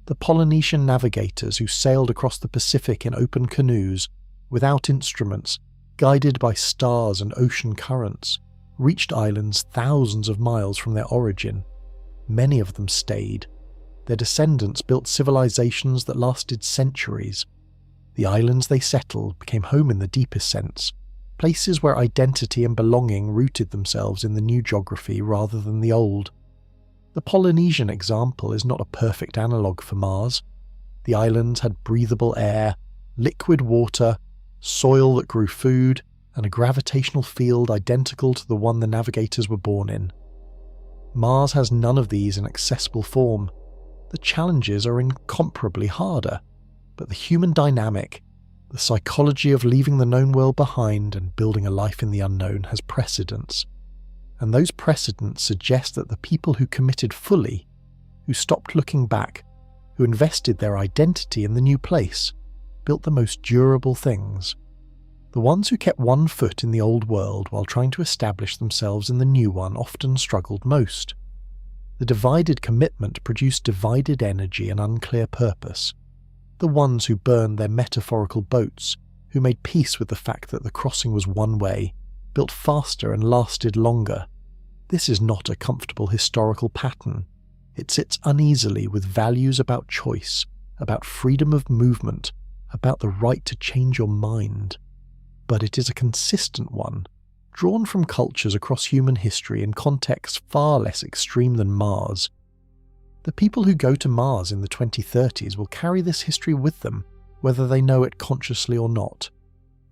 Speaker 1: The Polynesian navigators who sailed across the Pacific in open canoes, without instruments, guided by stars and ocean currents, reached islands thousands of miles from their origin. Many of them stayed. Their descendants built civilizations that lasted centuries. The islands they settled became home in the deepest sense, places where identity and belonging rooted themselves in the new geography rather than the old. The Polynesian example is not a perfect analogue for Mars. The islands had breathable air, liquid water, soil that grew food, and a gravitational field identical to the one the navigators were born in. Mars has none of these in accessible form. The challenges are incomparably harder, but the human dynamic, the psychology of leaving the known world behind and building a life in the unknown has precedence. And those precedents suggest that the people who committed fully, who stopped looking back, who invested their identity in the new place, built the most durable things. The ones who kept one foot in the old world while trying to establish themselves in the new one often struggled most. The divided commitment produced divided energy and unclear purpose. The ones who burned their metaphorical boats, who made peace with the fact that the crossing was one way, built faster and lasted longer. This is not a comfortable historical pattern. It sits uneasily with values about choice, about freedom of movement, about the right to change your mind. But it is a consistent one, drawn from cultures across human history in contexts far less extreme than Mars. The people who go to Mars in the 2030s will carry this history with them, whether they know it consciously or not.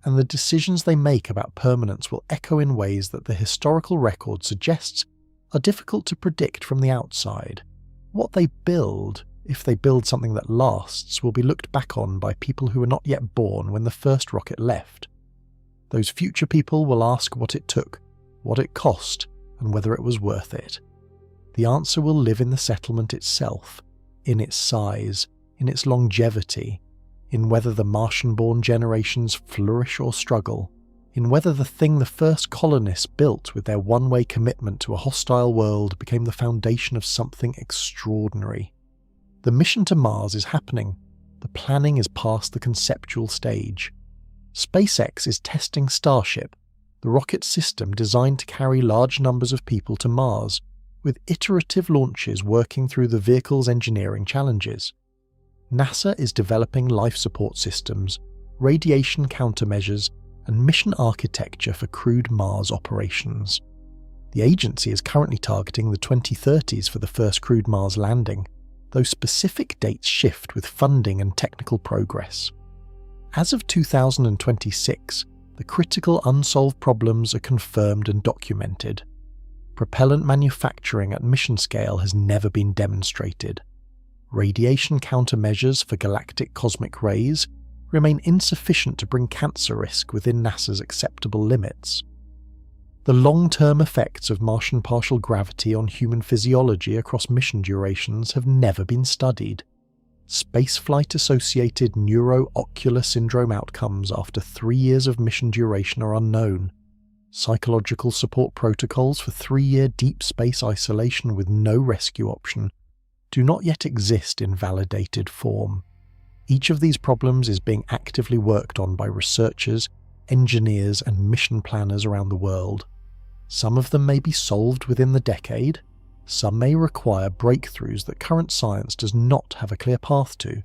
Speaker 1: And the decisions they make about permanence will echo in ways that the historical record suggests are difficult to predict from the outside. What they build, if they build something that lasts, will be looked back on by people who were not yet born when the first rocket left. Those future people will ask what it took, what it cost, and whether it was worth it. The answer will live in the settlement itself, in its size, in its longevity, in whether the Martian-born generations flourish or struggle, in whether the thing the first colonists built with their one-way commitment to a hostile world became the foundation of something extraordinary. The mission to Mars is happening. The planning is past the conceptual stage. SpaceX is testing Starship, the rocket system designed to carry large numbers of people to Mars, with iterative launches working through the vehicle's engineering challenges. NASA is developing life support systems, radiation countermeasures, and mission architecture for crewed Mars operations. The agency is currently targeting the 2030s for the first crewed Mars landing, though specific dates shift with funding and technical progress. As of 2026, the critical unsolved problems are confirmed and documented. Propellant manufacturing at mission scale has never been demonstrated. Radiation countermeasures for galactic cosmic rays remain insufficient to bring cancer risk within NASA's acceptable limits. The long-term effects of Martian partial gravity on human physiology across mission durations have never been studied. Spaceflight-associated neuro-ocular syndrome outcomes after 3 years of mission duration are unknown. Psychological support protocols for 3-year deep space isolation with no rescue option do not yet exist in validated form. Each of these problems is being actively worked on by researchers, engineers, and mission planners around the world. Some of them may be solved within the decade. Some may require breakthroughs that current science does not have a clear path to.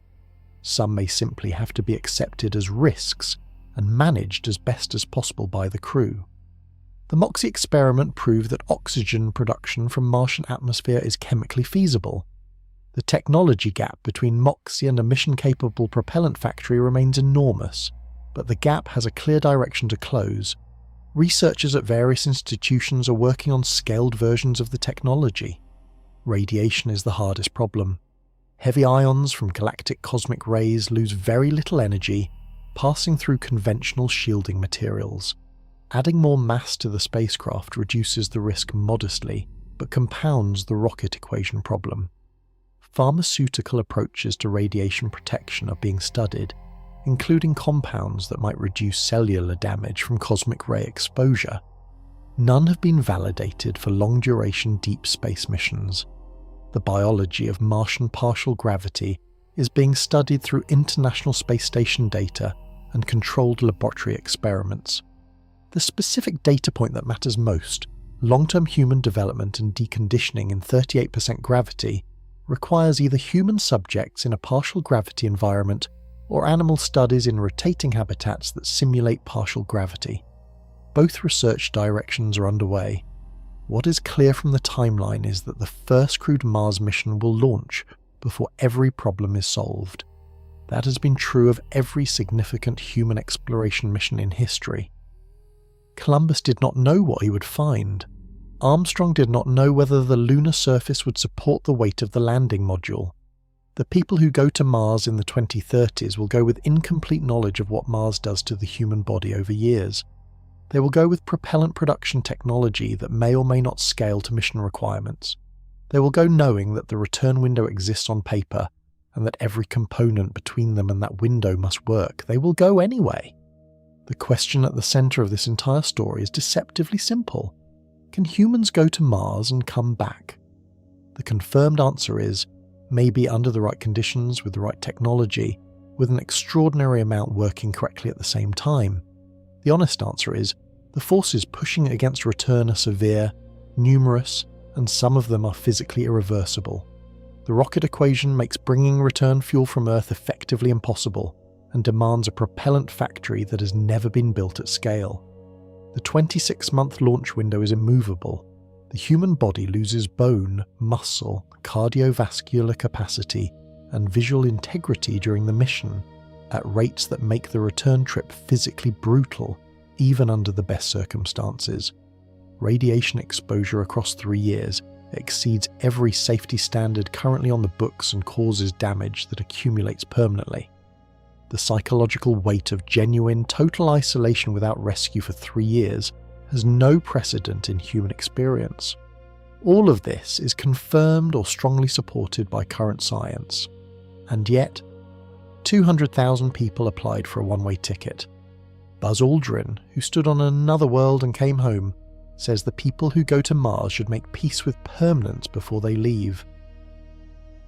Speaker 1: Some may simply have to be accepted as risks and managed as best as possible by the crew. The MOXIE experiment proved that oxygen production from Martian atmosphere is chemically feasible. The technology gap between MOXIE and a mission-capable propellant factory remains enormous, but the gap has a clear direction to close. Researchers at various institutions are working on scaled versions of the technology. Radiation is the hardest problem. Heavy ions from galactic cosmic rays lose very little energy, passing through conventional shielding materials. Adding more mass to the spacecraft reduces the risk modestly, but compounds the rocket equation problem. pharmaceutical approaches to radiation protection are being studied, including compounds that might reduce cellular damage from cosmic ray exposure. None have been validated for long-duration deep space missions. The biology of Martian partial gravity is being studied through International Space Station data and controlled laboratory experiments. The specific data point that matters most, long-term human development and deconditioning in 38% gravity, requires either human subjects in a partial gravity environment or animal studies in rotating habitats that simulate partial gravity. Both research directions are underway. What is clear from the timeline is that the first crewed Mars mission will launch before every problem is solved. That has been true of every significant human exploration mission in history. Columbus did not know what he would find. Armstrong did not know whether the lunar surface would support the weight of the landing module. The people who go to Mars in the 2030s will go with incomplete knowledge of what Mars does to the human body over years. They will go with propellant production technology that may or may not scale to mission requirements. They will go knowing that the return window exists on paper and that every component between them and that window must work. They will go anyway. The question at the centre of this entire story is deceptively simple. Can humans go to Mars and come back? The confirmed answer is maybe under the right conditions, with the right technology, with an extraordinary amount working correctly at the same time. The honest answer is the forces pushing against return are severe, numerous, and some of them are physically irreversible. The rocket equation makes bringing return fuel from Earth effectively impossible and demands a propellant factory that has never been built at scale. The 26-month launch window is immovable. The human body loses bone, muscle, cardiovascular capacity, and visual integrity during the mission at rates that make the return trip physically brutal, even under the best circumstances. Radiation exposure across 3 years exceeds every safety standard currently on the books and causes damage that accumulates permanently. The psychological weight of genuine, total isolation without rescue for 3 years has no precedent in human experience. All of this is confirmed or strongly supported by current science. And yet, 200,000 people applied for a one-way ticket. Buzz Aldrin, who stood on another world and came home, says the people who go to Mars should make peace with permanence before they leave.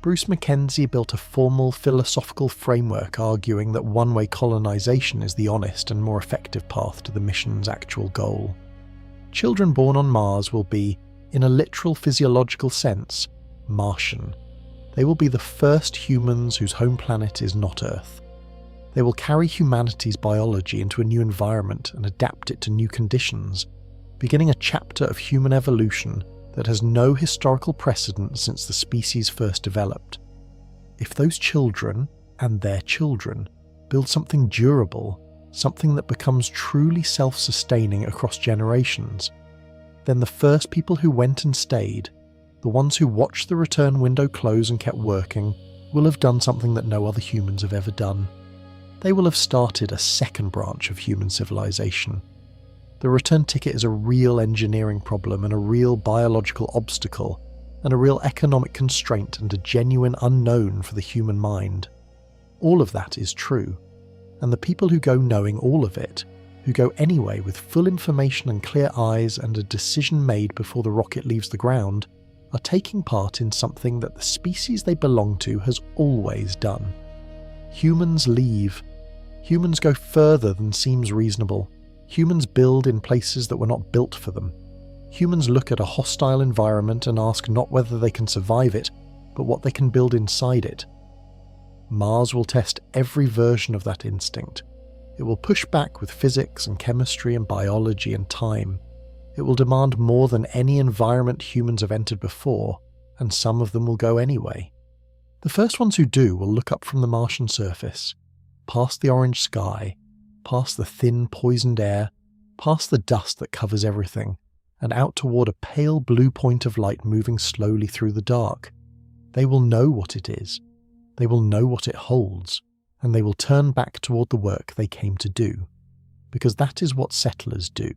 Speaker 1: Bruce Mackenzie built a formal philosophical framework arguing that one-way colonization is the honest and more effective path to the mission's actual goal. Children born on Mars will be, in a literal physiological sense, Martian. They will be the first humans whose home planet is not Earth. They will carry humanity's biology into a new environment and adapt it to new conditions, beginning a chapter of human evolution that has no historical precedent since the species first developed. If those children, and their children, build something durable, something that becomes truly self-sustaining across generations, then the first people who went and stayed, the ones who watched the return window close and kept working, will have done something that no other humans have ever done. They will have started a second branch of human civilization. The return ticket is a real engineering problem and a real biological obstacle, and a real economic constraint and a genuine unknown for the human mind. All of that is true, and the people who go knowing all of it, who go anyway with full information and clear eyes and a decision made before the rocket leaves the ground, are taking part in something that the species they belong to has always done. Humans leave. Humans go further than seems reasonable. Humans build in places that were not built for them. Humans look at a hostile environment and ask not whether they can survive it, but what they can build inside it. Mars will test every version of that instinct. It will push back with physics and chemistry and biology and time. It will demand more than any environment humans have entered before, and some of them will go anyway. The first ones who do will look up from the Martian surface, past the orange sky, past the thin, poisoned air, past the dust that covers everything, and out toward a pale blue point of light moving slowly through the dark. They will know what it is. They will know what it holds, and they will turn back toward the work they came to do, because that is what settlers do.